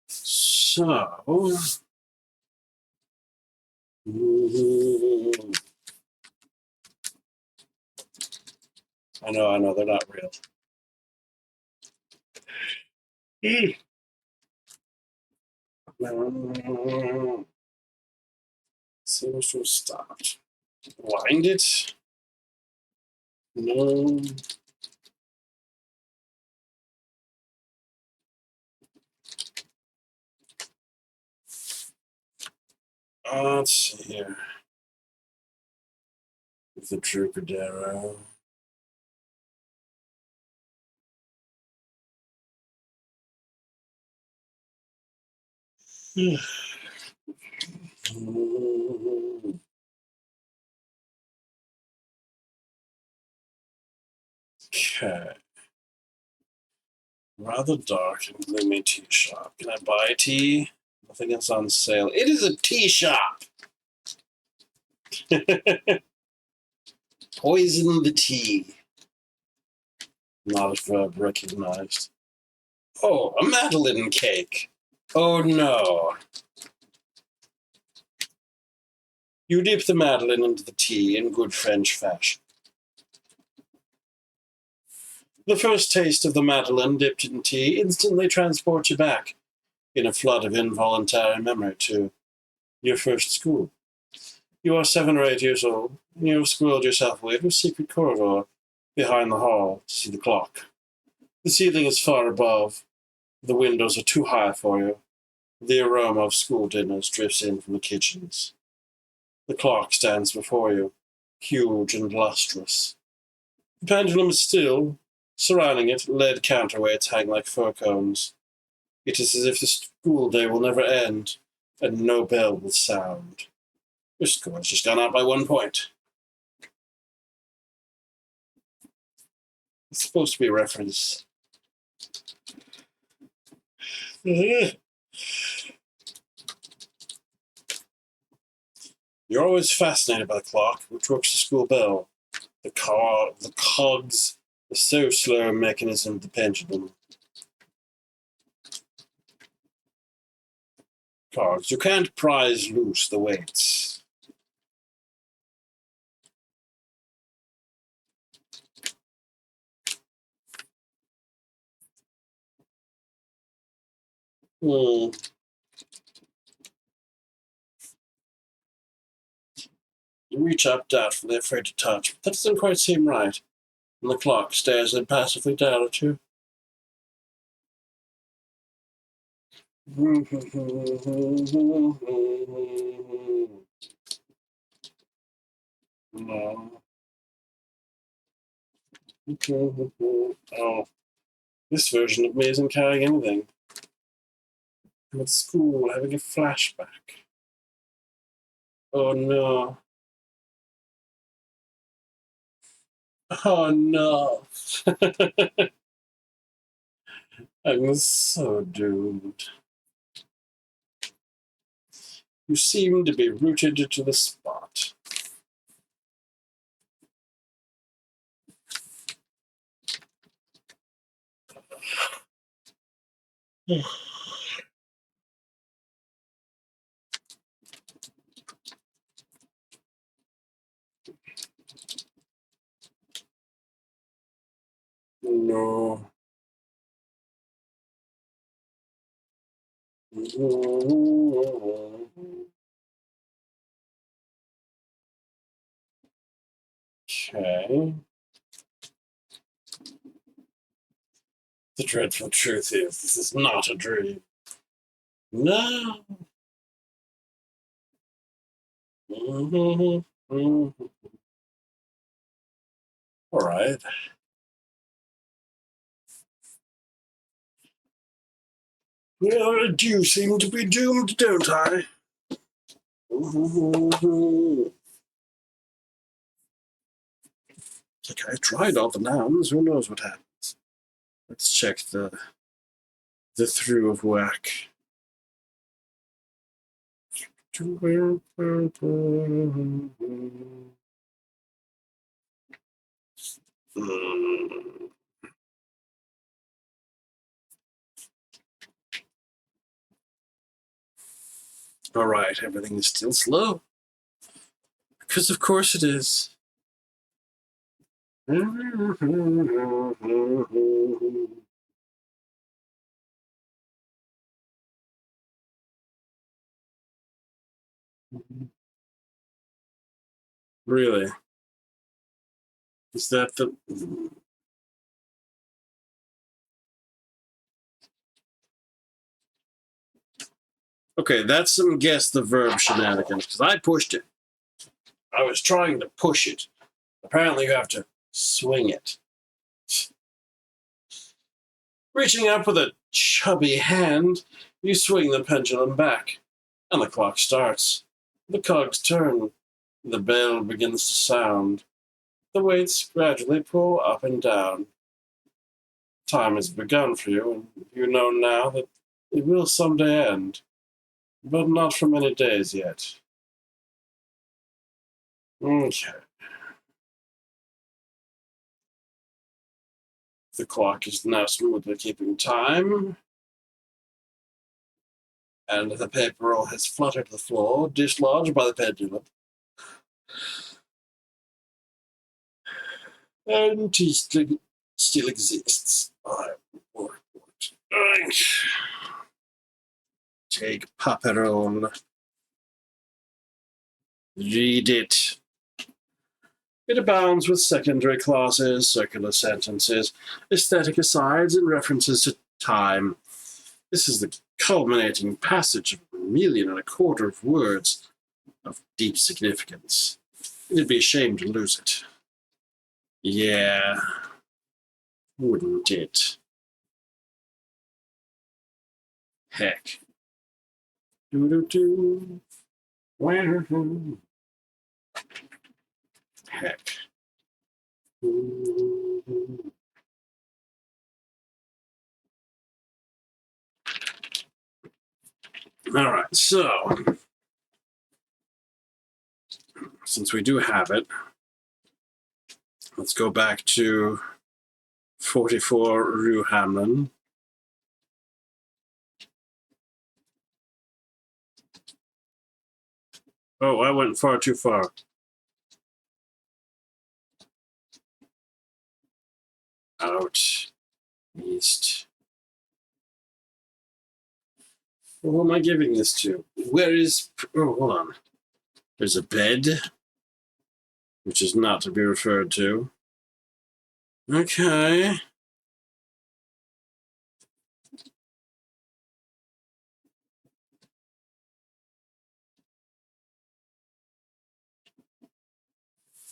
So... I know, they're not real. Seems to have stopped. Wind it? No. Let's see here. With the Trocadero. Okay. Rather dark and gloomy tea shop. Can I buy tea? Nothing else on sale. It is a tea shop. Poison the tea. Not a verb recognized. Oh, a Madeleine cake. Oh no. You dip the Madeleine into the tea in good French fashion. The first taste of the Madeleine dipped in tea instantly transports you back, in a flood of involuntary memory, to your first school. You are 7 or 8 years old, and you have squirreled yourself away to a secret corridor behind the hall to see the clock. The ceiling is far above. The windows are too high for you. The aroma of school dinners drifts in from the kitchens. The clock stands before you, huge and lustrous. The pendulum is still. Surrounding it, lead counterweights hang like fir cones. It is as if the school day will never end, and no bell will sound. Your score has just gone out by 1 point. It's supposed to be a reference. You're always fascinated by the clock, which works the school bell. The cogs, the so slow mechanism of the pendulum. Cogs, you can't prise loose the weights. You reach up doubtfully, afraid to touch, but that doesn't quite seem right. And the clock stares impassively down at you. No. Oh, this version of me isn't carrying anything. I'm at school having a flashback. Oh no. Oh no. I'm so doomed. You seem to be rooted to the spot. No. Okay. The dreadful truth is, this is not a dream. No. All right. Well, I do seem to be doomed, don't I? Like, I tried all the nouns. Who knows what happens? Let's check the through of whack. All right, everything is still slow. Because of course it is. Really? Is that the... Okay, that's some guess the verb shenanigans, because I pushed it. I was trying to push it. Apparently you have to swing it. Reaching up with a chubby hand, you swing the pendulum back, and the clock starts. The cogs turn. The bell begins to sound. The weights gradually pull up and down. Time has begun for you, and you know now that it will someday end. but not for many days yet. Okay. The clock is now smoothly keeping time, and the paper roll has fluttered to the floor, dislodged by the pendulum. And he still exists. Take paper roll. Read it. It abounds with secondary clauses, circular sentences, aesthetic asides, and references to time. This is the culminating passage of 1.25 million words of deep significance. It'd be a shame to lose it. Yeah, wouldn't it? Heck. Do-do-do. Heck. All right, so since we do have it, let's go back to 44 Rue Hamlin. Oh, I went far too far. Out. East. Well, who am I giving this to? Where is... Oh, hold on. There's a bed, which is not to be referred to. Okay.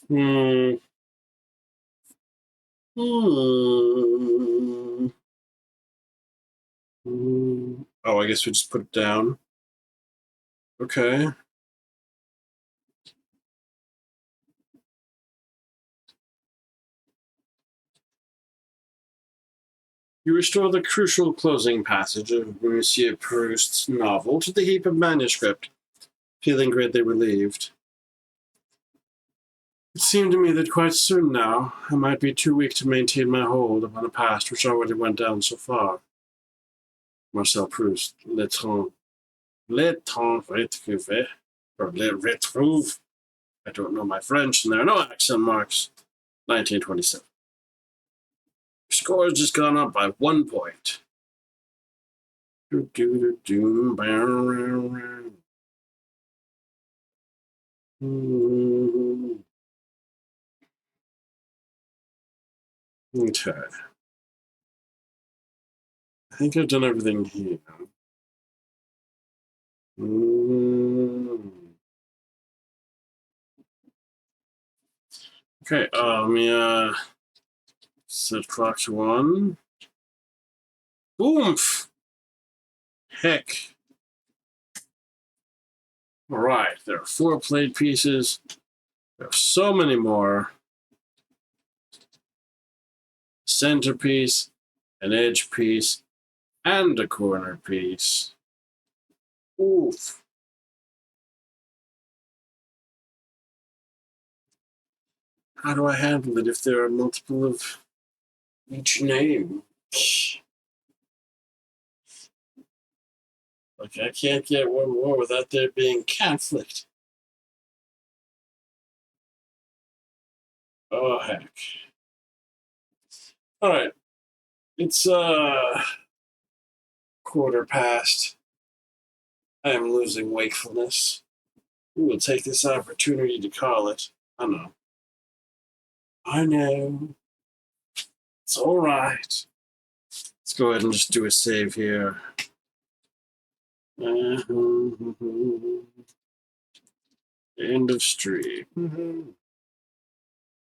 Hmm. Oh, I guess we just put it down. Okay. You restore the crucial closing passage of Monsieur Proust's novel to the heap of manuscript, feeling greatly relieved. It seemed to me that quite soon now I might be too weak to maintain my hold upon a past which already went down so far. Marcel Proust, Le Temps retrouvé, or Le Retrouve. I don't know my French, and there are no accent marks. 1927. Your score has just gone up by 1 point. Okay. I think I've done everything here. Okay, let me set clock to 1. Oomph! Heck. All right, there are 4 plate pieces. There are so many more. Centerpiece, an edge piece, and a corner piece. Oof. How do I handle it if there are multiple of each name? Like, I can't get one more without there being conflict. Oh, heck. All right. It's 1:15. I am losing wakefulness. We will take this opportunity to call it. I know. I know. It's all right. Let's go ahead and just do a save here. End of stream.